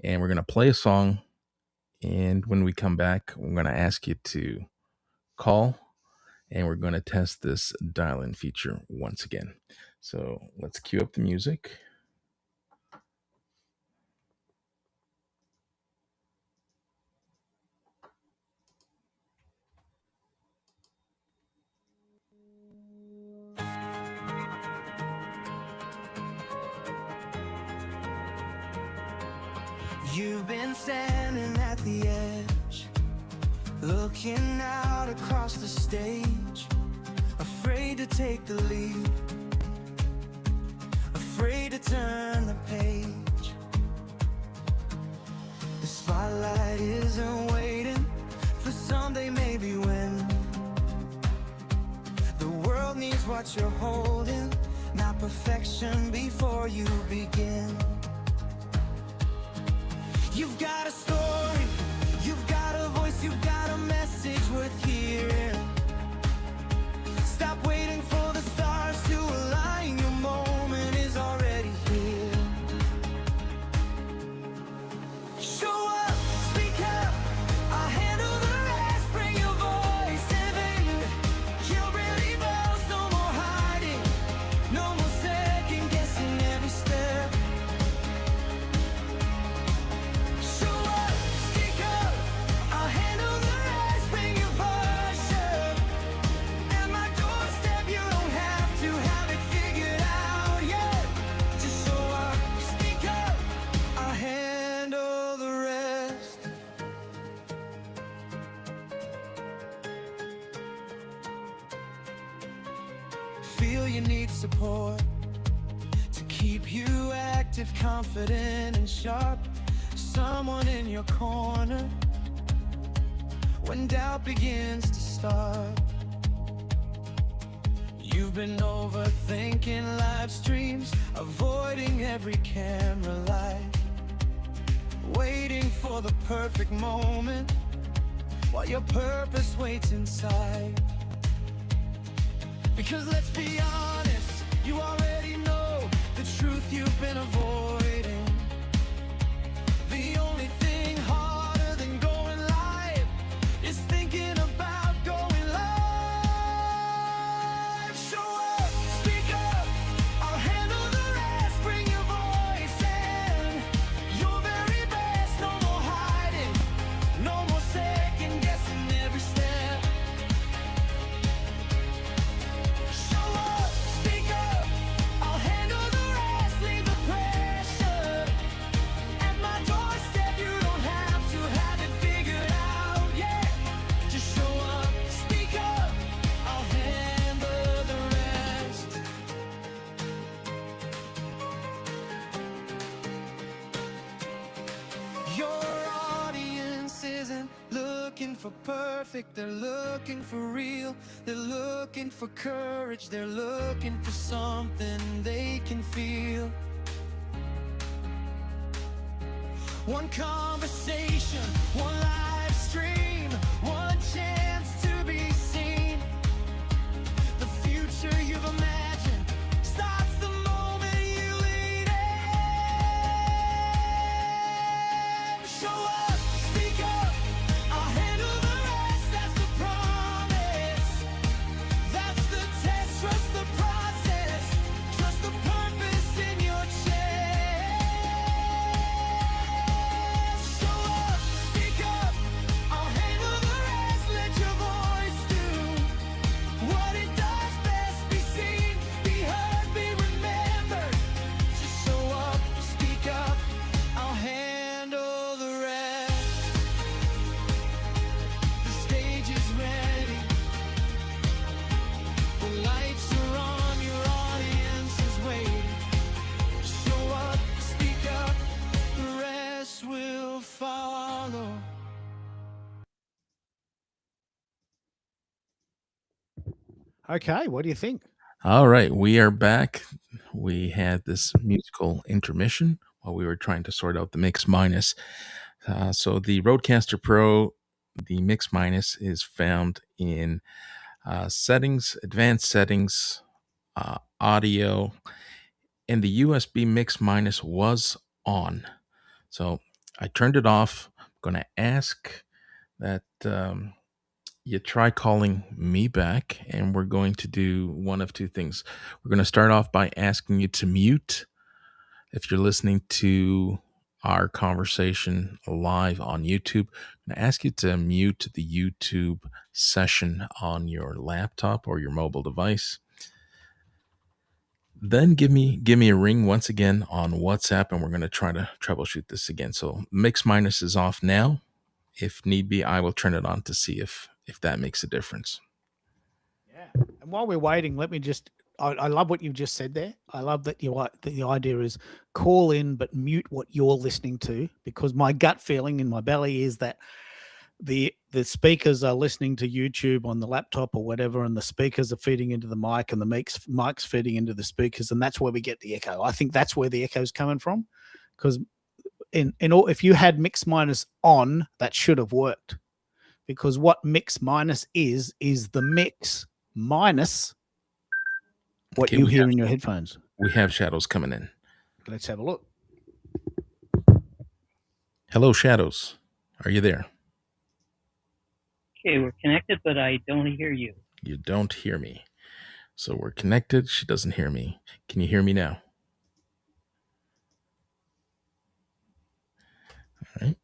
and we're going to play a song. And when we come back, I'm going to ask you to call, and we're going to test this dial-in feature once again. So let's cue up the music. You've been standing at the edge, looking out across the stage, afraid to take the lead, afraid to turn the page. The spotlight isn't waiting for someday, maybe when the world needs what you're holding, not perfection before you begin. You've got a story, you've got a voice, you've got a message worth hearing. Stop waiting for the stars to align, your moment is already here. Show up, speak up, I'll handle the rest, bring your voice in. Kill really bells, no more hiding, no more second guessing every step. Feel you need support to keep you active, confident and sharp. Someone in your corner when doubt begins to start. You've been overthinking live streams, avoiding every camera light, waiting for the perfect moment while your purpose waits inside. Because let's be honest, you already know the truth you've been avoiding. The only thing harder than going live is thinking about going live. Show up, speak up, I'll handle the rest, bring your voice in. Your very best, no more hiding, no more second guessing every step. For perfect, they're looking for real, they're looking for courage, they're looking for something they can feel. One conversation, one live stream, one chance to be seen. The future you've imagined starts the moment you lead in. Show up, speak up, I'll handle the rest, that's the promise. That's the test, trust the process, trust the purpose in your chest. Show up, speak up, Okay, what do you think? All right, we are back. We had this musical intermission while we were trying to sort out the mix minus. So the RØDECaster Pro, the mix minus is found in settings, advanced settings, audio, and the USB mix minus was on. So I turned it off. I'm going to ask that you try calling me back, and we're going to do one of two things. We're going to start off by asking you to mute if you're listening to our conversation live on YouTube. I'm going to ask you to mute the YouTube session on your laptop or your mobile device. Then give me a ring once again on WhatsApp, and we're going to try to troubleshoot this again. So mix minus is off now. If need be, I will turn it on to see if that makes a difference. Yeah. And while we're waiting, let me just. I love what you've just said there. I love that the idea is call in but mute what you're listening to, because my gut feeling in my belly is that the speakers are listening to YouTube on the laptop or whatever, and the speakers are feeding into the mic, and the mic's feeding into the speakers, and that's where we get the echo. I think that's where the echo is coming from, because if you had mix minus on, that should have worked, because what mix minus is the mix minus what Okay, you hear in your headphones. We have shadows coming in. Let's have a look. Hello, shadows. Are you there? Okay, we're connected, but I don't hear you. You don't hear me. So we're connected. She doesn't hear me. Can you hear me now? All right.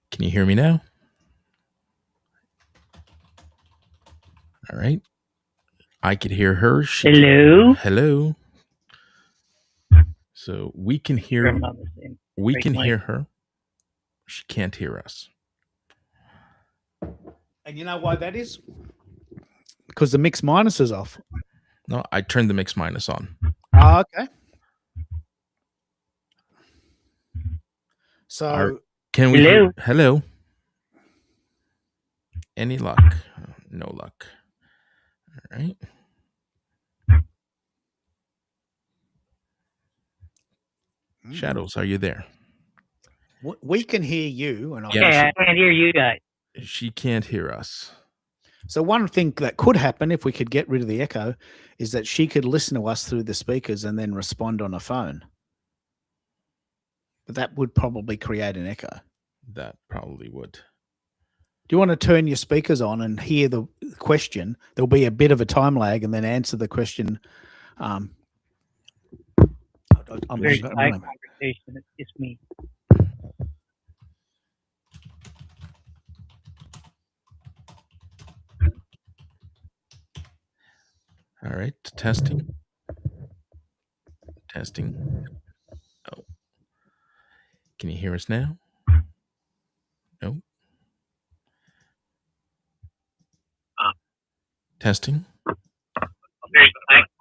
Can you hear me now? All right. I could hear her. Hello? Hello. So we can hear. We can hear her. She can't hear us. And you know why that is? Because the mix minus is off. No, I turned the mix minus on. Oh, okay. So can we? Hello? Hello. Any luck? No luck. All right. Shadows, are you there? We can hear you, and Okay, I can't hear you guys. She can't hear us. So one thing that could happen if we could get rid of the echo is that she could listen to us through the speakers and then respond on a phone. But that would probably create an echo. That probably would. Do you want to turn your speakers on and hear the question? There'll be a bit of a time lag, and then answer the question. Very quiet conversation. It's me. All right, testing. Oh. Can you hear us now? No. Testing.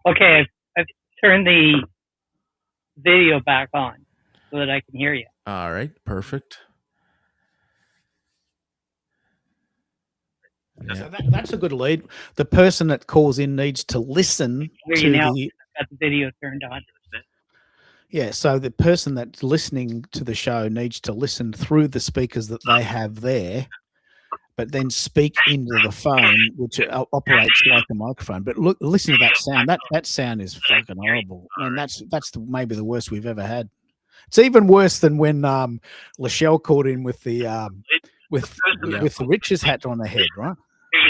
Okay, I've turned the video back on so that I can hear you. All right, perfect. Yeah. So that's a good lead. The person that calls in needs to listen to now. I've got the video turned on. Yeah, so the person that's listening to the show needs to listen through the speakers that they have there, but then speak into the phone, which operates like a microphone. But look, listen to that sound. That sound is fucking horrible, and that's maybe the worst we've ever had. It's even worse than when Lachelle called in with the with the Riches hat on her head, right?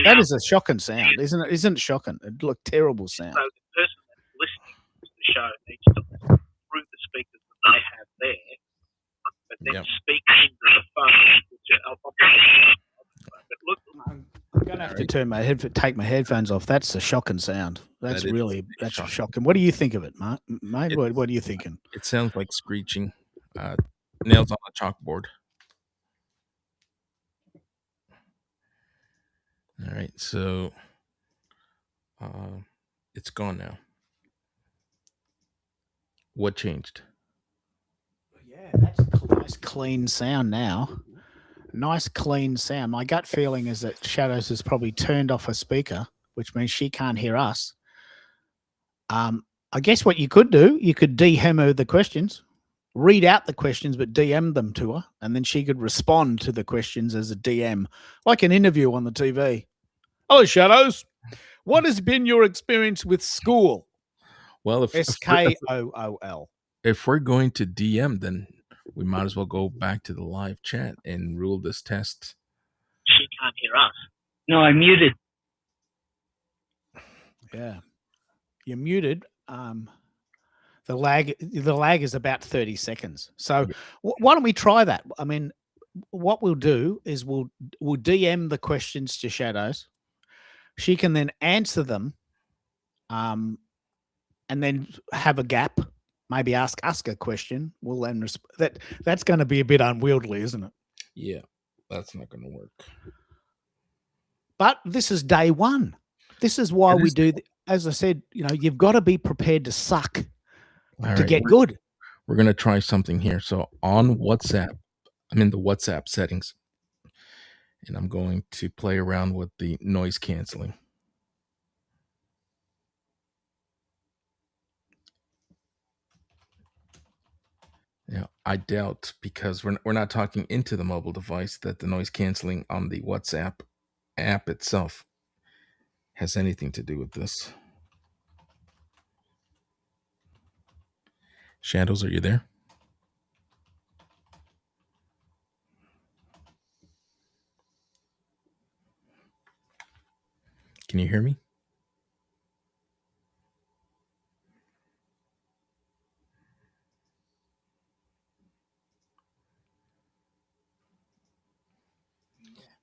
That is a shocking sound, isn't it? Isn't it shocking? It looked terrible sound. So the person that's listening to the show needs to listen through the speakers that they have there, but then speak into the phone, which but look, I'm going to have to take my headphones off. That's a shocking sound. That's shocking. What do you think of it, mate? What are you thinking? It sounds like screeching nails on a chalkboard. All right, so it's gone now. What changed? Yeah, that's a nice clean sound now. Nice clean sound. My gut feeling is that Shadows has probably turned off a speaker which means she can't hear us. I guess what you could do, you could DM her the questions, read out the questions, but DM them to her, and then she could respond to the questions as a DM, like an interview on the TV. Hello, Shadows. What has been your experience with Skool? Well, Skool. if we're going to DM, then we might as well go back to the live chat and rule this test. She can't hear us. No, I muted. Yeah, you're muted. The lag is about 30 seconds. So why don't we try that? I mean, what we'll do is we'll DM the questions to Shadows. She can then answer them, and then have a gap. Maybe ask a question. We'll then that's going to be a bit unwieldy, isn't it? Yeah, that's not going to work. But this is day one. This is why we do. As I said, you've got to be prepared to suck to get good. We're going to try something here. So on WhatsApp, I'm in the WhatsApp settings, and I'm going to play around with the noise canceling. Yeah, I doubt, because we're not talking into the mobile device, that the noise canceling on the WhatsApp app itself has anything to do with this. Shadows, are you there? Can you hear me?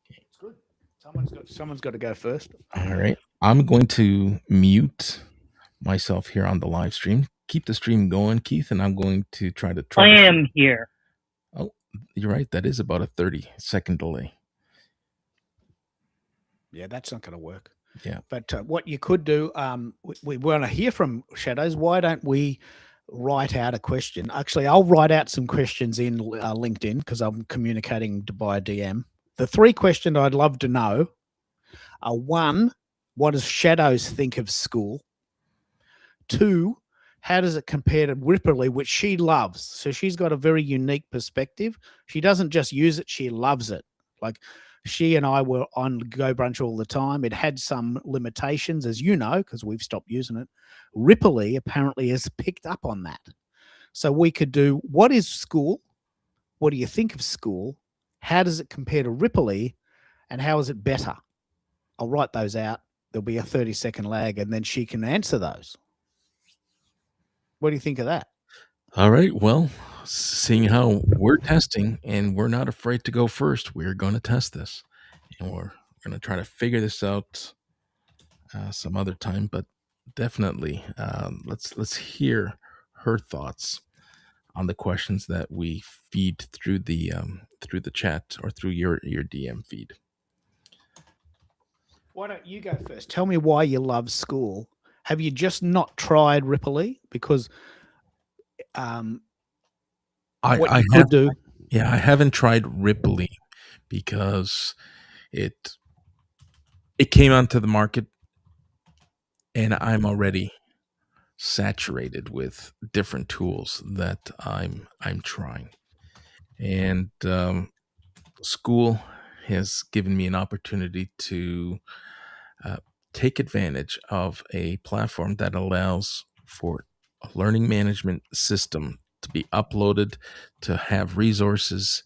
It's good. Someone's got to go first. All right. I'm going to mute myself here on the live stream. Keep the stream going, Keith, and I'm going to try to I am here. Oh, you're right. That is about a 30-second delay. Yeah, that's not going to work. Yeah. But what you could do, we want to hear from Shadows. Why don't we write out a question? Actually, I'll write out some questions in LinkedIn, because I'm communicating by DM. The 3 questions I'd love to know are: 1, what does Shadows think of Skool? 2, how does it compare to Ripley, which she loves? So she's got a very unique perspective. She doesn't just use it, she loves it. Like, she and I were on Go Brunch all the time. It had some limitations, as you know, because we've stopped using it. Ripley apparently has picked up on that. So we could do, what is Skool? What do you think of Skool? How does it compare to Ripley? And how is it better? I'll write those out. There'll be a 30-second lag, and then she can answer those. What do you think of that? All right. Well, seeing how we're testing and we're not afraid to go first, we're going to test this, and we're going to try to figure this out some other time. But definitely, let's hear her thoughts on the questions that we feed through the chat or through your DM feed. Why don't you go first? Tell me why you love Skool. Have you just not tried Ripley? Because I haven't tried Ripley because it came onto the market, and I'm already saturated with different tools that I'm trying. And Skool has given me an opportunity to take advantage of a platform that allows for a learning management system to be uploaded, to have resources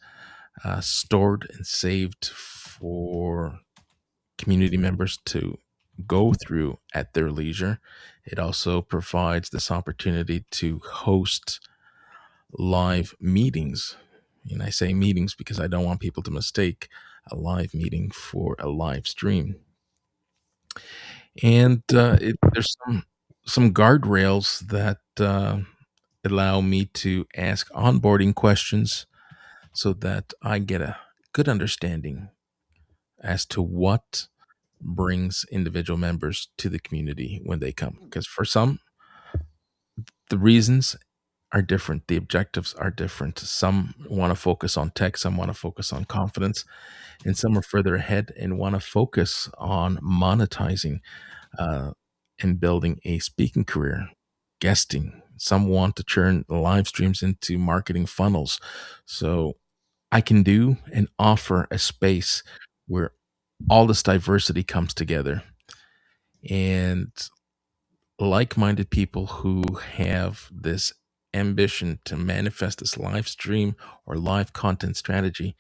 stored and saved for community members to go through at their leisure. It also provides this opportunity to host live meetings. And I say meetings because I don't want people to mistake a live meeting for a live stream. And there's some guardrails that allow me to ask onboarding questions so that I get a good understanding as to what brings individual members to the community when they come. Because for some, the reasons are different. The objectives are different. Some want to focus on tech, some want to focus on confidence, and some are further ahead and want to focus on monetizing in building a speaking career, guesting. Some want to turn live streams into marketing funnels. So I can do and offer a space where all this diversity comes together, and like-minded people who have this ambition to manifest this live stream or live content strategy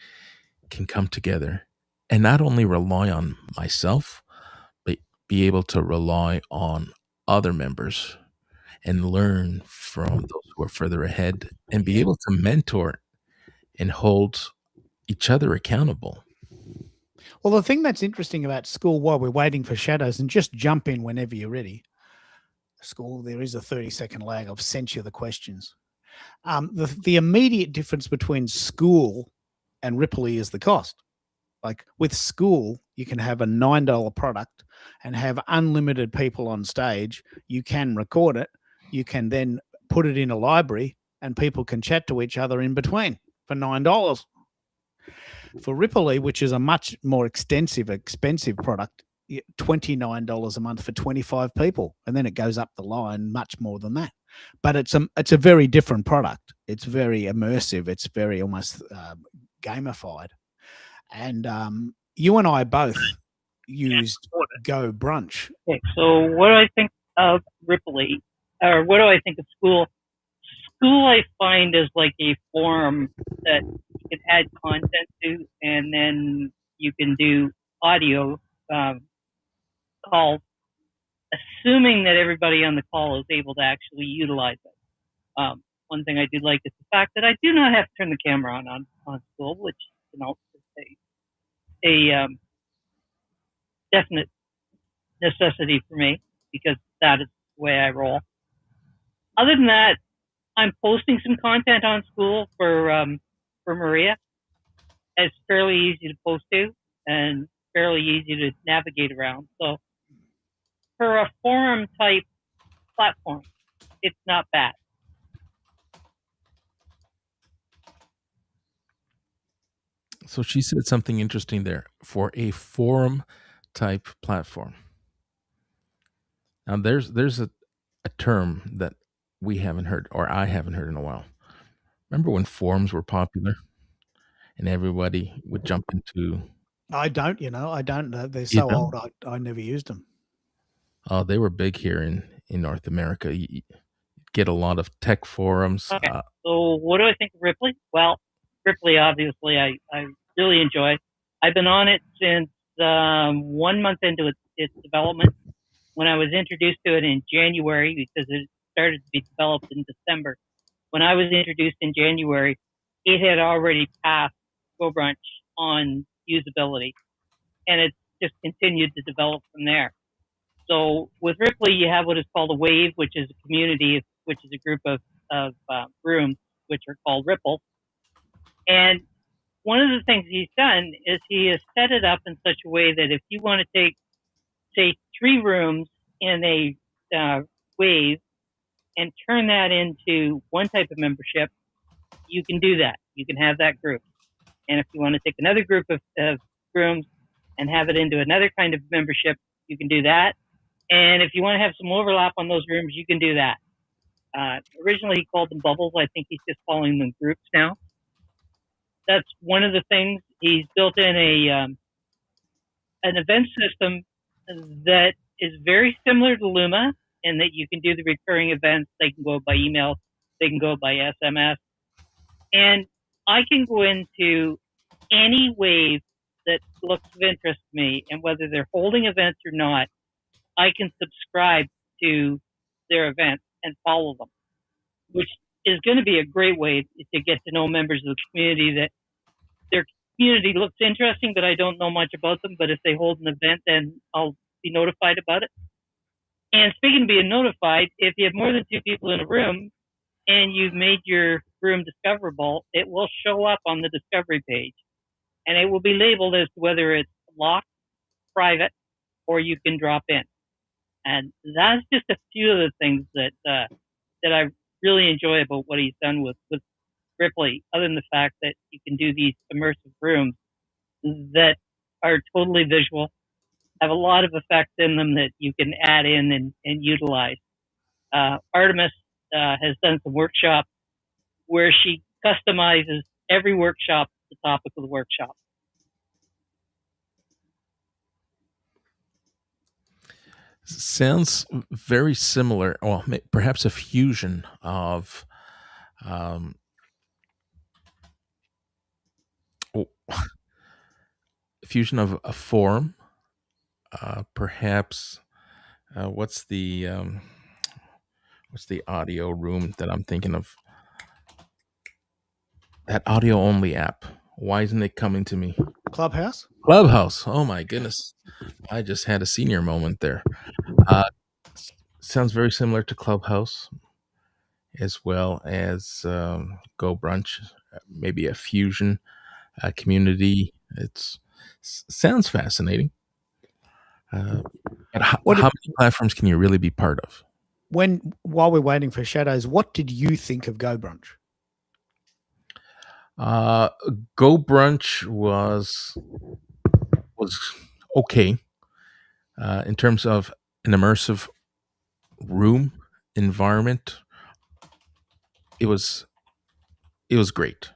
can come together and not only rely on myself, but be able to rely on other members and learn from those who are further ahead and be able to mentor and hold each other accountable. Well, the thing that's interesting about Skool, while we're waiting for Shadows, and just jump in whenever you're ready. Skool, there is a 30-second lag. I've sent you the questions. The immediate difference between Skool and Ripley is the cost. Like with Skool, you can have a $9 product and have unlimited people on stage. You can record it. You can then put it in a library and people can chat to each other in between for $9. For Ripley, which is a much more expensive product, $29 a month for 25 people. And then it goes up the line much more than that. But it's a very different product. It's very immersive. It's very almost gamified. And you and I both used Go Brunch. Okay, so what do I think of Ripley, or what do I think of Skool? Skool, I find, is like a forum that you can add content to, and then you can do audio calls, assuming that everybody on the call is able to actually utilize it. One thing I do like is the fact that I do not have to turn the camera on Skool, which, you know, is a definite necessity for me, because that is the way I roll. Other than that, I'm posting some content on Skool for Maria. It's fairly easy to post to and fairly easy to navigate around. So for a forum type platform, it's not bad. So she said something interesting there, for a forum type platform. Now there's a term that we haven't heard, or I haven't heard in a while. Remember when forums were popular and everybody would jump into? I don't know. They're so old. I never used them. Oh, they were big here in North America. You get a lot of tech forums. Okay. So what do I think of Ripley? Well, Ripley, obviously, I really enjoy. I've been on it since 1 month into its development. When I was introduced to it in January, because it started to be developed in December. When I was introduced in January, it had already passed Go Brunch on usability, and it's just continued to develop from there. So with Ripley, you have what is called a wave, which is a community, which is a group of rooms, which are called ripples. And one of the things he's done is he has set it up in such a way that if you want to take, say, 3 rooms in a wave and turn that into one type of membership, you can do that. You can have that group. And if you want to take another group of rooms and have it into another kind of membership, you can do that. And if you want to have some overlap on those rooms, you can do that. Originally, he called them bubbles. I think he's just calling them groups now. That's one of the things. He's built in an event system that is very similar to Luma, in that you can do the recurring events. They can go by email. They can go by SMS. And I can go into any wave that looks of interest to me, and whether they're holding events or not, I can subscribe to their events and follow them, which is going to be a great way to get to know members of the community that their community looks interesting, but I don't know much about them. But if they hold an event, then I'll be notified about it. And speaking of being notified, if you have more than 2 people in a room and you've made your room discoverable, it will show up on the discovery page, and it will be labeled as to whether it's locked, private, or you can drop in. And that's just a few of the things that I really enjoy about what he's done with Ripley, other than the fact that you can do these immersive rooms that are totally visual. have a lot of effects in them that you can add in and utilize. Artemis has done some workshops where she customizes every workshop to the topic of the workshop. Sounds very similar, well, perhaps a fusion of fusion of a forum, perhaps what's the audio room that I'm thinking of? That audio only app. Why isn't it coming to me? Clubhouse. Clubhouse. Oh my goodness. I just had a senior moment there. Sounds very similar to Clubhouse, as well as Go Brunch, maybe a fusion community. Sounds fascinating. But how many platforms can you really be part of? While we're waiting for Shadows, what did you think of Go Brunch? Go Brunch was okay in terms of an immersive room environment. It was great.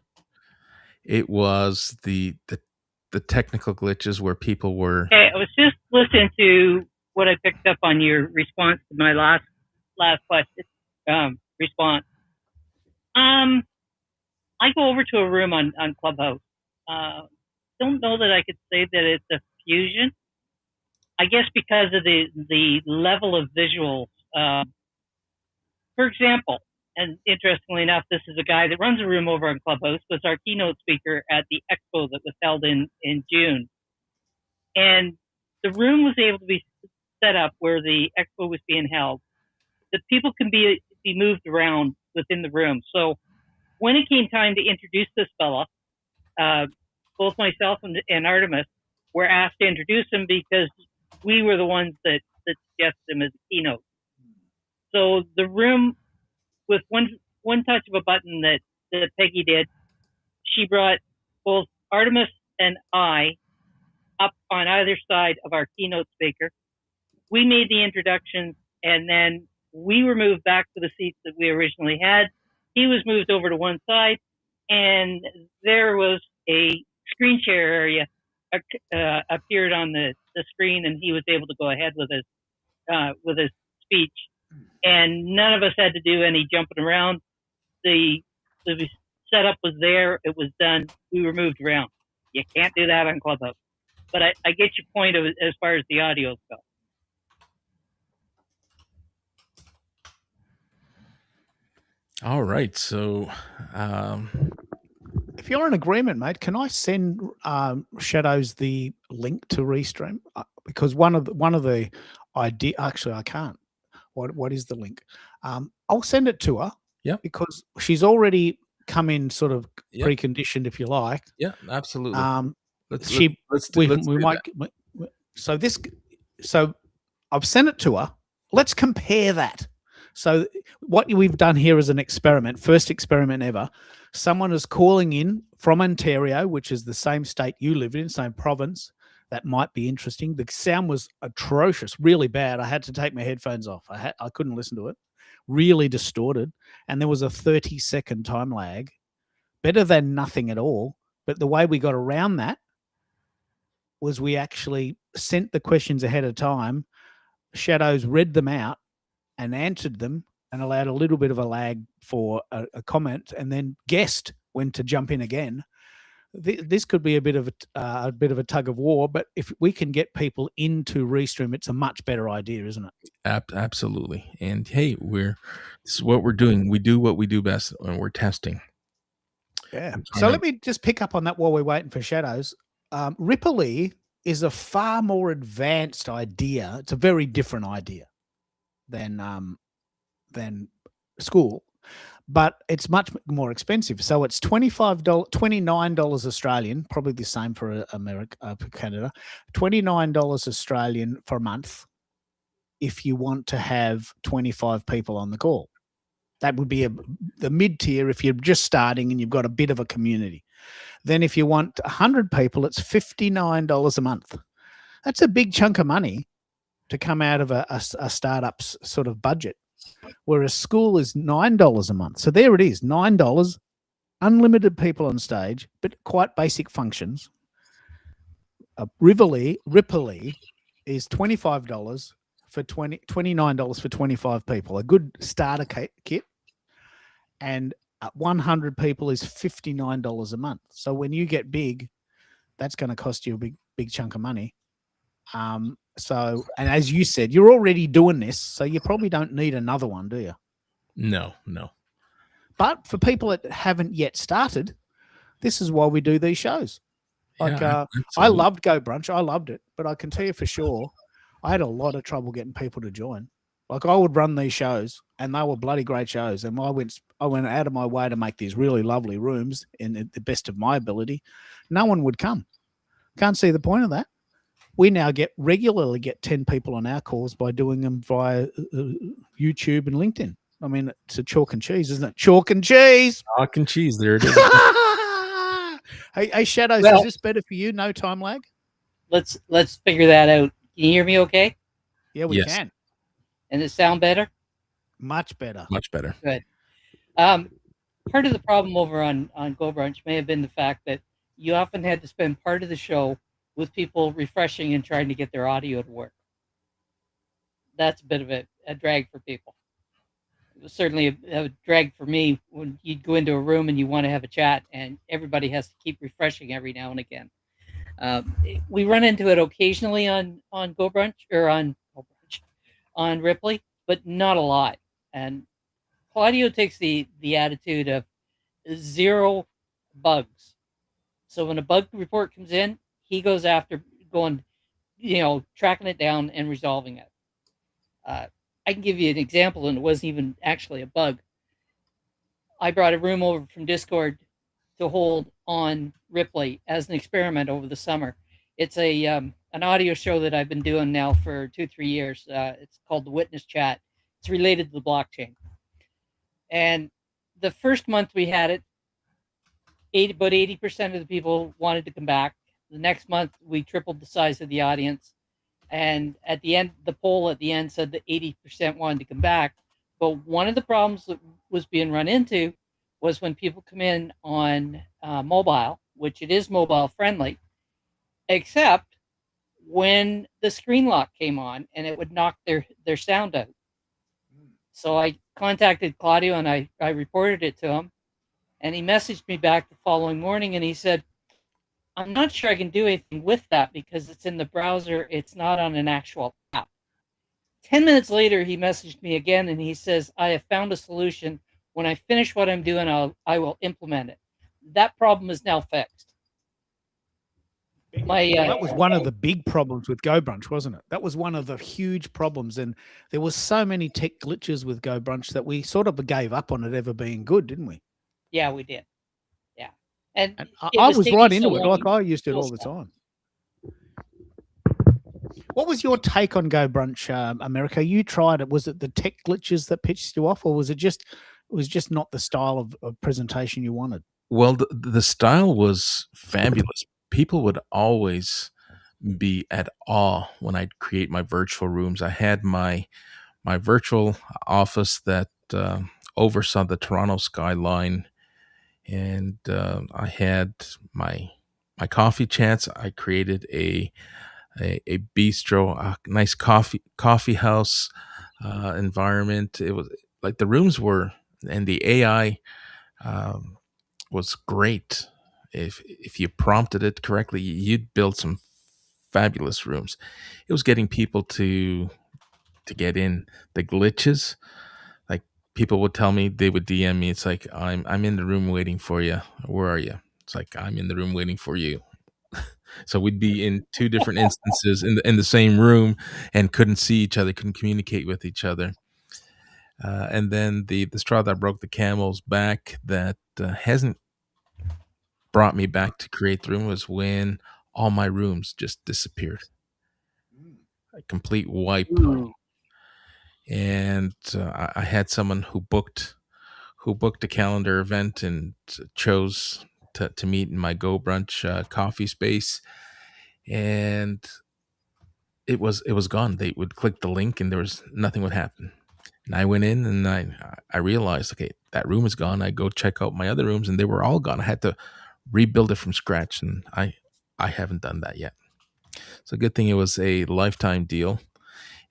It was the technical glitches where people were. Okay, I was just listening to what I picked up on your response to my last question response. I go over to a room on Clubhouse. Don't know that I could say that it's a fusion. I guess because of the level of visuals. For example, and interestingly enough, this is a guy that runs a room over on Clubhouse, was our keynote speaker at the expo that was held in June. And the room was able to be set up where the expo was being held, that people can be moved around within the room. So when it came time to introduce this fella, both myself and Artemis were asked to introduce him because we were the ones that suggested him as a keynote. So the room, with one touch of a button that Peggy did, she brought both Artemis and I up on either side of our keynote speaker. We made the introductions, and then we were moved back to the seats that we originally had. He was moved over to one side, and there was a screen share area appeared on the screen, and he was able to go ahead with his speech. And none of us had to do any jumping around. The setup was there. It was done. We were moved around. You can't do that on Clubhouse. But I get your point as far as the audio goes. All right. So if you're in agreement, mate, can I send Shadows the link to Restream? Because one of the idea, actually, I can't. What is the link? I'll send it to her. Yeah. Because she's already come in sort of preconditioned, if you like. Yeah, absolutely. So I've sent it to her. Let's compare that. So what we've done here is an experiment, first experiment ever. Someone is calling in from Ontario, which is the same state you live in, same province. That might be interesting. The sound was atrocious, really bad. I had to take my headphones off. I couldn't listen to it. Really distorted. And there was a 30-second time lag. Better than nothing at all. But the way we got around that was we actually sent the questions ahead of time. Shadows read them out and answered them and allowed a little bit of a lag for a comment, and then guessed when to jump in again. This could be a bit of a tug of war, but if we can get people into Restream, it's a much better idea, isn't it? Absolutely. And hey, this is what we're doing. We do what we do best, and we're testing. Yeah. So let me just pick up on that while we're waiting for Shadows. Ripley is a far more advanced idea. It's a very different idea than Skool, but it's much more expensive. So it's $29 Australian, probably the same for America, for Canada. $29 Australian for a month if you want to have 25 people on the call. That would be the mid-tier if you're just starting and you've got a bit of a community. Then if you want 100 people, it's $59 a month. That's a big chunk of money to come out of a startup's sort of budget. Whereas Skool is $9 a month. So there it is, $9, unlimited people on stage, but quite basic functions. Ripley is $25 for $29 for 25 people, a good starter kit. And 100 people is $59 a month. So when you get big, that's going to cost you a big chunk of money. So, and as you said, you're already doing this, so you probably don't need another one, do you? No. But for people that haven't yet started, this is why we do these shows. Like, Yeah, I loved Go Brunch. I loved it, but I can tell you for sure, I had a lot of trouble getting people to join. Like, I would run these shows, and they were bloody great shows. And I went out of my way to make these really lovely rooms in the best of my ability. No one would come. Can't see the point of that. We now regularly get 10 people on our calls by doing them via YouTube and LinkedIn. I mean, it's a chalk and cheese, isn't it? Chalk and cheese. Chalk and cheese. There it is. Hey, Shadows, Well- is this better for you? No time lag? Let's figure that out. Can you hear me okay? Yeah, we Yes. can. And it sound better? Much better. Much better. Part of the problem over on Go Brunch may have been the fact that you often had to spend part of the show with people refreshing and trying to get their audio to work. That's a bit of a drag for people. It was certainly a drag for me when you'd go into a room and you want to have a chat and everybody has to keep refreshing every now and again. We run into it occasionally on Go Brunch or on Ripley, but not a lot. And Claudio takes the attitude of 0 bugs. So when a bug report comes in, he goes after tracking it down and resolving it. I can give you an example, and it wasn't even actually a bug. I brought a room over from Discord to hold on Ripley as an experiment over the summer. It's an audio show that I've been doing now for 2-3 years. It's called the Witness Chat. It's related to the blockchain. And the first month we had it, about 80% of the people wanted to come back. The next month we tripled the size of the audience. And at the end, the poll at the end said that 80% wanted to come back. But one of the problems that was being run into was when people come in on mobile, which it is mobile friendly, except when the screen lock came on and it would knock their sound out. So I contacted Claudio and I reported it to him. And he messaged me back the following morning and he said, I'm not sure I can do anything with that because it's in the browser. It's not on an actual app. 10 minutes later, he messaged me again and he says, I have found a solution. When I finish what I'm doing, I will implement it. That problem is now fixed. That was one of the big problems with Go Brunch, wasn't it? That was one of the huge problems. And there was so many tech glitches with Go Brunch that we sort of gave up on it ever being good, didn't we? Yeah, we did. Yeah. And I was right into it. Like, I used it all the time. What was your take on Go Brunch, America? You tried it. Was it the tech glitches that pitched you off, or was it just not the style of presentation you wanted? Well, the style was fabulous. People would always be at awe when I'd create my virtual rooms. I had my virtual office that oversaw the Toronto skyline, and I had my coffee chats. I created a bistro, a nice coffee house environment. It was like the rooms were, and the AI was great. If you prompted it correctly, you'd build some fabulous rooms. It was getting people to get in. The glitches, like, people would tell me, they would DM me, it's like, I'm in the room waiting for you. Where are you? It's like, I'm in the room waiting for you. So we'd be in 2 different instances in the same room and couldn't see each other, couldn't communicate with each other. And then the straw that broke the camel's back that hasn't brought me back to create the room was when all my rooms just disappeared. A complete wipe. And I had someone who booked a calendar event and chose to meet in my Go Brunch coffee space. And it was gone. They would click the link and there was nothing would happen. And I went in and I realized, okay, that room is gone. I go check out my other rooms and they were all gone. I had to rebuild it from scratch, and I haven't done that yet. So good thing it was a lifetime deal,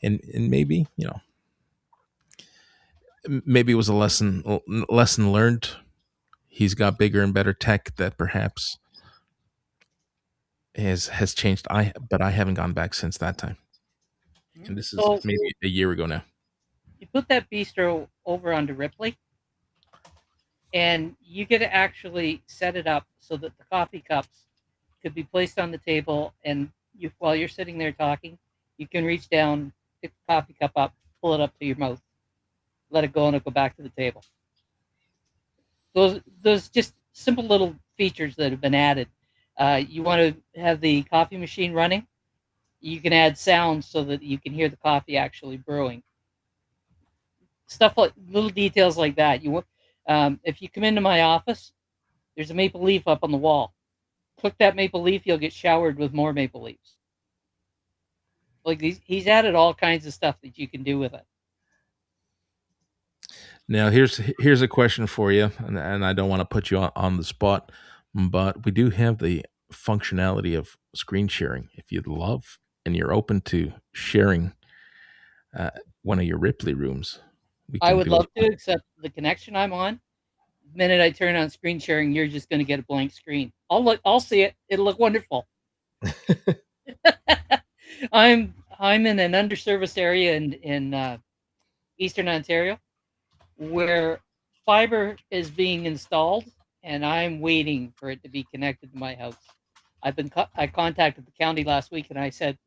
and maybe maybe it was a lesson learned. He's got bigger and better tech that perhaps has changed. But I haven't gone back since that time, and this is So maybe a year ago now. you put that bistro over onto Ripley, and you get to actually set it up so that the coffee cups could be placed on the table, and while you're sitting there talking, you can reach down, pick the coffee cup up, pull it up to your mouth, let it go, and it'll go back to the table. Those just simple little features that have been added. You want to have the coffee machine running, you can add sound so that you can hear the coffee actually brewing. Stuff like little details like that. If you come into my office, there's a maple leaf up on the wall. Click that maple leaf, you'll get showered with more maple leaves. Like he's added all kinds of stuff that you can do with it. Now here's a question for you, and I don't want to put you on the spot, but we do have the functionality of screen sharing. If you'd love and you're open to sharing one of your Ripley rooms, I would love to, except the connection I'm on. The minute I turn on screen sharing, you're just going to get a blank screen. I'll see it. It'll look wonderful. I'm in an underserviced area in Eastern Ontario where fiber is being installed, and I'm waiting for it to be connected to my house. I contacted the county last week, and I said,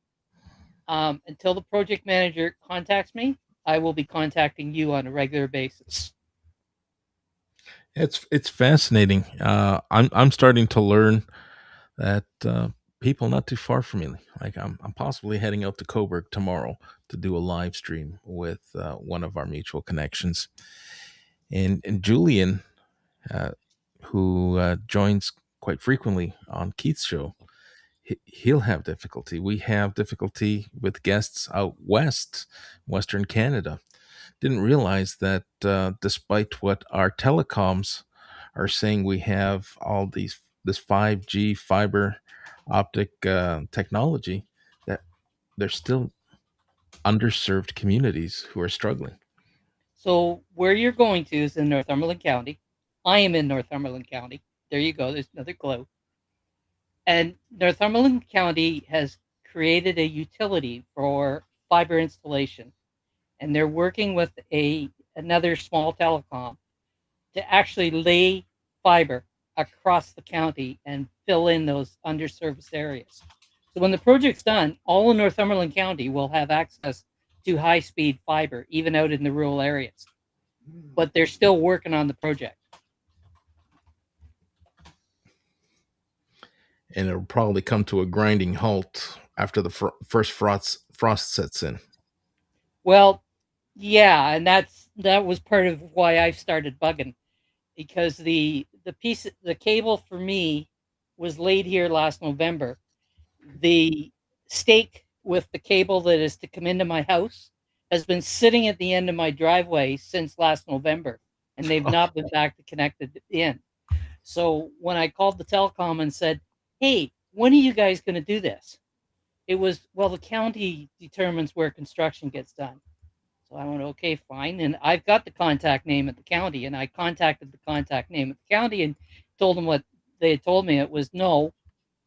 until the project manager contacts me, I will be contacting you on a regular basis. It's fascinating. I'm starting to learn that people not too far from me, like I'm possibly heading out to Coburg tomorrow to do a live stream with one of our mutual connections, and Julian, who joins quite frequently on Keith's show, he'll have difficulty. We have difficulty with guests out west, Western Canada. Didn't realize that despite what our telecoms are saying, we have all this 5G fiber optic technology, that there's still underserved communities who are struggling. So where you're going to is in Northumberland County. I am in Northumberland County. There you go. There's another clue. And Northumberland County has created a utility for fiber installation, and they're working with another small telecom to actually lay fiber across the county and fill in those underserviced areas. So when the project's done, all of Northumberland County will have access to high-speed fiber, even out in the rural areas. But they're still working on the project. And it'll probably come to a grinding halt after the first frost sets in. Well, yeah, and that was part of why I started bugging, because the cable for me was laid here last November. The stake with the cable that is to come into my house has been sitting at the end of my driveway since last November, and they've not been back to connect it in. So when I called the telecom and said, "Hey, when are you guys going to do this?" It was, "Well, the county determines where construction gets done." So I went, "Okay, fine." And I've got the contact name at the county, and I contacted the contact name at the county and told them what they had told me. It was, "No,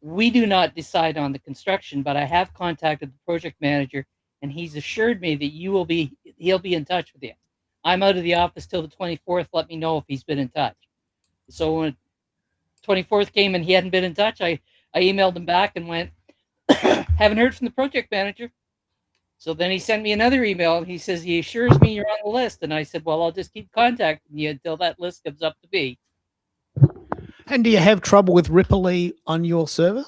we do not decide on the construction, but I have contacted the project manager, and he's assured me that he'll be in touch with you. I'm out of the office till the 24th. Let me know if he's been in touch." So when 24th came and he hadn't been in touch, I emailed him back and went, "Haven't heard from the project manager." So then he sent me another email, and he says he assures me you're on the list. And I said, "Well, I'll just keep contacting you until that list comes up to be." And do you have trouble with Ripley on your server?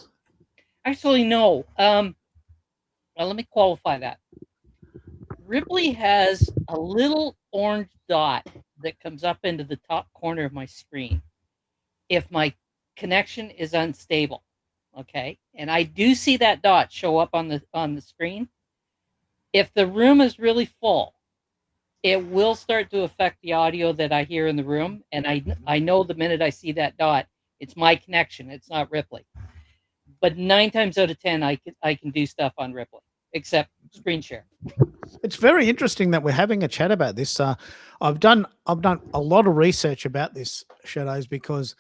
Actually, no. Well, let me qualify that. Ripley has a little orange dot that comes up into the top corner of my screen if my connection is unstable. Okay, and I do see that dot show up on the screen, if the room is really full, it will start to affect the audio that I hear in the room, and I know the minute I see that dot, it's my connection. It's not Ripley. But 9 times out of 10, I can do stuff on Ripley, except screen share. It's very interesting that we're having a chat about this. I've done a lot of research about this, Shadows, because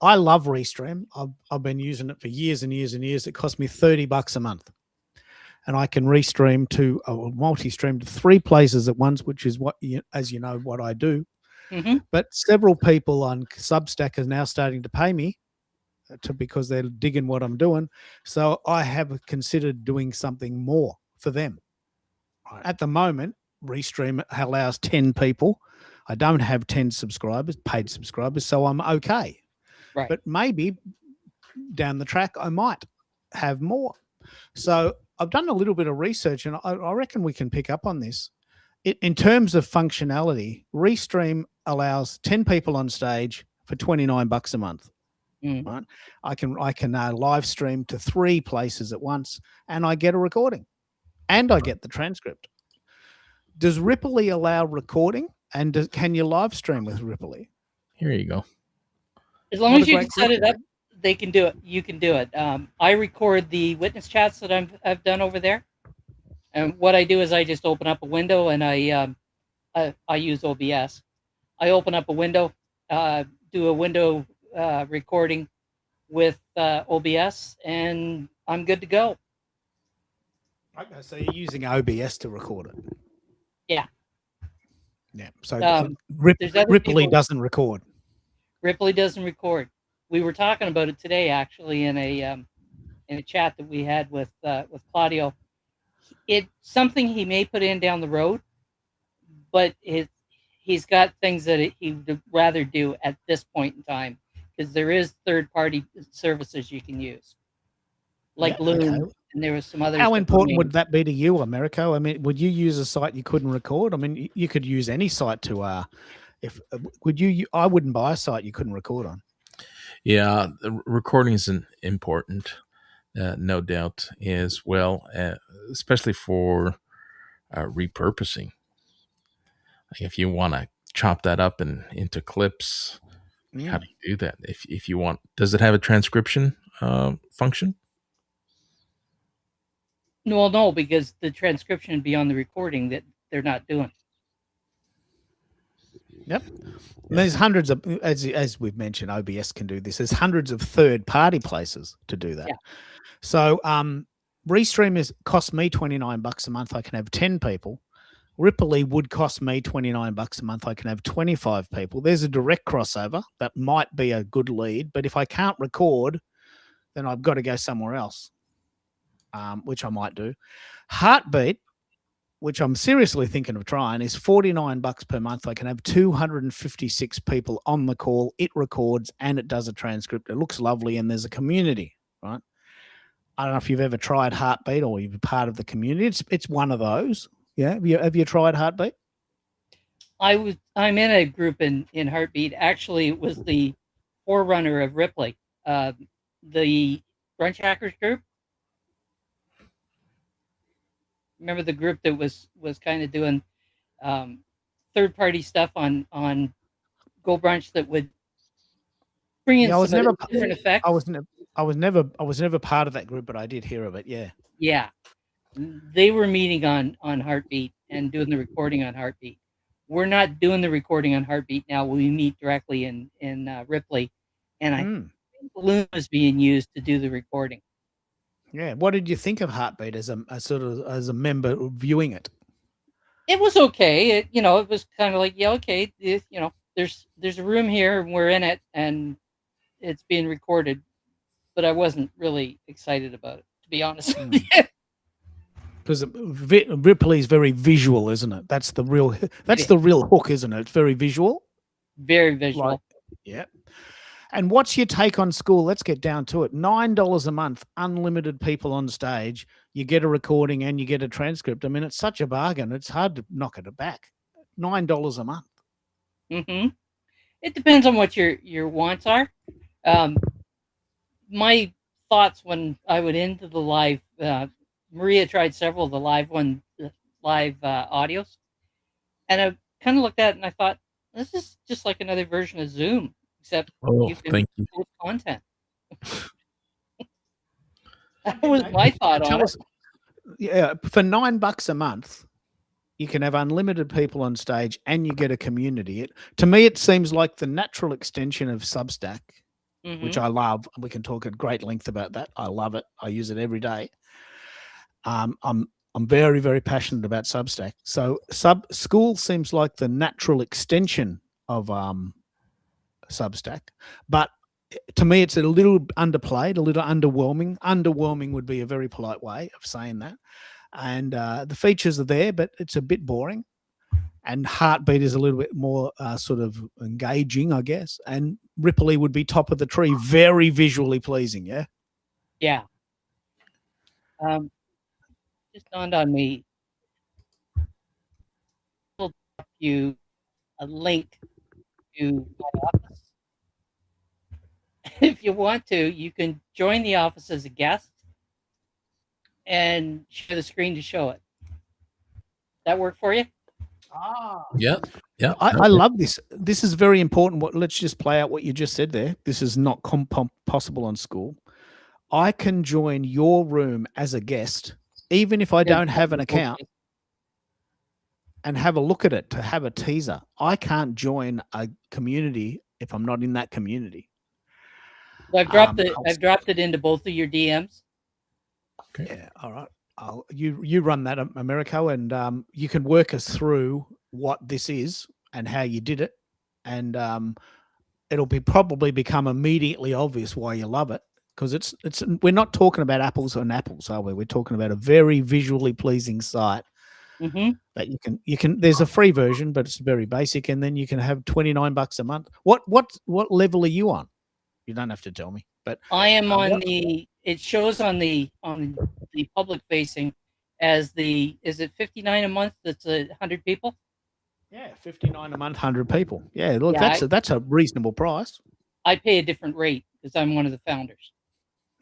I love Restream. I've been using it for years and years and years. It cost me $30 a month, and I can restream to multi-stream to 3 places at once, which is what as you know what I do. Mm-hmm. But several people on Substack are now starting to pay me because they're digging what I'm doing. So I have considered doing something more for them. At the moment, Restream allows 10 people. I don't have 10 subscribers, paid subscribers, so I'm okay. Right. But maybe down the track, I might have more. So I've done a little bit of research, and I reckon we can pick up on this. In terms of functionality, Restream allows 10 people on stage for $29 a month. Right? I can live stream to 3 places at once, and I get a recording, and I get the transcript. Does Ripley allow recording, and can you live stream with Ripley? Here you go. As long What as a you great can set it question. up, they can do it. You can do it. I record the witness chats that I've done over there, and what I do is I just open up a window, and I use OBS. I open up a window, do a window recording with OBS, and I'm good to go. Okay, so you're using OBS to record it. Yeah. Yeah. So there's other Ripley people- doesn't record. Ripley doesn't record. We were talking about it today, actually, in a chat that we had with Claudio. It's something he may put in down the road, but he's got things that he would rather do at this point in time, because there is third-party services you can use, like Yeah, Loom, okay. and there was some others. How that were important named. would that be to you, Americo? I mean, would you use a site you couldn't record? I mean, you could use any site to. Would you? I wouldn't buy a site you couldn't record on. Yeah, the recording is important, no doubt, as well, especially for repurposing. Like if you want to chop that up into clips, how do you do that? If you want, does it have a transcription function? No, because the transcription would be on the recording that they're not doing. Yep. And there's hundreds of, as we've mentioned, OBS can do this. There's hundreds of third-party places to do that. Yeah. So Restream costs me $29 a month. I can have 10 people. Ripley would cost me $29 a month. I can have 25 people. There's a direct crossover that might be a good lead, but if I can't record, then I've got to go somewhere else, which I might do. Heartbeat, which I'm seriously thinking of trying, is $49 per month. I can have 256 people on the call. It records and it does a transcript. It looks lovely, and there's a community, right? I don't know if you've ever tried Heartbeat or you're part of the community. It's one of those. Yeah. Have you tried Heartbeat? I'm in a group in Heartbeat. Actually, it was the forerunner of Ripley, the Brunch Hackers group. Remember the group that was kind of doing third-party stuff on Go Brunch that would bring in some different effects? I was never part of that group, but I did hear of it. Yeah. Yeah. They were meeting on Heartbeat and doing the recording on Heartbeat. We're not doing the recording on Heartbeat now. We meet directly in Ripley, and I think Loom is being used to do the recording. Yeah. What did you think of Heartbeat as a member viewing it? It was okay. It was kind of like, yeah, okay. There's a room here and we're in it and it's being recorded, but I wasn't really excited about it, to be honest with you. Because Ripley's very visual, isn't it? That's the real hook, isn't it? It's very visual. Very visual. Yeah. And what's your take on Skool? Let's get down to it. $9 a month, unlimited people on stage. You get a recording and you get a transcript. I mean, it's such a bargain. It's hard to knock it back. $9 a month. Mm-hmm. It depends on what your wants are. My thoughts when I went into the live, Maria tried several of the live live audios, and I kind of looked at it and I thought, this is just like another version of Zoom, except Oh, you can thank you. post content. That was my thought on Tell it. us, yeah, for $9 a month, you can have unlimited people on stage and you get a community. To me, it seems like the natural extension of Substack, which Mhm. I love. We can talk at great length about that. I love it. I use it every day. I'm very, very passionate about Substack. So Skool seems like the natural extension of Substack, but to me, it's a little underplayed, a little underwhelming. Underwhelming would be a very polite way of saying that. And the features are there, but it's a bit boring. And Heartbeat is a little bit more sort of engaging, I guess. And Ripley would be top of the tree, very visually pleasing. Yeah. Yeah. Just dawned on me. I'll drop you a link to my office. If you want to, you can join the office as a guest and share the screen to show it. That work for you? Yeah. Yeah. I love this. This is very important. Let's just play out what you just said there. This is not possible on Skool. I can join your room as a guest, even if I don't have an account, and have a look at it to have a teaser. I can't join a community if I'm not in that community. So I've dropped it. I've dropped it into both of your DMs. Okay. Yeah. All right. You run that, Americo, and you can work us through what this is and how you did it, and it'll probably become immediately obvious why you love it, because it's we're not talking about apples and apples, are we? We're talking about a very visually pleasing site that you can. There's a free version, but it's very basic, and then you can have $29 a month. What level are you on? You don't have to tell me, but I am on the. It shows on the public facing as is it $59 a month? That's 100 people. Yeah, $59 a month, 100 people. Yeah, look, Yeah, that's a reasonable price. I pay a different rate because I'm one of the founders.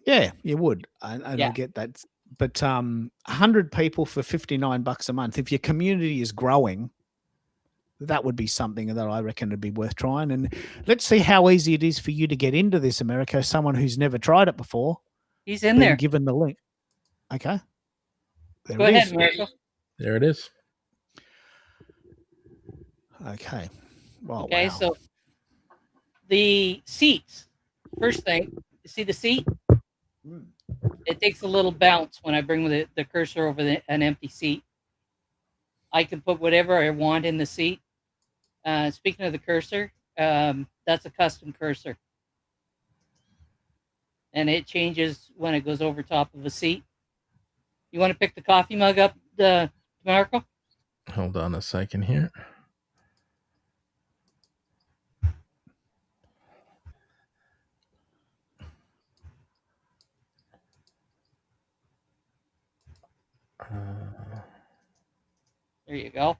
Yeah, you would. I Yeah. get that. But 100 people for $59 a month. If your community is growing, that would be something that I reckon would be worth trying. And let's see how easy it is for you to get into this, Americo. Someone who's never tried it before. He's in there. Given the link. Okay. There Go it ahead, is. Americo. There it is. Okay. Well, Okay, wow. so the seats. First thing, you see the seat? It takes a little bounce when I bring the cursor over an empty seat. I can put whatever I want in the seat. Speaking of the cursor, that's a custom cursor. And it changes when it goes over top of a seat. You want to pick the coffee mug up, Marco? Hold on a second here. There you go.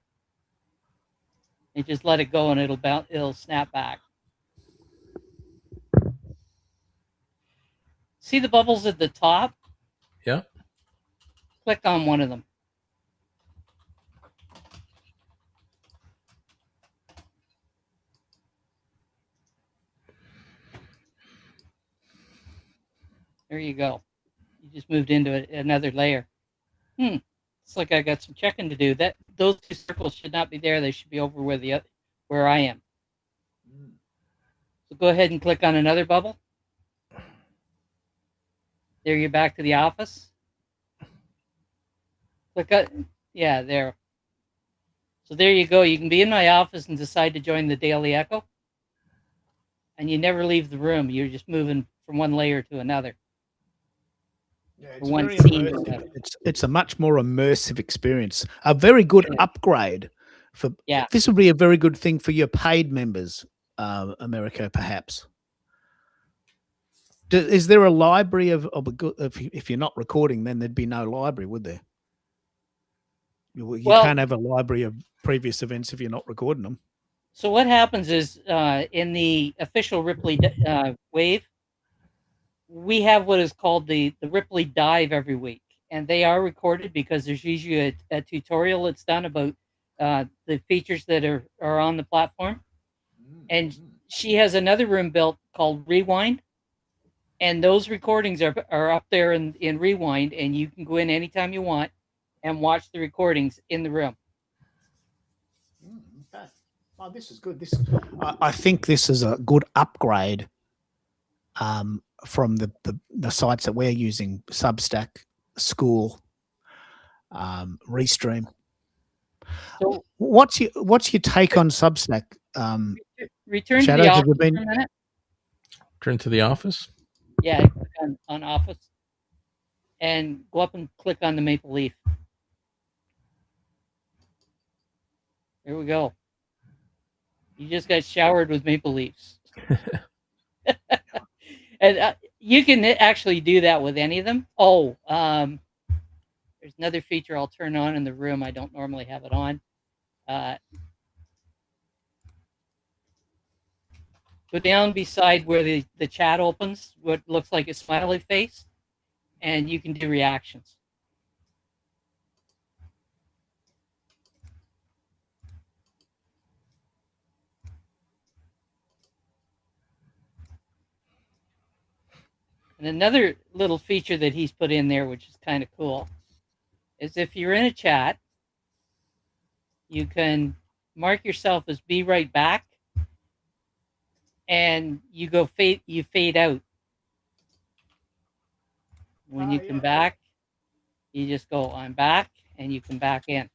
And just let it go and it'll snap back. See the bubbles at the top? Yeah. Click on one of them. There you go. You just moved into another layer. It's like I got some checking to do. Those two circles should not be there. They should be over where I am. So go ahead and click on another bubble. There, you're back to the office. Click on, yeah, there. So there you go. You can be in my office and decide to join the Daily Echo. And you never leave the room. You're just moving from one layer to another. Yeah, it's one scene to another. It's a much more immersive experience. A very good upgrade for. Yeah. This would be a very good thing for your paid members, Americo, perhaps. Is there a library of if you're not recording, then there'd be no library, would there? You can't have a library of previous events if you're not recording them. So what happens is in the official Ripley wave, we have what is called the Ripley dive every week. and they are recorded because there's usually a tutorial that's done about the features that are on the platform. And she has another room built called Rewind, and those recordings are up there in Rewind, and you can go in anytime you want and watch the recordings in the room. Okay. Oh, this is good. I think this is a good upgrade from the sites that we're using: Substack, Skool, Restream. So What's your take on Substack? return to Shadow, the have office you been? for a minute. Turn to the office. Yeah, click on Office, and go up and click on the maple leaf. There we go. You just got showered with maple leaves. And you can actually do that with any of them. Oh, there's another feature I'll turn on in the room. I don't normally have it on. Go down beside where the chat opens, what looks like a smiley face, and you can do reactions. And another little feature that he's put in there, which is kind of cool, is if you're in a chat, you can mark yourself as be right back, and you fade out. When you come back, you just go, I'm back, and you come back in.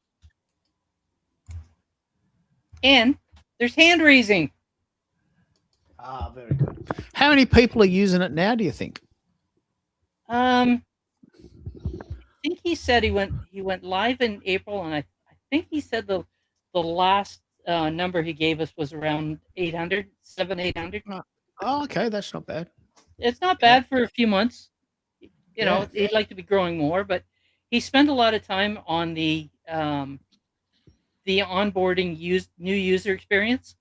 And there's hand raising. Ah, very good. How many people are using it now, do you think? I think he said he went live in April, and I think he said the last number he gave us was around 800. Oh, okay, that's not bad. It's not bad for a few months. You know, he'd like to be growing more, but he spent a lot of time on the onboarding new user experience.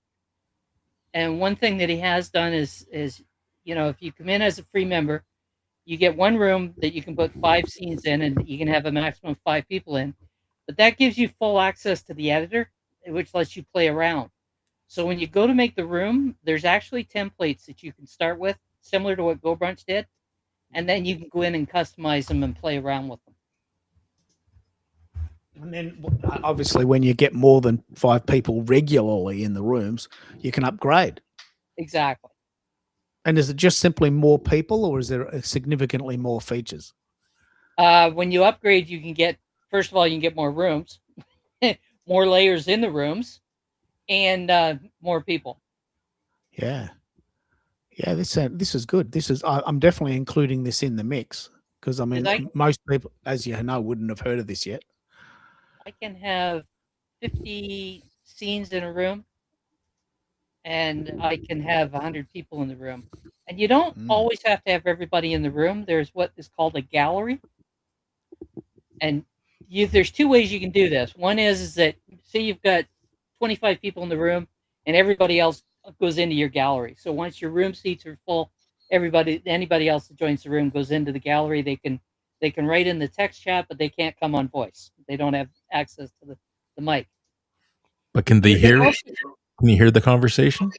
And one thing that he has done is you know, if you come in as a free member, you get one room that you can put 5 scenes in, and you can have a maximum of 5 people in. But that gives you full access to the editor, which lets you play around. So when you go to make the room, there's actually templates that you can start with, similar to what Go Brunch did, and then you can go in and customize them and play around with them. And then obviously when you get more than 5 people regularly in the rooms, you can upgrade. Exactly. And is it just simply more people, or is there significantly more features? When you upgrade, you can get, first of all, you can get more rooms, more layers in the rooms, and more people. Yeah. Yeah, this is good. I'm definitely including this in the mix because I mean, most people, as you know, wouldn't have heard of this yet. I can have 50 scenes in a room, and I can have 100 people in the room. And you don't always have to have everybody in the room. There's what is called a gallery. And there's 2 ways you can do this. One is that, say you've got 25 people in the room, and everybody else goes into your gallery. So once your room seats are full, anybody else that joins the room goes into the gallery. They can write in the text chat, but they can't come on voice. They don't have access to the mic. But can they hear? Can you hear the conversation?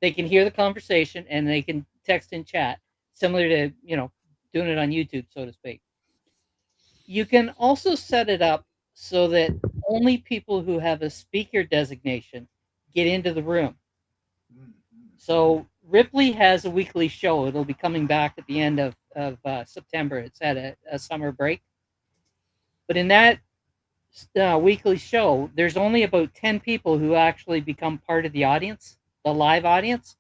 They can hear the conversation, and they can text in chat, similar to, you know, doing it on YouTube, so to speak. You can also set it up so that only people who have a speaker designation get into the room. So Ripley has a weekly show. It'll be coming back at the end of September. It's at a summer break. But in that weekly show, there's only about 10 people who actually become part of the audience, the live audience.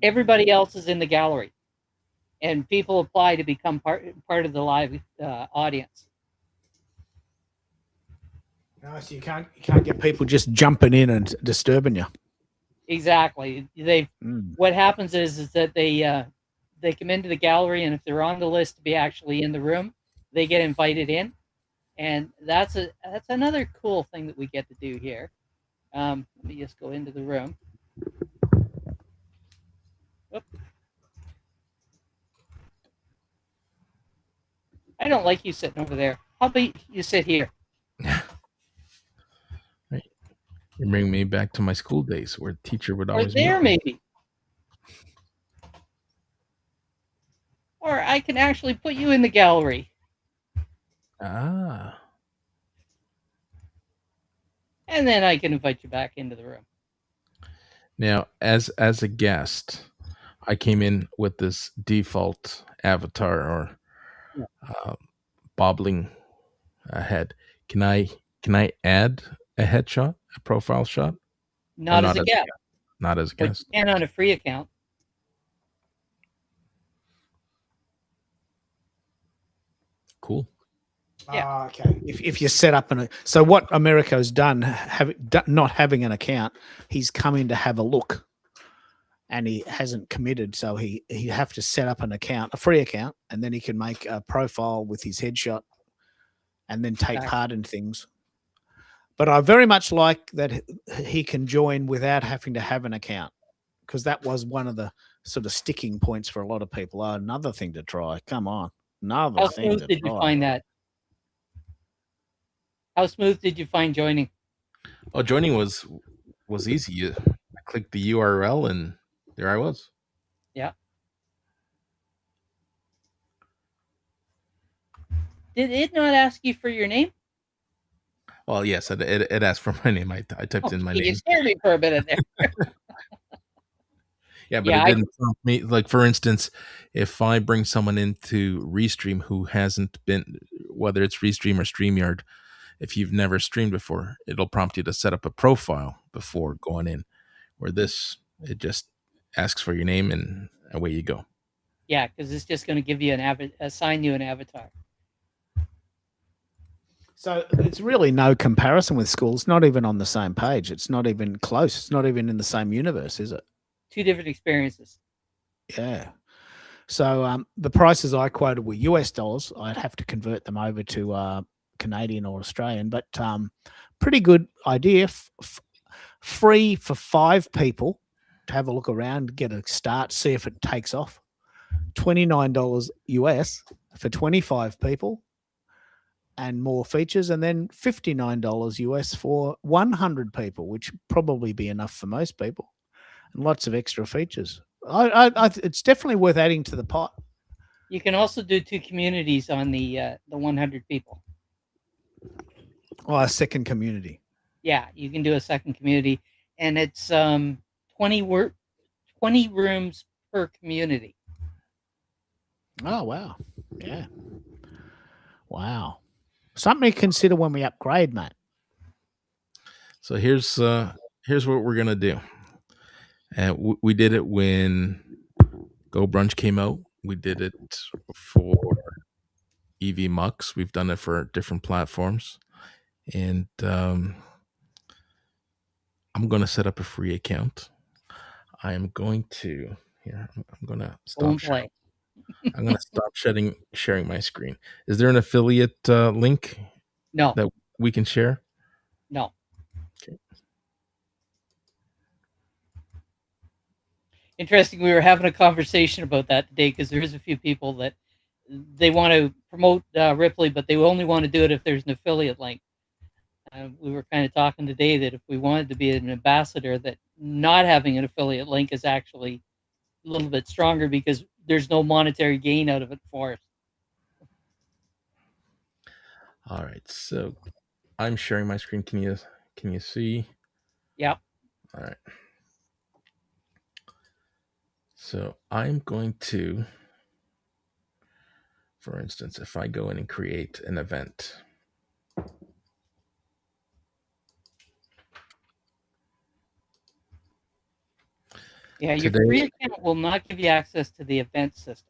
Everybody else is in the gallery, and people apply to become part of the live audience. No, so you can't get people just jumping in and disturbing you. Exactly. What happens is that they come into the gallery, and if they're on the list to be actually in the room, they get invited in. And that's another cool thing that we get to do here. Let me just go into the room. Oop. I don't like you sitting over there. How about you sit here? Right. You bring me back to my school days where the teacher would Or always there, mute me. maybe. Or I can actually put you in the gallery. Ah. And then I can invite you back into the room. Now, as a guest, I came in with this default avatar or Yeah. bobbling head. Can I add a headshot, a profile shot, or Not as a guest, not as a but guest? you can on a free account. Cool. Yeah. Okay. If you set up so what Americo's done, not having an account, he's come in to have a look, and he hasn't committed, so he have to set up an account, a free account, and then he can make a profile with his headshot, and then take Exactly. part in things. But I very much like that he can join without having to have an account, because that was one of the sort of sticking points for a lot of people. Oh, another thing to try. Come on, another How thing smooth to did you try. find that? How smooth did you find joining? Oh, joining was easy. I clicked the URL and there I was. Yeah. Did it not ask you for your name? Well, yes, it asked for my name. I typed in my You name. scared me for a minute there. Yeah, but Yeah, it didn't prompt me. Like, for instance, if I bring someone into Restream who hasn't been, whether it's Restream or StreamYard, if you've never streamed before, it'll prompt you to set up a profile before going in. Where this, it just asks for your name and away you go. Yeah, because it's just going to give you assign you an avatar. So it's really no comparison with Skool. It's not even on the same page. It's not even close. It's not even in the same universe, is it? Two different experiences. Yeah. So the prices I quoted were US dollars. I'd have to convert them over to Canadian or Australian, but pretty good idea. Free for 5 people to have a look around, get a start, see if it takes off. $29 US for 25 people and more features, and then $59 US for 100 people, which probably be enough for most people, and lots of extra features. It's definitely worth adding to the pot. You can also do 2 communities on the 100 people. Oh, a second community. Yeah, you can do a second community, and it's 20 rooms per community. Oh, wow. Yeah. Wow. Something to consider when we upgrade, mate. So here's what we're gonna do. And we did it when Go Brunch came out. We did it for EV Mux. We've done it for different platforms, and I'm gonna set up a free account. I am going to here. I'm gonna stop. Play. I'm gonna stop sharing my screen. Is there an affiliate link No, that we can share? no. Okay. Interesting. We were having a conversation about that today because there's a few people that they want to promote Ripley, but they only want to do it if there's an affiliate link. We were kind of talking today that if we wanted to be an ambassador, that not having an affiliate link is actually a little bit stronger because there's no monetary gain out of it for us. All right. So I'm sharing my screen. Can you see? Yep. All right. So I'm going to, for instance, if I go in and create an event. Yeah, your Today- free account will not give you access to the event system.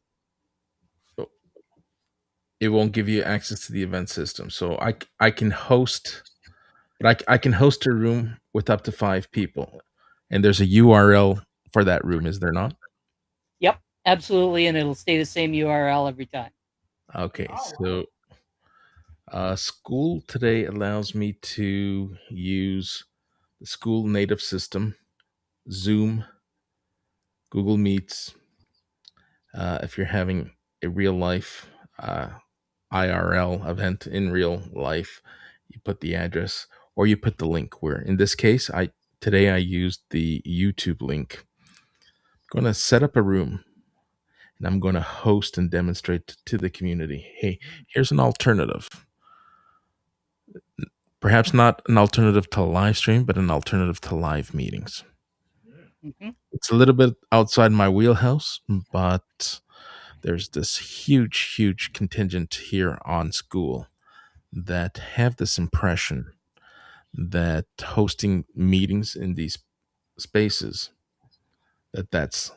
It won't give you access to the event system. So I can host, but I can host a room with up to 5 people, and there's a URL for that room. Is there not? Yep, absolutely, and it'll stay the same URL every time. Okay, so Skool today allows me to use the Skool native system, Zoom, Google Meets. If you're having a real life IRL event in real life, you put the address or you put the link. Where in this case, today I used the YouTube link. I'm going to set up a room and I'm going to host and demonstrate to the community. Hey, here's an alternative. Perhaps not an alternative to live stream, but an alternative to live meetings. Hmm. It's a little bit outside my wheelhouse, but there's this huge contingent here on Skool that have this impression that hosting meetings in these spaces, that's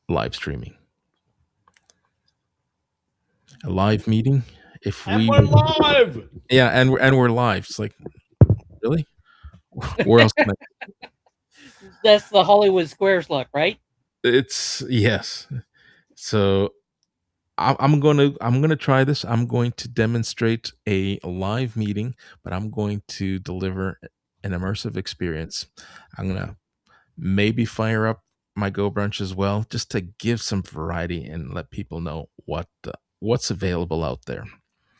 live streaming. A live meeting, if And we we're live. yeah, and we're live. It's like, really? Where else can That's the Hollywood Squares look, right? it's yes. So I'm gonna try this. I'm going to demonstrate a live meeting, but I'm going to deliver an immersive experience. I'm gonna maybe fire up my Go Brunch as well, just to give some variety and let people know what's available out there,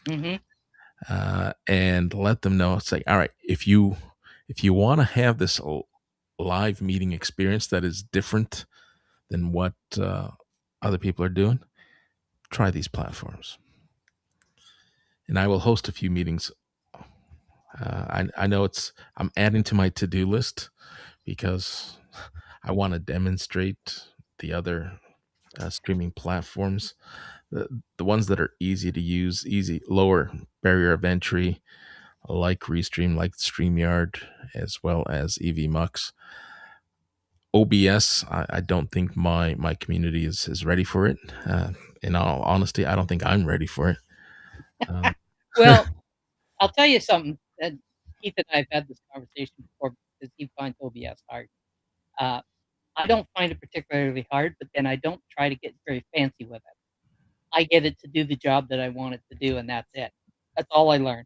Hmm. and let them know. It's like, all right, if you want to have this live meeting experience that is different than what other people are doing, try these platforms. And I will host a few meetings. I know I'm adding to my to-do list because I want to demonstrate the other streaming platforms, the ones that are easy to use, easy, lower barrier of entry, like Restream, like StreamYard, as well as EVMux. OBS, I don't think my community is ready for it. In all honesty, I don't think I'm ready for it. Um, Well, I'll tell you something. Keith and I have had this conversation before because he finds OBS hard. Uh, I don't find it particularly hard, but then I don't try to get very fancy with it. I get it to do the job that I want it to do, and that's it. That's all I learned.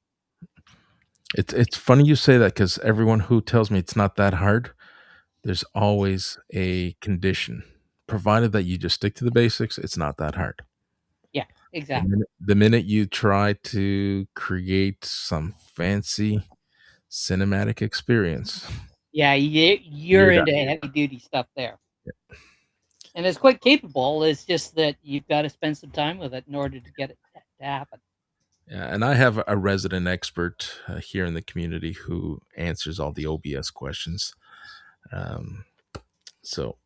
it's funny you say that because everyone who tells me it's not that hard, there's always a condition. Provided that you just stick to the basics, it's not that hard. Yeah, The exactly. minute you try to create some fancy cinematic experience, Yeah, you're you're done. into heavy duty stuff there. And it's quite capable. It's just that you've got to spend some time with it in order to get it to happen. Yeah, and I have a resident expert here in the community who answers all the OBS questions. Um, so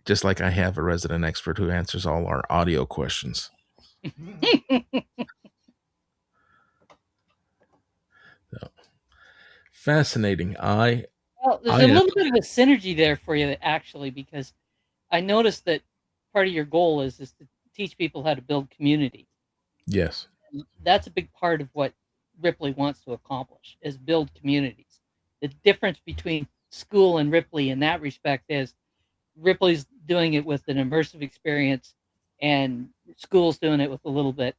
just like I have a resident expert who answers all our audio questions. So, fascinating. Well, there's I a little bit of a synergy there for you, actually, because I noticed that part of your goal is to teach people how to build community. yes. That's a big part of what Ripley wants to accomplish is build communities. The difference between Skool and Ripley in that respect is Ripley's doing it with an immersive experience and Skool's doing it with a little bit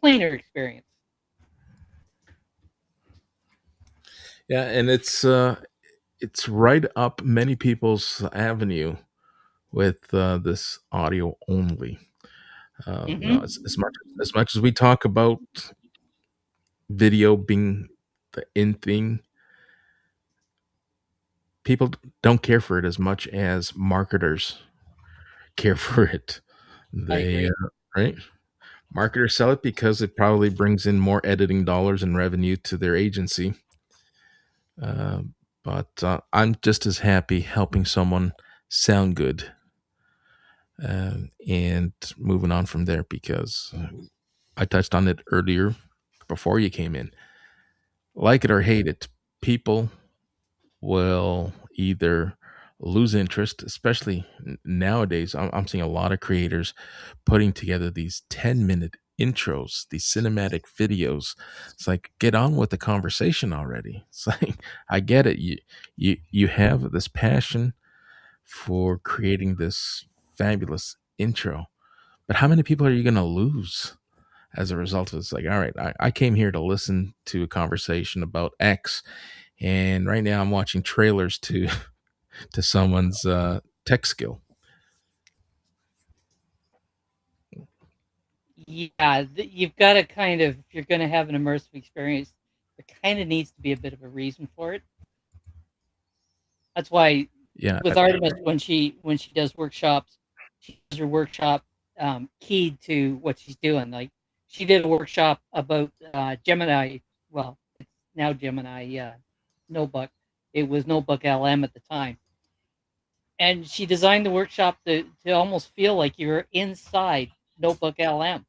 plainer experience. Yeah, and it's right up many people's avenue with this audio only. Mm-hmm. As much as we talk about video being the in thing, people don't care for it as much as marketers care for it. I They agree. right? Marketers sell it because it probably brings in more editing dollars and revenue to their agency. Uh, but I'm just as happy helping someone sound good, and moving on from there because I touched on it earlier before you came in. Like it or hate it, people will either lose interest, especially nowadays. I'm seeing a lot of creators putting together these 10-minute intros, these cinematic videos. It's like, get on with the conversation already. It's like, I get it. You have this passion for creating this fabulous intro, but how many people are you going to lose as a result of it? It's like, all right, I came here to listen to a conversation about X, and right now I'm watching trailers to to someone's tech skill. Yeah, you've got to kind of, if you're going to have an immersive experience, there kind of needs to be a bit of a reason for it. That's why Yeah, with Artemis, when she does workshops, she does her workshop keyed to what she's doing. Like she did a workshop about Gemini. Well, it's now Gemini Notebook. It was Notebook LM at the time, and she designed the workshop to almost feel like you're inside Notebook LM.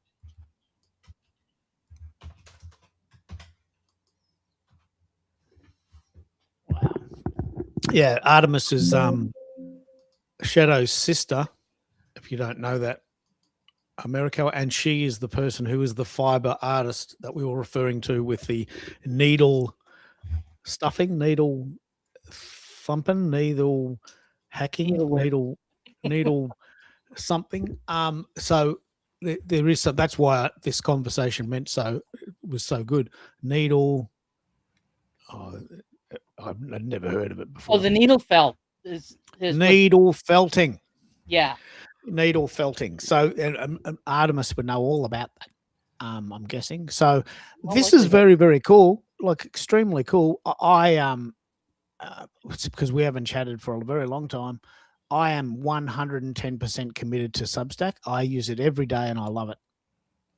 Yeah, Artemis is Shadow's sister, if you don't know that, America, and she is the person who is the fiber artist that we were referring to with the needle stuffing, needle thumping, needle hacking, Needle work. needle something. So there is some. That's why this conversation was so good. Needle. Oh, I've never heard of it before. Oh, the needle felt is Needle felting. yeah. Needle felting. So Artemis would know all about that. I'm guessing. So this is very, very cool. Like extremely cool. It's because we haven't chatted for a very long time. I am 110% committed to Substack. I use it every day and I love it.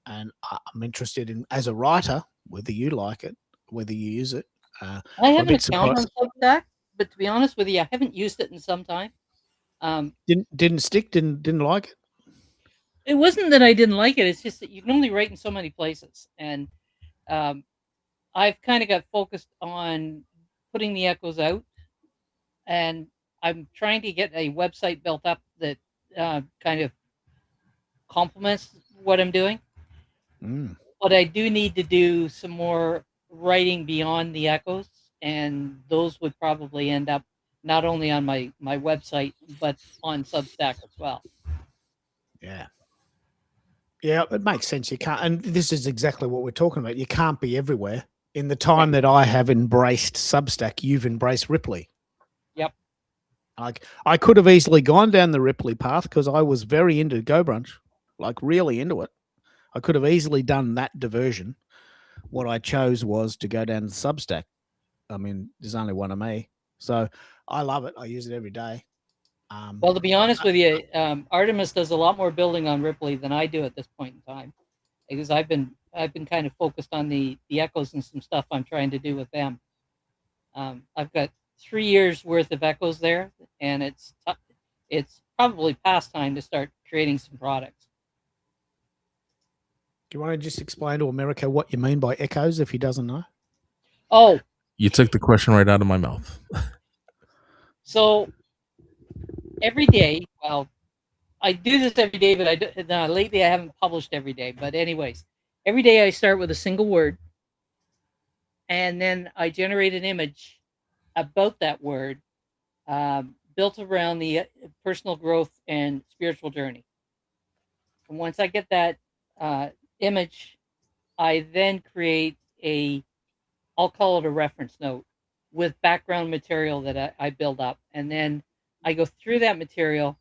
And I'm interested in, as a writer, whether you like it, whether you use it. I have an bit account on Substack, but to be honest with you, I haven't used it in some time. Didn't stick. Didn't like it. It wasn't that I didn't like it. It's just that you can only write in so many places, and I've kind of got focused on putting the echoes out, and I'm trying to get a website built up that kind of complements what I'm doing. But I do need to do some more writing beyond the echoes, and those would probably end up not only on my website but on Substack as well. Yeah, it makes sense. You can't, and this is exactly what we're talking about. You can't be everywhere. In the time that I have embraced Substack, you've embraced Ripley. Yep. Like I could have easily gone down the Ripley path because I was very into Go Brunch, like really into it. I could have easily done that diversion. What I chose was to go down to Substack. I mean, there's only one of me, so I love it. I use it every day. Well, to be honest with you, Artemis does a lot more building on Ripley than I do at this point in time, because I've been kind of focused on the echoes and some stuff I'm trying to do with them. I've got 3 years worth of echoes there, and it's probably past time to start creating some products. Do you want to just explain to America what you mean by echoes if he doesn't know? Oh, you took the question right out of my mouth. So every day, well, I do this every day, but lately I haven't published every day. But anyways, every day I start with a single word, and then I generate an image about that word, built around the personal growth and spiritual journey. And once I get that image, I then create I'll call it a reference note with background material that I build up. And then I go through that material,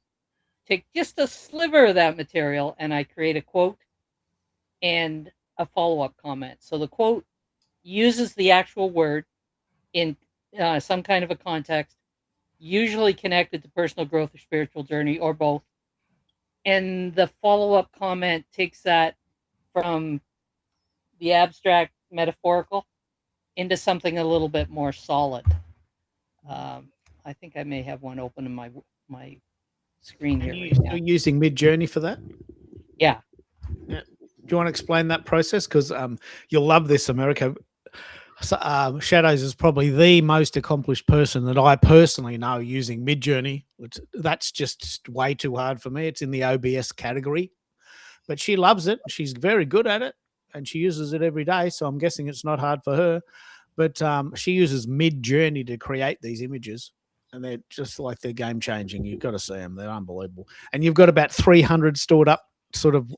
take just a sliver of that material, and I create a quote and a follow-up comment. So the quote uses the actual word in some kind of a context, usually connected to personal growth or spiritual journey, or both. And the follow-up comment takes that from the abstract metaphorical into something a little bit more solid. I think I may have one open in my screen here. You're using Midjourney for that? Yeah. Do you want to explain that process? Because you'll love this, America. So, Shadows is probably the most accomplished person that I personally know using Midjourney. That's just way too hard for me. It's in the OBS category. But she loves it. She's very good at it, and she uses it every day. So I'm guessing it's not hard for her. But she uses Midjourney to create these images, and they're just like they're game changing. You've got to see them; they're unbelievable. And you've got about 300 stored up, sort of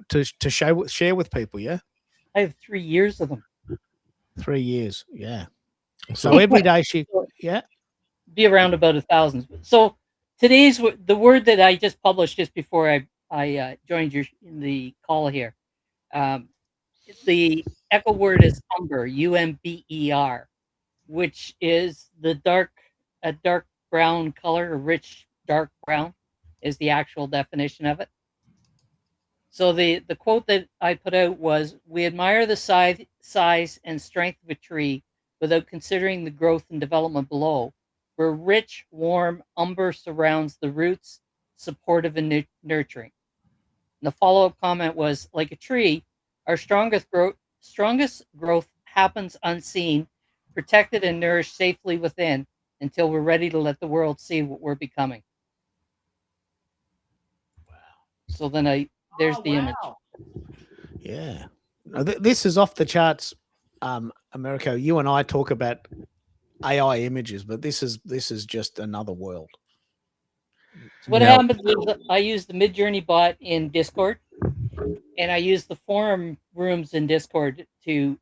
to share with people. Yeah, I have 3 years of them. 3 years, yeah. So every day be around about 1,000. So today's the word that I just published just before I joined the call here The echo word is umber, umber, which is a dark brown color, a rich dark brown is the actual definition of it. So the quote that I put out was, "We admire the size and strength of a tree without considering the growth and development below, where rich, warm umber surrounds the roots, supportive and nurturing." And the follow-up comment was, "Like a tree, our strongest growth happens unseen, protected and nourished safely within, until we're ready to let the world see what we're becoming." So then there's the image. Yeah. Now, this is off the charts, Americo. You and I talk about AI images, but this is just another world. So what happens is I use the Midjourney bot in Discord, and I use the forum rooms in Discord to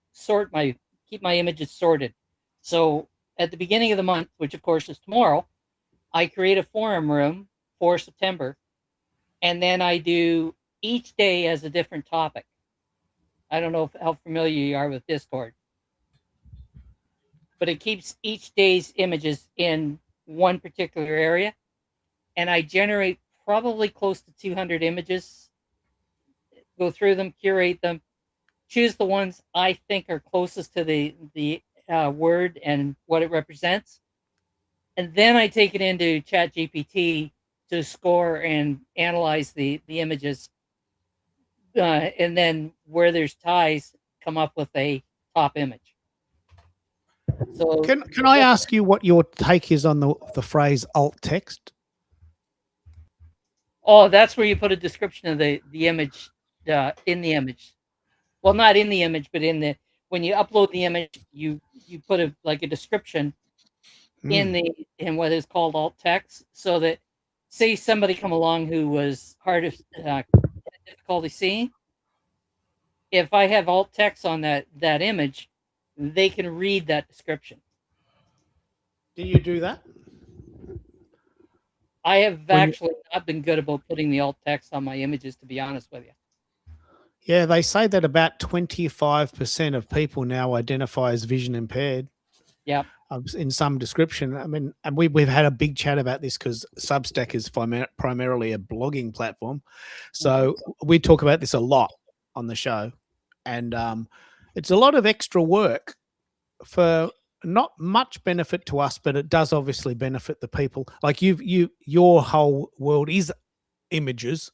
keep my images sorted. So at the beginning of the month, which of course is tomorrow, I create a forum room for September, and then I do each day as a different topic. I don't know how familiar you are with Discord, but it keeps each day's images in one particular area, and I generate probably close to 200 images, go through them, curate them, choose the ones I think are closest to the word and what it represents, and then I take it into ChatGPT to score and analyze the images, and then where there's ties, come up with a top image. So Can I ask you what your take is on the phrase alt text? Oh, that's where you put a description of the image in the image. Well, not in the image, but when you upload the image, you put a description in what is called alt text, so that, say somebody come along who was difficulty seeing, if I have alt text on that image, they can read that description. Do you do that? I have actually not been good about putting the alt text on my images, to be honest with you. Yeah, they say that about 25% of people now identify as vision impaired. Yeah. In some description. I mean, and we've had a big chat about this because Substack is primarily a blogging platform. So we talk about this a lot on the show. And it's a lot of extra work for not much benefit to us, but it does obviously benefit the people. Like your whole world is images.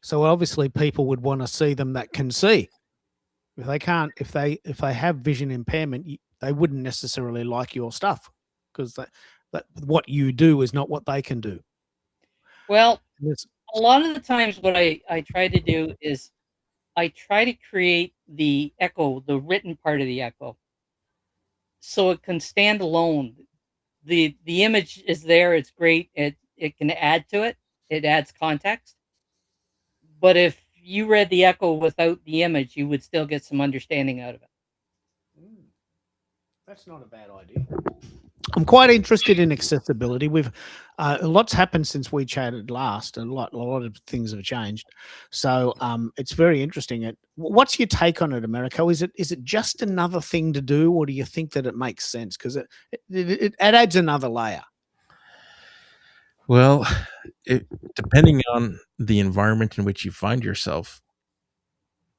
So obviously people would want to see them that can see. If they can't, if they have vision impairment, they wouldn't necessarily like your stuff because that what you do is not what they can do. Well, a lot of the times what I try to do is I try to create the echo, the written part of the echo, so it can stand alone. The image is there, it's great, it can add to it, it adds context. But if you read the echo without the image, you would still get some understanding out of it. That's not a bad idea. I'm quite interested in accessibility. We've lots happened since we chatted last, and a lot of things have changed. So it's very interesting. What's your take on it, Americo? Is it just another thing to do, or do you think that it makes sense? Because it adds another layer. Well, depending on the environment in which you find yourself,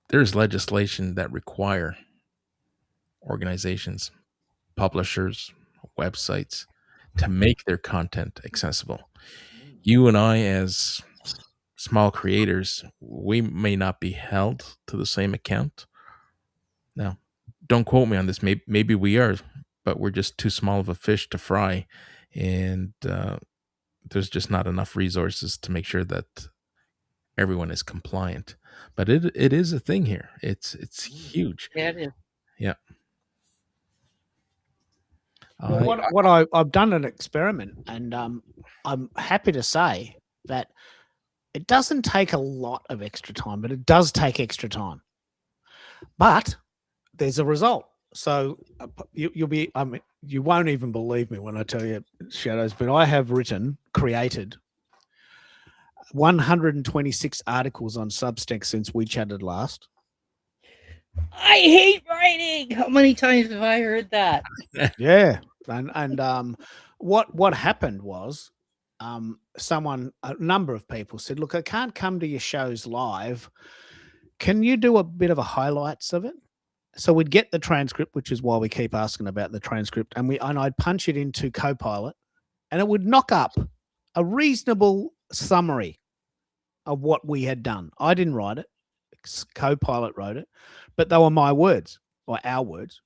there's legislation that require organizations, publishers, websites to make their content accessible. You and I, as small creators, we may not be held to the same account. Now, don't quote me on this. Maybe we are, but we're just too small of a fish to fry, and there's just not enough resources to make sure that everyone is compliant. But it is a thing here. It's huge. Yeah, it is. Yeah. Well, I've done an experiment, and I'm happy to say that it doesn't take a lot of extra time, but it does take extra time. But there's a result. So you'll be, I mean, you won't even believe me when I tell you, Shadows, but I have created 126 articles on Substack since we chatted last. I hate writing. How many times have I heard that? Yeah, and what happened was, a number of people said, "Look, I can't come to your shows live. Can you do a bit of a highlights of it?" So we'd get the transcript, which is why we keep asking about the transcript, and I'd punch it into Copilot, and it would knock up a reasonable summary of what we had done. I didn't write it; Copilot wrote it, but they were my words or our words.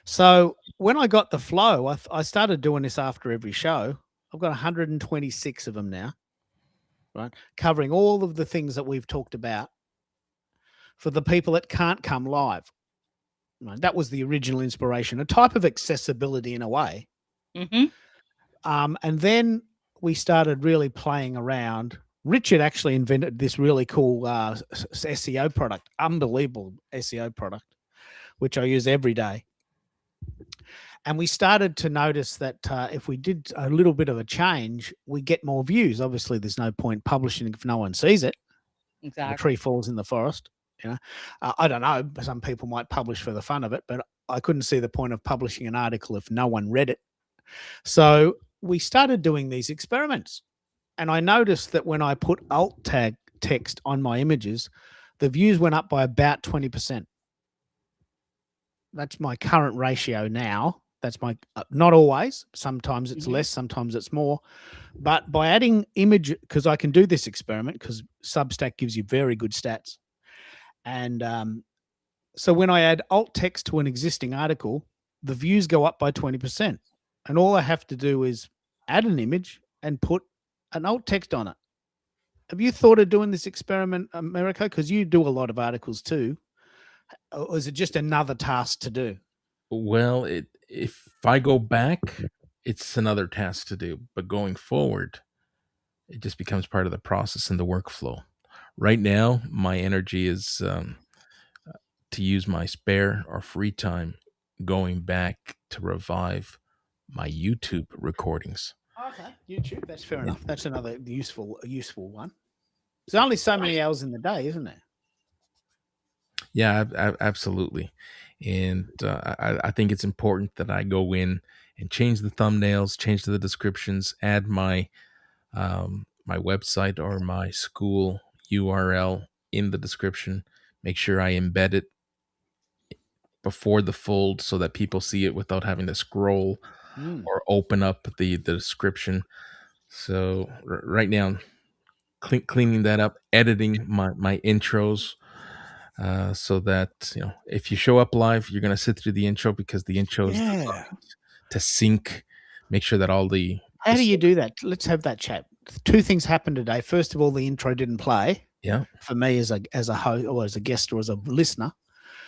So when I got the flow, I started doing this after every show. I've got 126 of them now, right? Covering all of the things that we've talked about for the people that can't come live. Right? That was the original inspiration, a type of accessibility in a way. Mm-hmm. And then we started really playing around. Richard actually invented this really cool SEO product, unbelievable SEO product, which I use every day. And we started to notice that if we did a little bit of a change, we get more views. Obviously, there's no point publishing if no one sees it. Exactly. The tree falls in the forest. You know, I don't know. Some people might publish for the fun of it, but I couldn't see the point of publishing an article if no one read it. So we started doing these experiments, and I noticed that when I put alt tag text on my images, the views went up by about 20%. That's my current ratio now. That's my not always. Sometimes it's less, sometimes it's more. But by adding image, because I can do this experiment, because Substack gives you very good stats. And so when I add alt text to an existing article, the views go up by 20%. And all I have to do is add an image and put an alt text on it. Have you thought of doing this experiment, Americo? Because you do a lot of articles too. Or is it just another task to do? Well, if I go back, it's another task to do. But going forward, it just becomes part of the process and the workflow. Right now, my energy is to use my spare or free time going back to revive my YouTube recordings. Okay, YouTube. That's fair enough. That's another useful one. There's only so many hours in the day, isn't there? Yeah, absolutely. And I think it's important that I go in and change the thumbnails, change the descriptions, add my my website or my Skool URL in the description. Make sure I embed it before the fold so that people see it without having to scroll or open up the description. So right now, cleaning that up, editing my intros. So that if you show up live, you're going to sit through the intro because the intro is designed to sync. Make sure that all the How do you do that? Let's have that chat. Two things happened today. First of all, the intro didn't play. Yeah. For me as a host or as a guest or as a listener.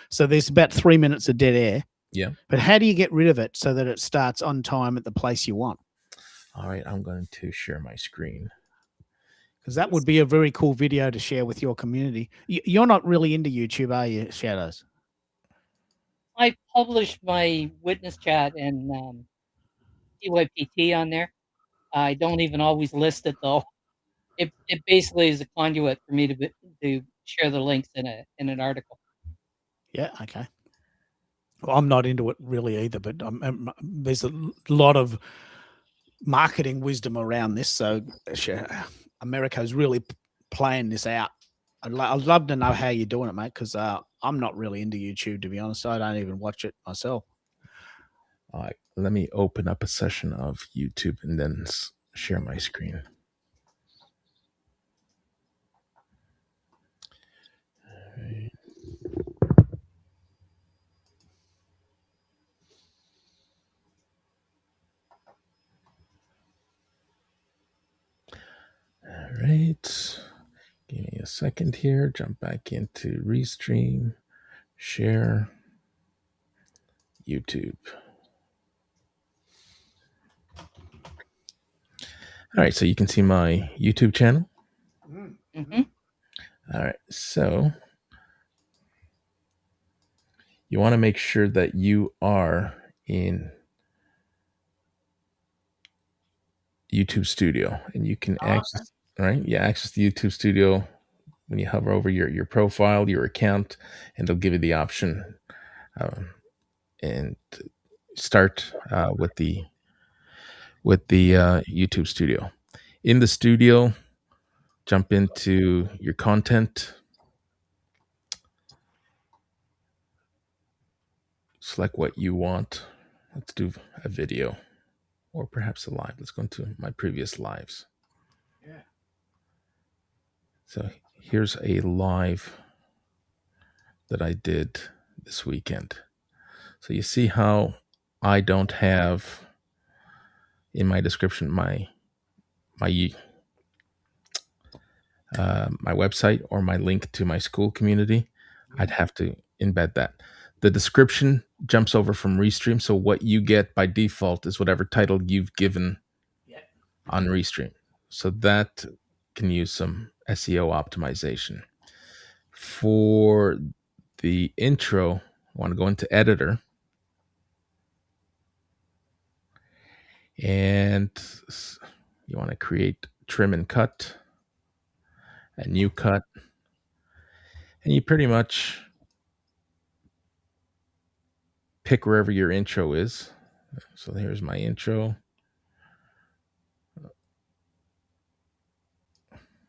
So there's about 3 minutes of dead air. Yeah. But how do you get rid of it so that it starts on time at the place you want? All right, I'm going to share my screen. Because that would be a very cool video to share with your community. You're not really into YouTube, are you, Shadows? I published my witness chat and PYPT on there. I don't even always list it though. It basically is a conduit for me to share the links in an article. Yeah, okay. Well, I'm not into it really either, but there's a lot of marketing wisdom around this. So America's really playing this out. I'd love to know how you're doing it, mate, because I'm not really into YouTube, to be honest. I don't even watch it myself. All right, let me open up a session of YouTube and then share my screen. All right. All right. Give me a second here. Jump back into Restream, share, YouTube. All right, so you can see my YouTube channel. Mm-hmm. All right, so you want to make sure that you are in YouTube Studio, and you can access. All right, access the YouTube Studio when you hover over your profile, your account, and they'll give you the option and start with the YouTube studio. In the studio, jump into your content, select what you want. Let's do a video or perhaps a live. Let's go into my previous lives. Yeah. So here's a live that I did this weekend. So you see how I don't have in my description my website or my link to my Skool community. I'd have to embed that. The description jumps over from Restream, so what you get by default is whatever title you've given on Restream. So that can use some SEO optimization. For the intro, I want to go into editor and you want to create trim and cut, a new cut, and you pretty much pick wherever your intro is. So here's my intro.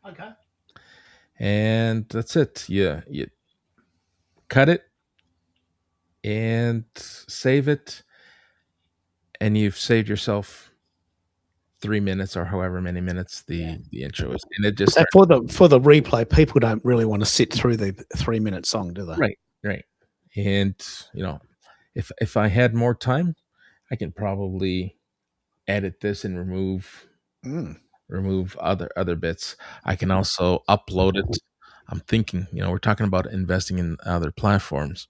Okay. And that's it. You cut it and save it, and you've saved yourself 3 minutes or however many minutes the intro is, and it just So starts. for the replay, people don't really want to sit through the 3-minute song, do they? Right. And if I had more time, I can probably edit this and remove other bits. I can also upload it. I'm thinking, we're talking about investing in other platforms.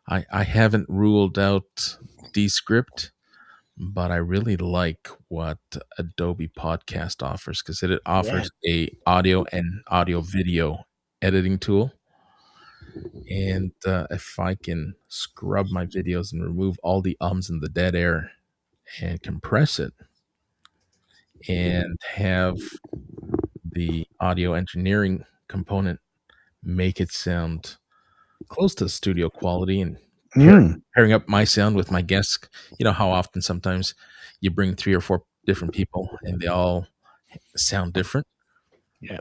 I haven't ruled out Descript, but I really like what Adobe Podcast offers because it offers a audio and audio video editing tool. And if I can scrub my videos and remove all the ums and the dead air and compress it and have the audio engineering component make it sound close to studio quality and pairing up my sound with my guests. You know how often sometimes you bring 3 or 4 different people and they all sound different. Yeah.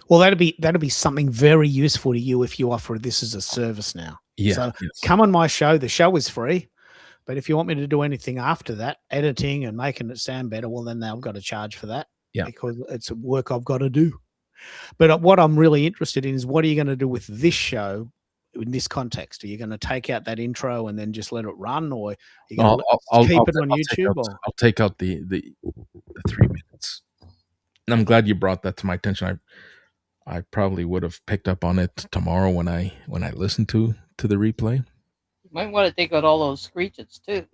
Well, that'd be something very useful to you if you offer this as a service now. Yeah. So yes. come on my show. The show is free. But if you want me to do anything after that, editing and making it sound better, well, then I've got to charge for that. Yeah. Because it's work I've got to do. But what I'm really interested in is what are you going to do with this show in this context? Are you going to take out that intro and then just let it run, or are you going to keep it on YouTube? I'll take out the 3 minutes. And I'm glad you brought that to my attention. I probably would have picked up on it tomorrow when I listened to the replay. You might want to take out all those screeches too.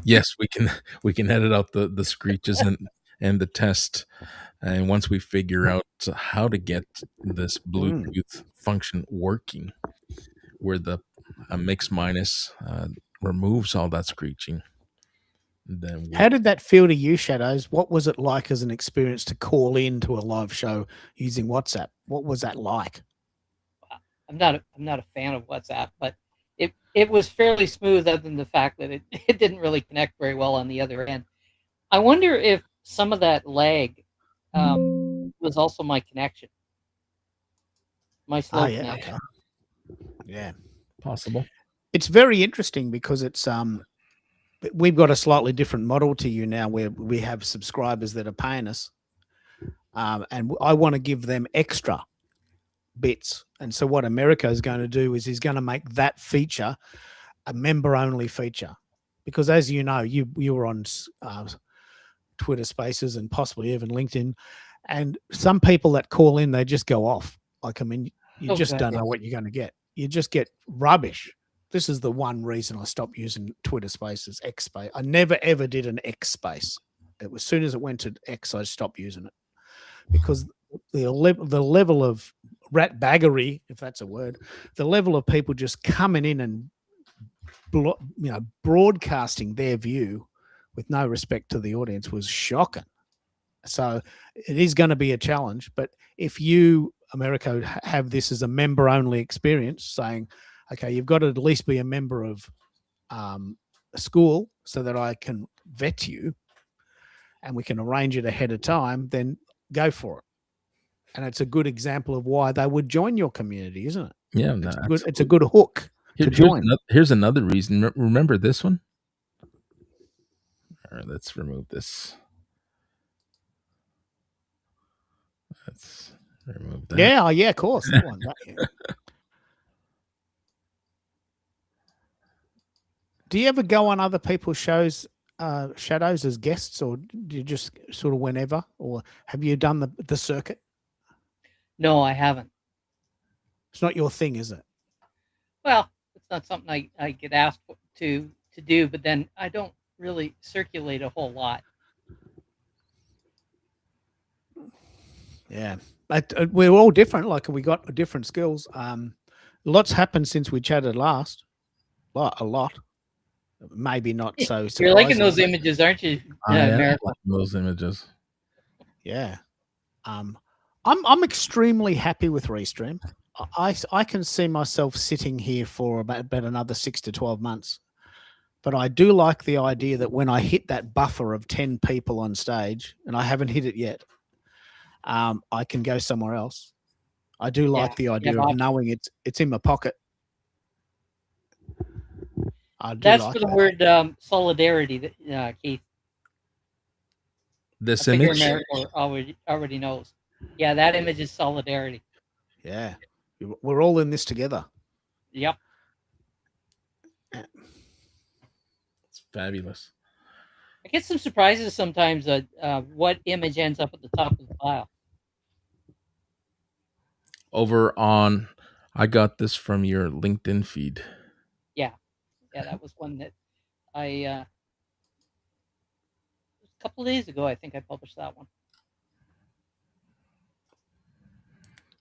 Yes, we can edit out the screeches and the test. And once we figure out how to get this Bluetooth function working, where the mix minus removes all that screeching, then how did that feel to you, Shadows? What was it like as an experience to call in to a live show using WhatsApp? What was that like? I'm not a fan of WhatsApp, but it was fairly smooth, other than the fact that it didn't really connect very well on the other end. I wonder if some of that lag was also my connection, my slow connection. Okay. Yeah, possible. It's very interesting because it's we've got a slightly different model to you now, where we have subscribers that are paying us, and I want to give them extra bits. And so what America is going to do is he's going to make that feature a member-only feature, because as you know, you were on Twitter Spaces and possibly even LinkedIn, and some people that call in, they just go off. Like, I mean, you just don't know what you're going to get. You just get rubbish. This is the one reason I stopped using Twitter Spaces, X Space. I never ever did an X Space. It was, as soon as it went to X, I stopped using it, because the level of ratbaggery, if that's a word, the level of people just coming in and broadcasting their view with no respect to the audience was shocking. So it is going to be a challenge. But if you America have this as a member-only experience, saying, okay, you've got to at least be a member of a school so that I can vet you and we can arrange it ahead of time, then go for it. And it's a good example of why they would join your community, isn't it? Yeah, no, It's a good hook to join. Here's another reason. Remember this one? All right, let's remove this. Let's remove that. Yeah, yeah, of course. That one. Do you ever go on other people's shows, shadows as guests, or do you just sort of whenever, or have you done the circuit? No, I haven't. It's not your thing, is it? Well, it's not something I get asked to do, but then I don't really circulate a whole lot. Yeah, we're all different. Like we got different skills. Lots happened since we chatted last. A lot. Maybe not so. You're liking surprising, those but- images, aren't you, I am America? liking those images. Yeah. I'm extremely happy with Restream. I can see myself sitting here for about another 6 to 12 months. But I do like the idea that when I hit that buffer of 10 people on stage, and I haven't hit it yet, I can go somewhere else. I do like the idea of knowing it's in my pocket. That's for the word solidarity, Keith. This I figure image. America already knows. Yeah, that image is solidarity. Yeah, we're all in this together. Yep. It's fabulous. I get some surprises sometimes at what image ends up at the top of the file. Over on, I got this from your LinkedIn feed. Yeah, that was one that I a couple of days ago, I think I published that one.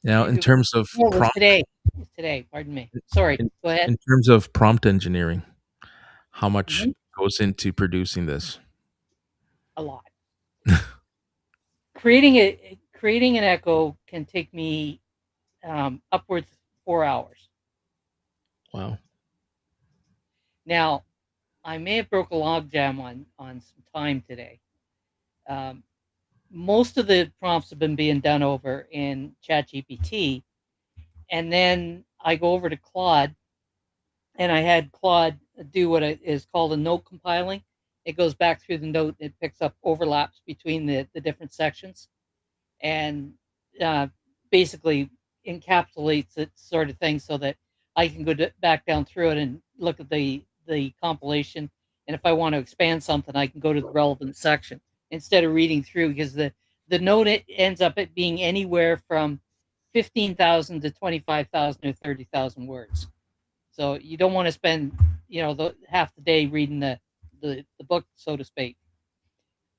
Now, in terms of No, it was prompt, today. It was today. Pardon me. Sorry. Go ahead. in terms of prompt engineering, how much Mhm. goes into producing this? A lot. Creating an echo can take me upwards of 4 hours. Wow. Now, I may have broke a logjam on some time today. Most of the prompts have been being done over in ChatGPT, and then I go over to Claude, and I had Claude do what is called a note compiling. It goes back through the note, it picks up overlaps between the different sections, and basically encapsulates it, sort of thing, so that I can go back down through it and look at the compilation. And if I want to expand something, I can go to the relevant section instead of reading through, because the note it ends up at being anywhere from 15,000 to 25,000 or 30,000 words. So you don't want to spend half the day reading the book, so to speak.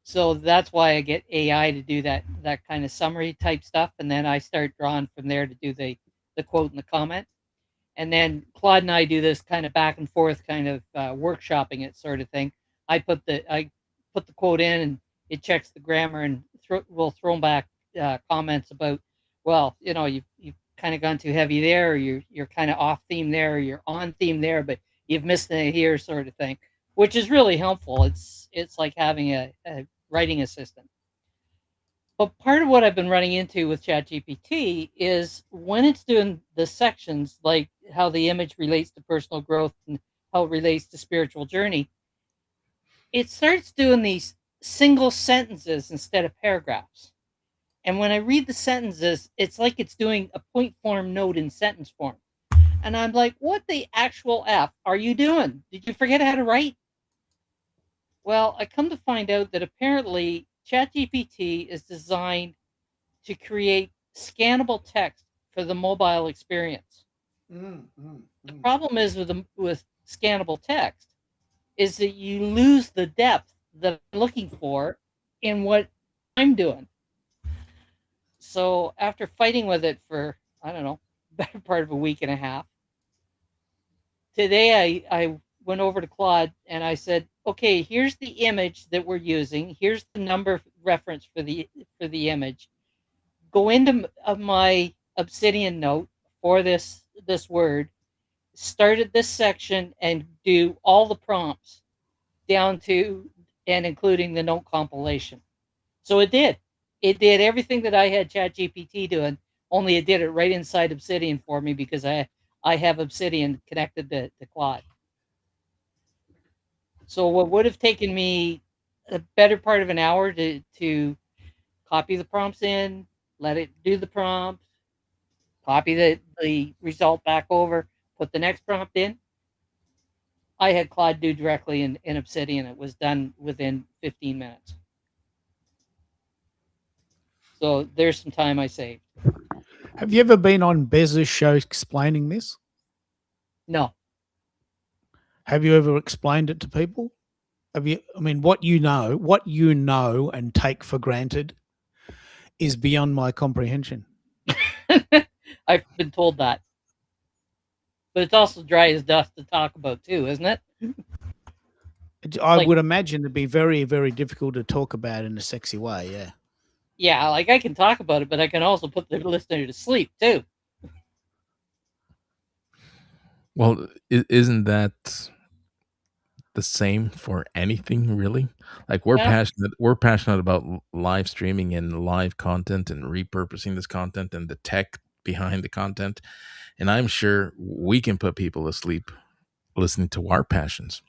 So that's why I get AI to do that kind of summary type stuff, and then I start drawing from there to do the quote and the comment. And then Claude and I do this kind of back and forth kind of workshopping it, sort of thing. I put the quote in, and it checks the grammar, and we'll throw back comments about, well, you've kind of gone too heavy there, or you're kind of off theme there, or you're on theme there, but you've missed it here, sort of thing, which is really helpful. It's like having a writing assistant. But part of what I've been running into with ChatGPT is when it's doing the sections, like how the image relates to personal growth and how it relates to spiritual journey, it starts doing these single sentences instead of paragraphs. And when I read the sentences, it's like it's doing a point form note in sentence form. And I'm like, what the actual F are you doing? Did you forget how to write? Well, I come to find out that apparently ChatGPT is designed to create scannable text for the mobile experience. The problem is with scannable text is that you lose the depth that I'm looking for in what I'm doing. So after fighting with it for, I don't know, better part of a week and a half, today I went over to Claude and I said, okay, here's the image that we're using. Here's the number reference for the image. Go into my Obsidian note for this word, started this section, and do all the prompts down to and including the note compilation. So it did. It did everything that I had ChatGPT doing, only it did it right inside Obsidian for me because I have Obsidian connected to Claude. So what would have taken me a better part of an hour to copy the prompts in, let it do the prompt, copy the result back over, put the next prompt in, I had Claude do directly in Obsidian. It was done within 15 minutes. So there's some time I saved. Have you ever been on Bez's show explaining this? No. Have you ever explained it to people? Have you? I mean, what you know and take for granted is beyond my comprehension. I've been told that. But it's also dry as dust to talk about too, isn't it? I Like- would imagine it'd be very, very difficult to talk about in a sexy way. Yeah. Yeah, like I can talk about it, but I can also put the listener to sleep too. Well, isn't that the same for anything really? Like we're Yeah. passionate about live streaming and live content and repurposing this content and the tech behind the content. And I'm sure we can put people to sleep listening to our passions,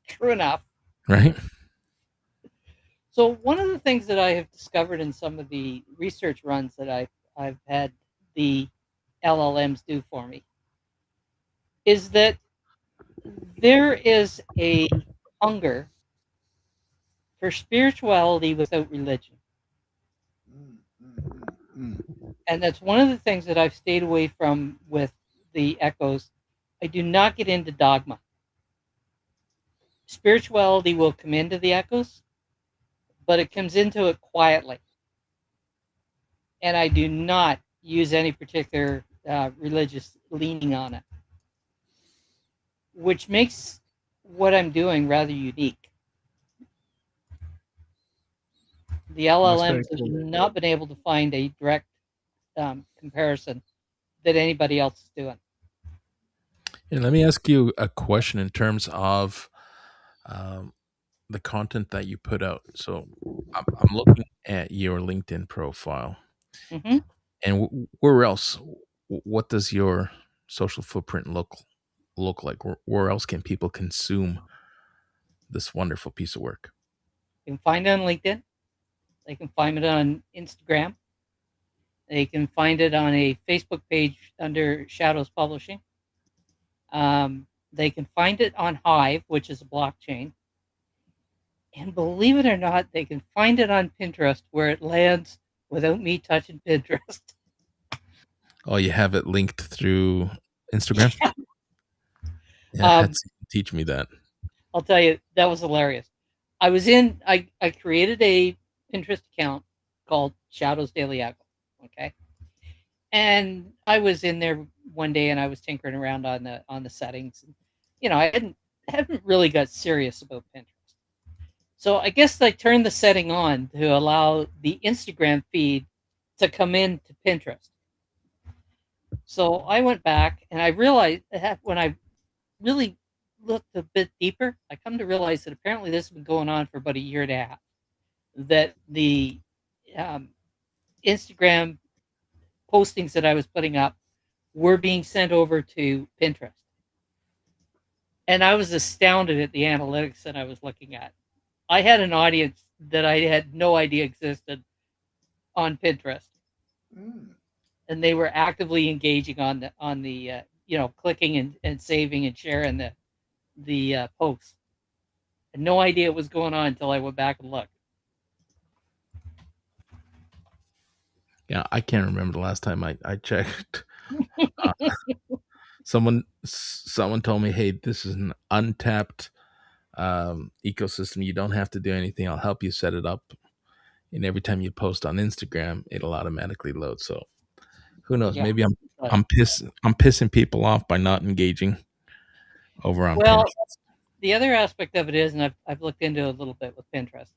True enough. right? So one of the things that I have discovered in some of the research runs that I've had the LLMs do for me is that there is a hunger for spirituality without religion. And that's one of the things that I've stayed away from with the echoes. I do not get into dogma. Spirituality will come into the echoes, but it comes into it quietly. And I do not use any particular religious leaning on it, which makes what I'm doing rather unique. The LLMs have not been able to find a direct comparison that anybody else is doing. And let me ask you a question in terms of the content that you put out. So I'm looking at your LinkedIn profile, Mm-hmm. and where else? What does your social footprint look like? Where else can people consume this wonderful piece of work? You can find it on LinkedIn. They can find it on Instagram. They can find it on a Facebook page under Shadows Publishing. They can find it on Hive, which is a blockchain. And believe it or not, they can find it on Pinterest, where it lands without me touching Pinterest. Oh, you have it linked through Instagram? Yeah, Um, had to teach me that. I'll tell you, that was hilarious. I created a Pinterest account called Shadows Daily Echo. Okay. And I was in there one day and I was tinkering around on the settings. And, I haven't really got serious about Pinterest. So I guess I turned the setting on to allow the Instagram feed to come into Pinterest. So I went back and I realized that when I really looked a bit deeper, I come to realize that apparently this has been going on for about a year and a half. That the Instagram postings that I was putting up were being sent over to Pinterest. And I was astounded at the analytics that I was looking at. I had an audience that I had no idea existed on Pinterest. And they were actively engaging on the clicking and saving and sharing the posts. Had no idea what was going on until I went back and looked. Yeah, I can't remember the last time I checked. Someone told me, "Hey, this is an untapped ecosystem. You don't have to do anything. I'll help you set it up. And every time you post on Instagram, it'll automatically load." So who knows? Yeah. Maybe I'm pissing people off by not engaging over on Well, Pinterest. the other aspect of it is, and I've looked into it a little bit with Pinterest.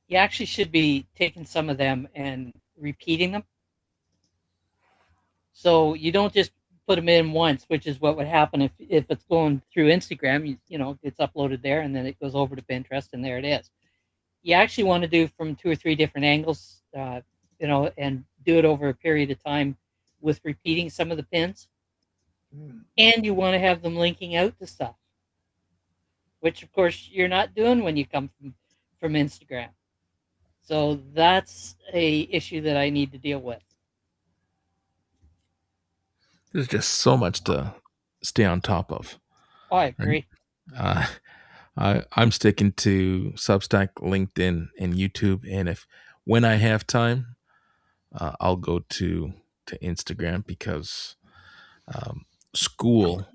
You actually should be taking some of them and repeating them. So you don't just put them in once, which is what would happen if it's going through Instagram. You know, it's uploaded there, and then it goes over to Pinterest, and there it is. You actually want to do from 2 or 3 different angles, you know, and do it over a period of time with repeating some of the pins. And you want to have them linking out to stuff, which of course you're not doing when you come from Instagram. So that's a issue that I need to deal with. There's just so much to stay on top of. Oh, I agree. I'm sticking to Substack, LinkedIn, and YouTube, and when I have time, I'll go to Instagram because Skool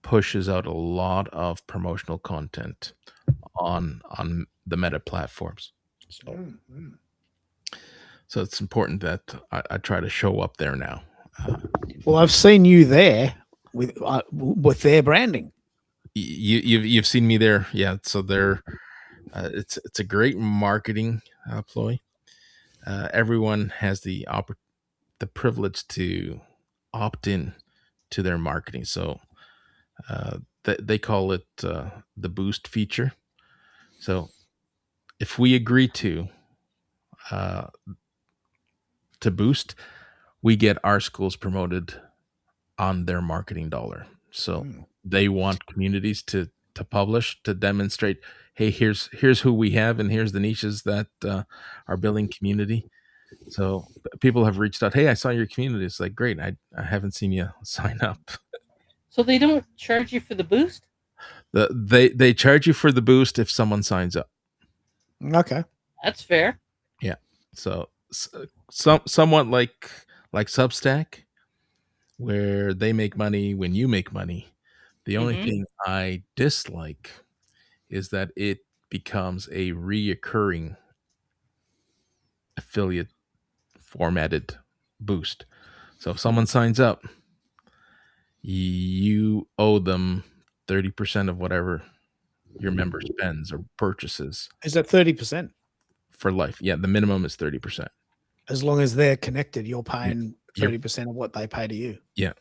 pushes out a lot of promotional content on the Meta platforms. So it's important that I try to show up there now. Well, I've seen you there with their branding. You've seen me there, yeah. So they're it's a great marketing ploy. Everyone has the privilege to opt in to their marketing. So they call it the boost feature. So if we agree to boost, we get our schools promoted on their marketing dollar. So they want communities to publish, to demonstrate, hey, here's who we have, and here's the niches that are building community. So people have reached out, hey, I saw your community. It's like, great, I haven't seen you sign up. So they don't charge you for the boost? They charge you for the boost if someone signs up. Okay. That's fair. Yeah. So somewhat like Substack, where they make money when you make money. The only thing I dislike is that it becomes a reoccurring affiliate formatted boost. So if someone signs up, you owe them 30% of whatever your member spends or purchases Is that 30%? for life. Yeah, the minimum is 30%. As long as they're connected, you're paying 30% of what they pay to you. Yeah.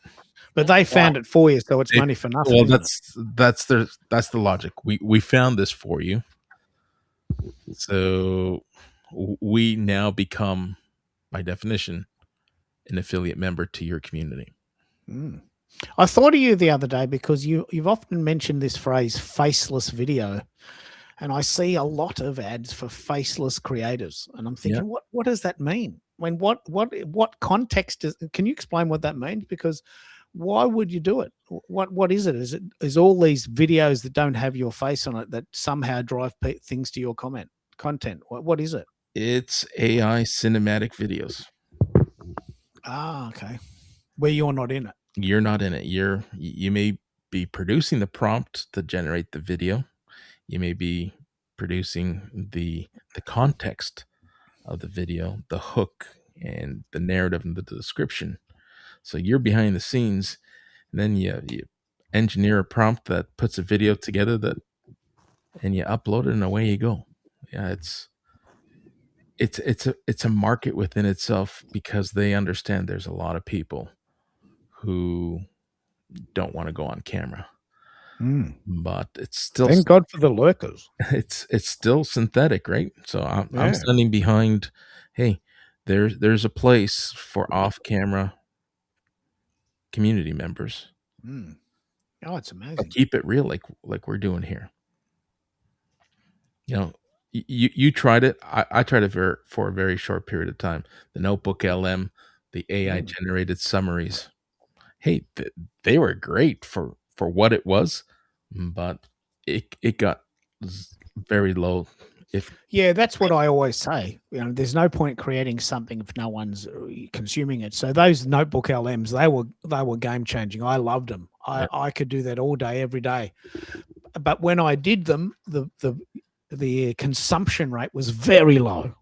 But they found it for you, so it's money for nothing. Well, that's the logic. We found this for you. So we now become, by definition, an affiliate member to your community. I thought of you the other day because you've often mentioned this phrase faceless video, and I see a lot of ads for faceless creators, and I'm thinking, what does that mean? I mean, what context can you explain what that means? Because why would you do it? What is it? Is all these videos that don't have your face on it that somehow drive things to your content? What is it? It's AI cinematic videos. Ah, okay. Where you're not in it. You're not in it. You may be producing the prompt to generate the video. You may be producing the context of the video, the hook, and the narrative and the description. So you're behind the scenes, and then you engineer a prompt that puts a video together and you upload it, and away you go. Yeah, it's a market within itself because they understand there's a lot of people who don't want to go on camera. But it's still, thank God for the lurkers. It's still synthetic, right? So I'm standing behind, hey, there's a place for off-camera community members. Oh, it's amazing. But keep it real, like we're doing here. You know, you tried it. I tried it for a very short period of time. The Notebook LM, the AI generated summaries. Hey, they were great for what it was, but it got very low. Yeah, that's what I always say. You know, there's no point creating something if no one's consuming it. So those Notebook LMs, they were game changing. I loved them. I could do that all day, every day. But when I did them, the consumption rate was very low,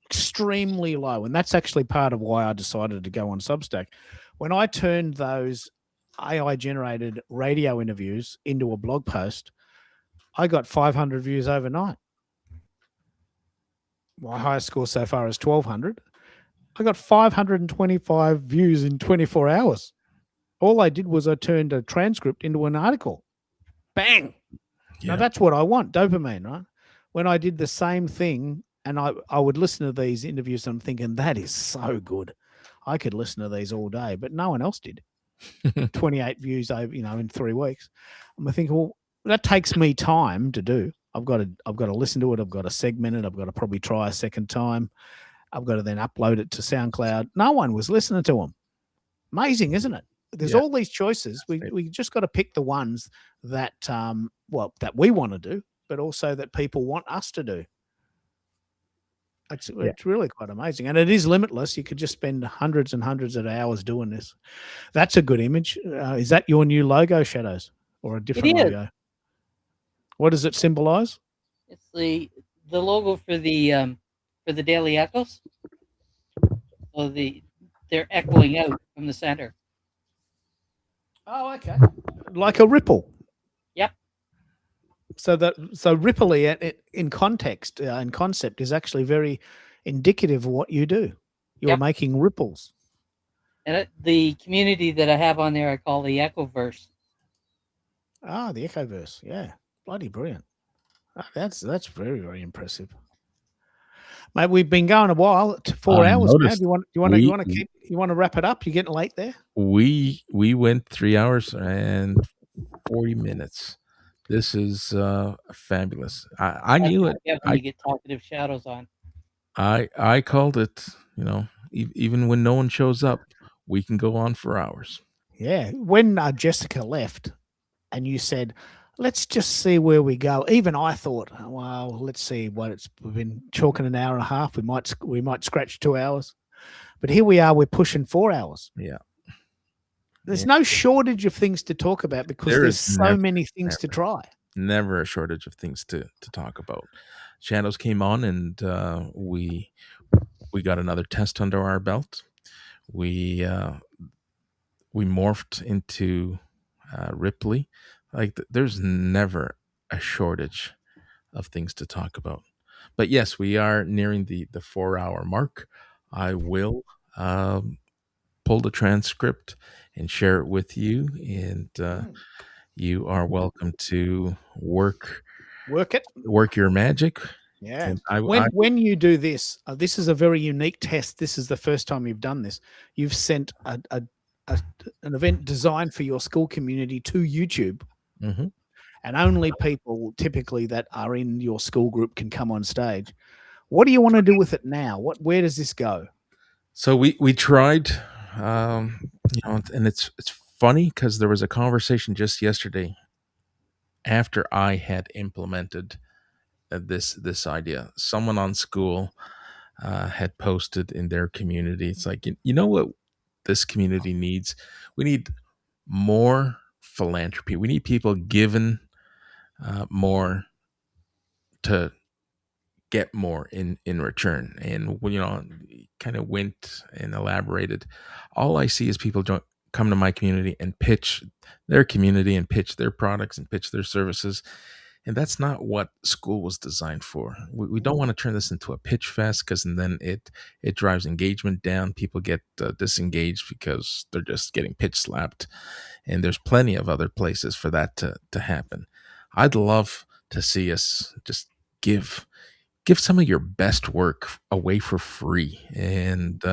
extremely low, and that's actually part of why I decided to go on Substack. When I turned those AI generated radio interviews into a blog post, I got 500 views overnight. My highest score so far is 1,200. I got 525 views in 24 hours. All I did was I turned a transcript into an article. Bang. Now Yeah. that's what I want, dopamine, right? When I did the same thing and I would listen to these interviews, I'm thinking, that is so good. I could listen to these all day, but no one else did. 28 views over, in 3 weeks. I'm thinking, well, that takes me time to do. I've got to listen to it. I've got to segment it. I've got to probably try a second time. I've got to then upload it to SoundCloud. No one was listening to them. Amazing, isn't it? There's Yeah. all these choices. We just got to pick the ones that that we want to do, but also that people want us to do. It's really quite amazing, and it is limitless. You could just spend hundreds and hundreds of hours doing this. That's a good image. Is that your new logo, Shadows, or a different is. logo? What does it symbolize? It's the logo for the Daily Echoes. So they're echoing out from the center. Oh, okay. Like a ripple. Yep. So Ripley in context and concept is actually very indicative of what you do. You're Yep. making ripples. And the community that I have on there, I call the Echoverse. Ah, the Echoverse. Yeah, bloody brilliant. That's very, very impressive. Mate, we've been going a while. 4 I hours now. noticed Do you want to wrap it up? You're getting late there. We went 3 hours and 40 minutes. This is fabulous. I knew it. Yeah, when you get talkative Shadows on. I called it. Even when no one shows up, we can go on for hours. Yeah. When Jessica left, and you said, "Let's just see where we go." Even I thought, well, let's see what we've been talking an hour and a half. We might scratch 2 hours, but here we are. We're pushing 4 hours. Yeah. There's no shortage of things to talk about because There there's is so many things to try. Never a shortage of things to talk about. Shadows came on, and we got another test under our belt. We morphed into Ripley. Like there's never a shortage of things to talk about. But yes, we are nearing the 4-hour mark. I will pull the transcript and share it with you, and you are welcome to work your magic. Yeah. And When you do this, this is a very unique test. This is the first time you've done this. You've sent an event designed for your school community to YouTube, Mhm. and only people typically that are in your school group can come on stage. What do you want to do with it now? Where does this go? So we tried, and it's funny because there was a conversation just yesterday after I had implemented this idea. Someone on Skool had posted in their community. It's like, you know what this community needs? We need more philanthropy. We need people giving more to get more in return. And kind of went and elaborated. All I see is people come to my community and pitch their community and pitch their products and pitch their services. And that's not what Skool was designed for. We don't want to turn this into a pitch fest, because then it drives engagement down. People get disengaged because they're just getting pitch slapped. And there's plenty of other places for that to happen. I'd love to see us just give some of your best work away for free. And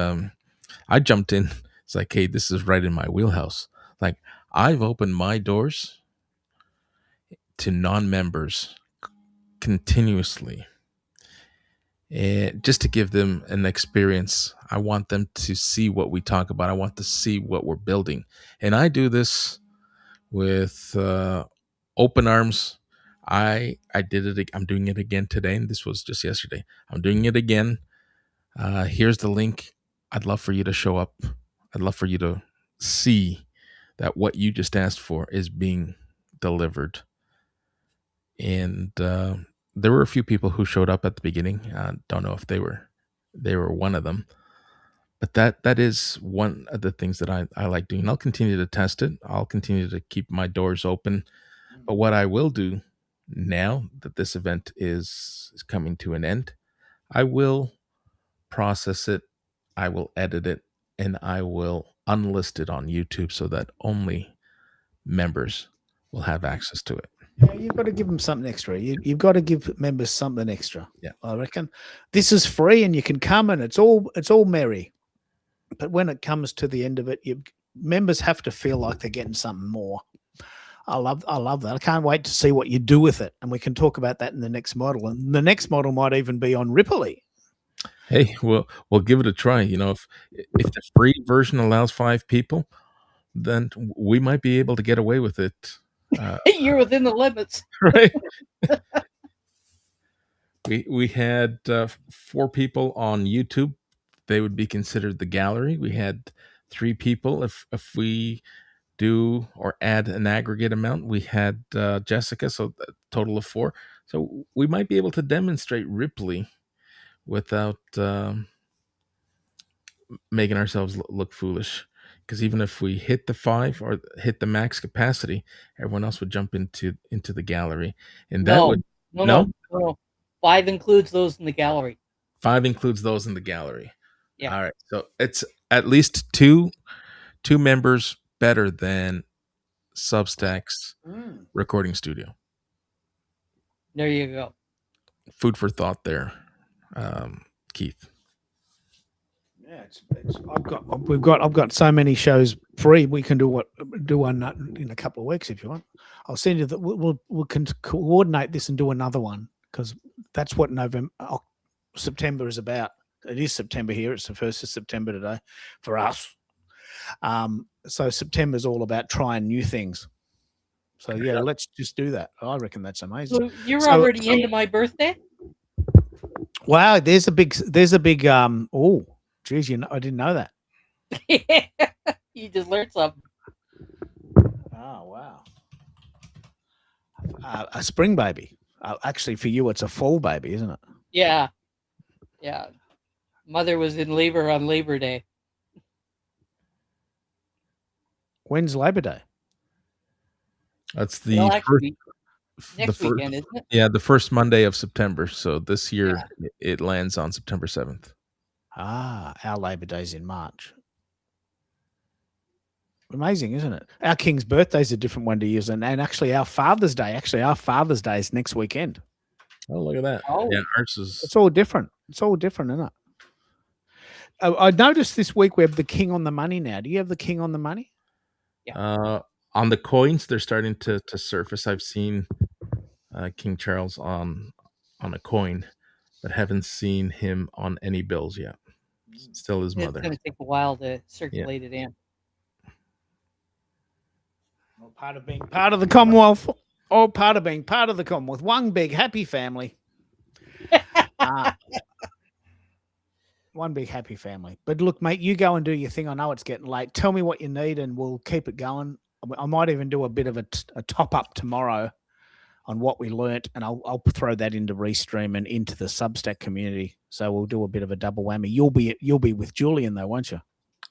I jumped in. It's like, hey, this is right in my wheelhouse. Like, I've opened my doors to non-members continuously, just to give them an experience. I want them to see what we talk about. I want to see what we're building. And I do this with open arms. I did it. I'm doing it again today, and this was just yesterday. I'm doing it again. Here's the link. I'd love for you to show up. I'd love for you to see that what you just asked for is being delivered. And there were a few people who showed up at the beginning. Don't know if they were one of them, but that is one of the things that I like doing. I'll continue to test it. I'll continue to keep my doors open. But what I will do now that this event is coming to an end, I will process it. I will edit it and I will unlist it on YouTube so that only members will have access to it. Yeah, you've got to give them something extra. You've got to give members something extra. Yeah. I reckon this is free and you can come and it's all merry. But when it comes to the end of it, members have to feel like they're getting something more. I love that. I can't wait to see what you do with it, and we can talk about that in the next model. And the next model might even be on Ripley. Hey, we'll give it a try. You know, if the free version allows 5 people, then we might be able to get away with it. You're within the limits. Right. we had 4 people on YouTube. They would be considered the gallery. We had 3 people. If we do or add an aggregate amount, we had Jessica, so a total of 4. So we might be able to demonstrate Ripley without making ourselves look foolish. Because even if we hit the 5 or hit the max capacity, everyone else would jump into the gallery, and that would No. 5 includes those in the gallery. 5 includes those in the gallery. Yeah. All right, so it's at least two members better than Substack's recording studio. There you go. Food for thought there, Keith. Yeah, I've got so many shows free. We can do one in a couple of weeks if you want. I'll send you that. We can coordinate this and do another one because that's what September is about. It is September here. It's the 1st of September today for us. So September is all about trying new things. So yeah, let's just do that. I reckon that's amazing. So you're already into my birthday? Wow, there's a big oh geez, I didn't know that. You just learned something. Oh wow. A spring baby. Actually for you it's a fall baby, isn't it? Yeah. Mother was in labor on Labor Day. When's Labor Day? That's the next weekend, isn't it? Yeah, the first Monday of September. So this year it lands on September 7th. Our Labor Day's in March. Amazing, isn't it? Our King's birthday's a different one to use, and actually our Father's Day is next weekend. Oh, look at that. Oh. Yeah, ours is. It's all different. Isn't it? I noticed this week we have the King on the money now. Do you have the King on the money? Yeah. On the coins, they're starting to surface. I've seen King Charles on a coin, but haven't seen him on any bills yet. Still his mother. It's going to take a while to circulate it in. Well, part of being part of the Commonwealth, or part of being part of the Commonwealth. One big happy family. One big happy family. But look, mate, you go and do your thing. I know it's getting late. Tell me what you need and we'll keep it going. I might even do a bit of a top up tomorrow on what we learnt, and I'll throw that into Restream and into the Substack community. So we'll do a bit of a double whammy. You'll be with Julian though, won't you?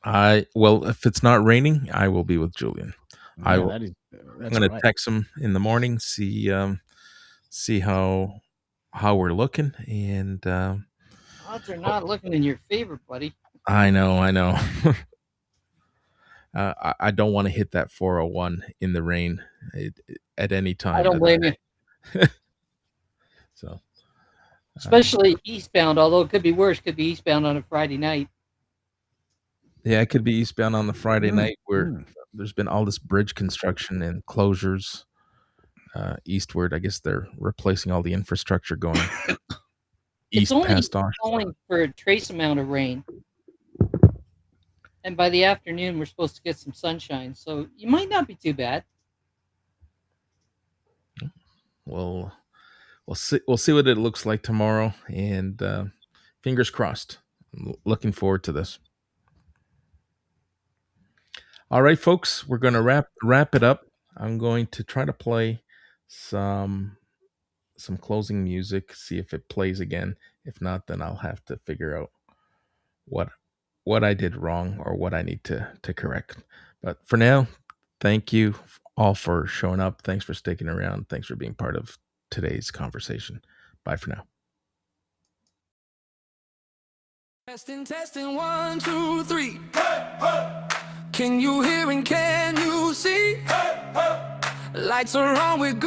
Well, if it's not raining, I will be with Julian. Yeah, I'm going to text him in the morning, see how we're looking, and odds are not looking in your favor, buddy. I know. I don't want to hit that 401 in the rain at any time. I don't blame you. So, especially eastbound, although it could be worse. Could be eastbound on a Friday night. Yeah, it could be eastbound on the Friday night where there's been all this bridge construction and closures eastward. I guess they're replacing all the infrastructure going east past Osh. It's only for a trace amount of rain. And by the afternoon, we're supposed to get some sunshine. So you might not be too bad. We'll see what it looks like tomorrow. And fingers crossed. I'm looking forward to this. All right, folks, we're going to wrap it up. I'm going to try to play some closing music, see if it plays again. If not, then I'll have to figure out what I did wrong or what I need to correct. But for now, thank you all for showing up. Thanks for sticking around. Thanks for being part of today's conversation. Bye for now. Testing, testing, 1, 2, 3. Can you hear and can you see? Lights are on, we're good.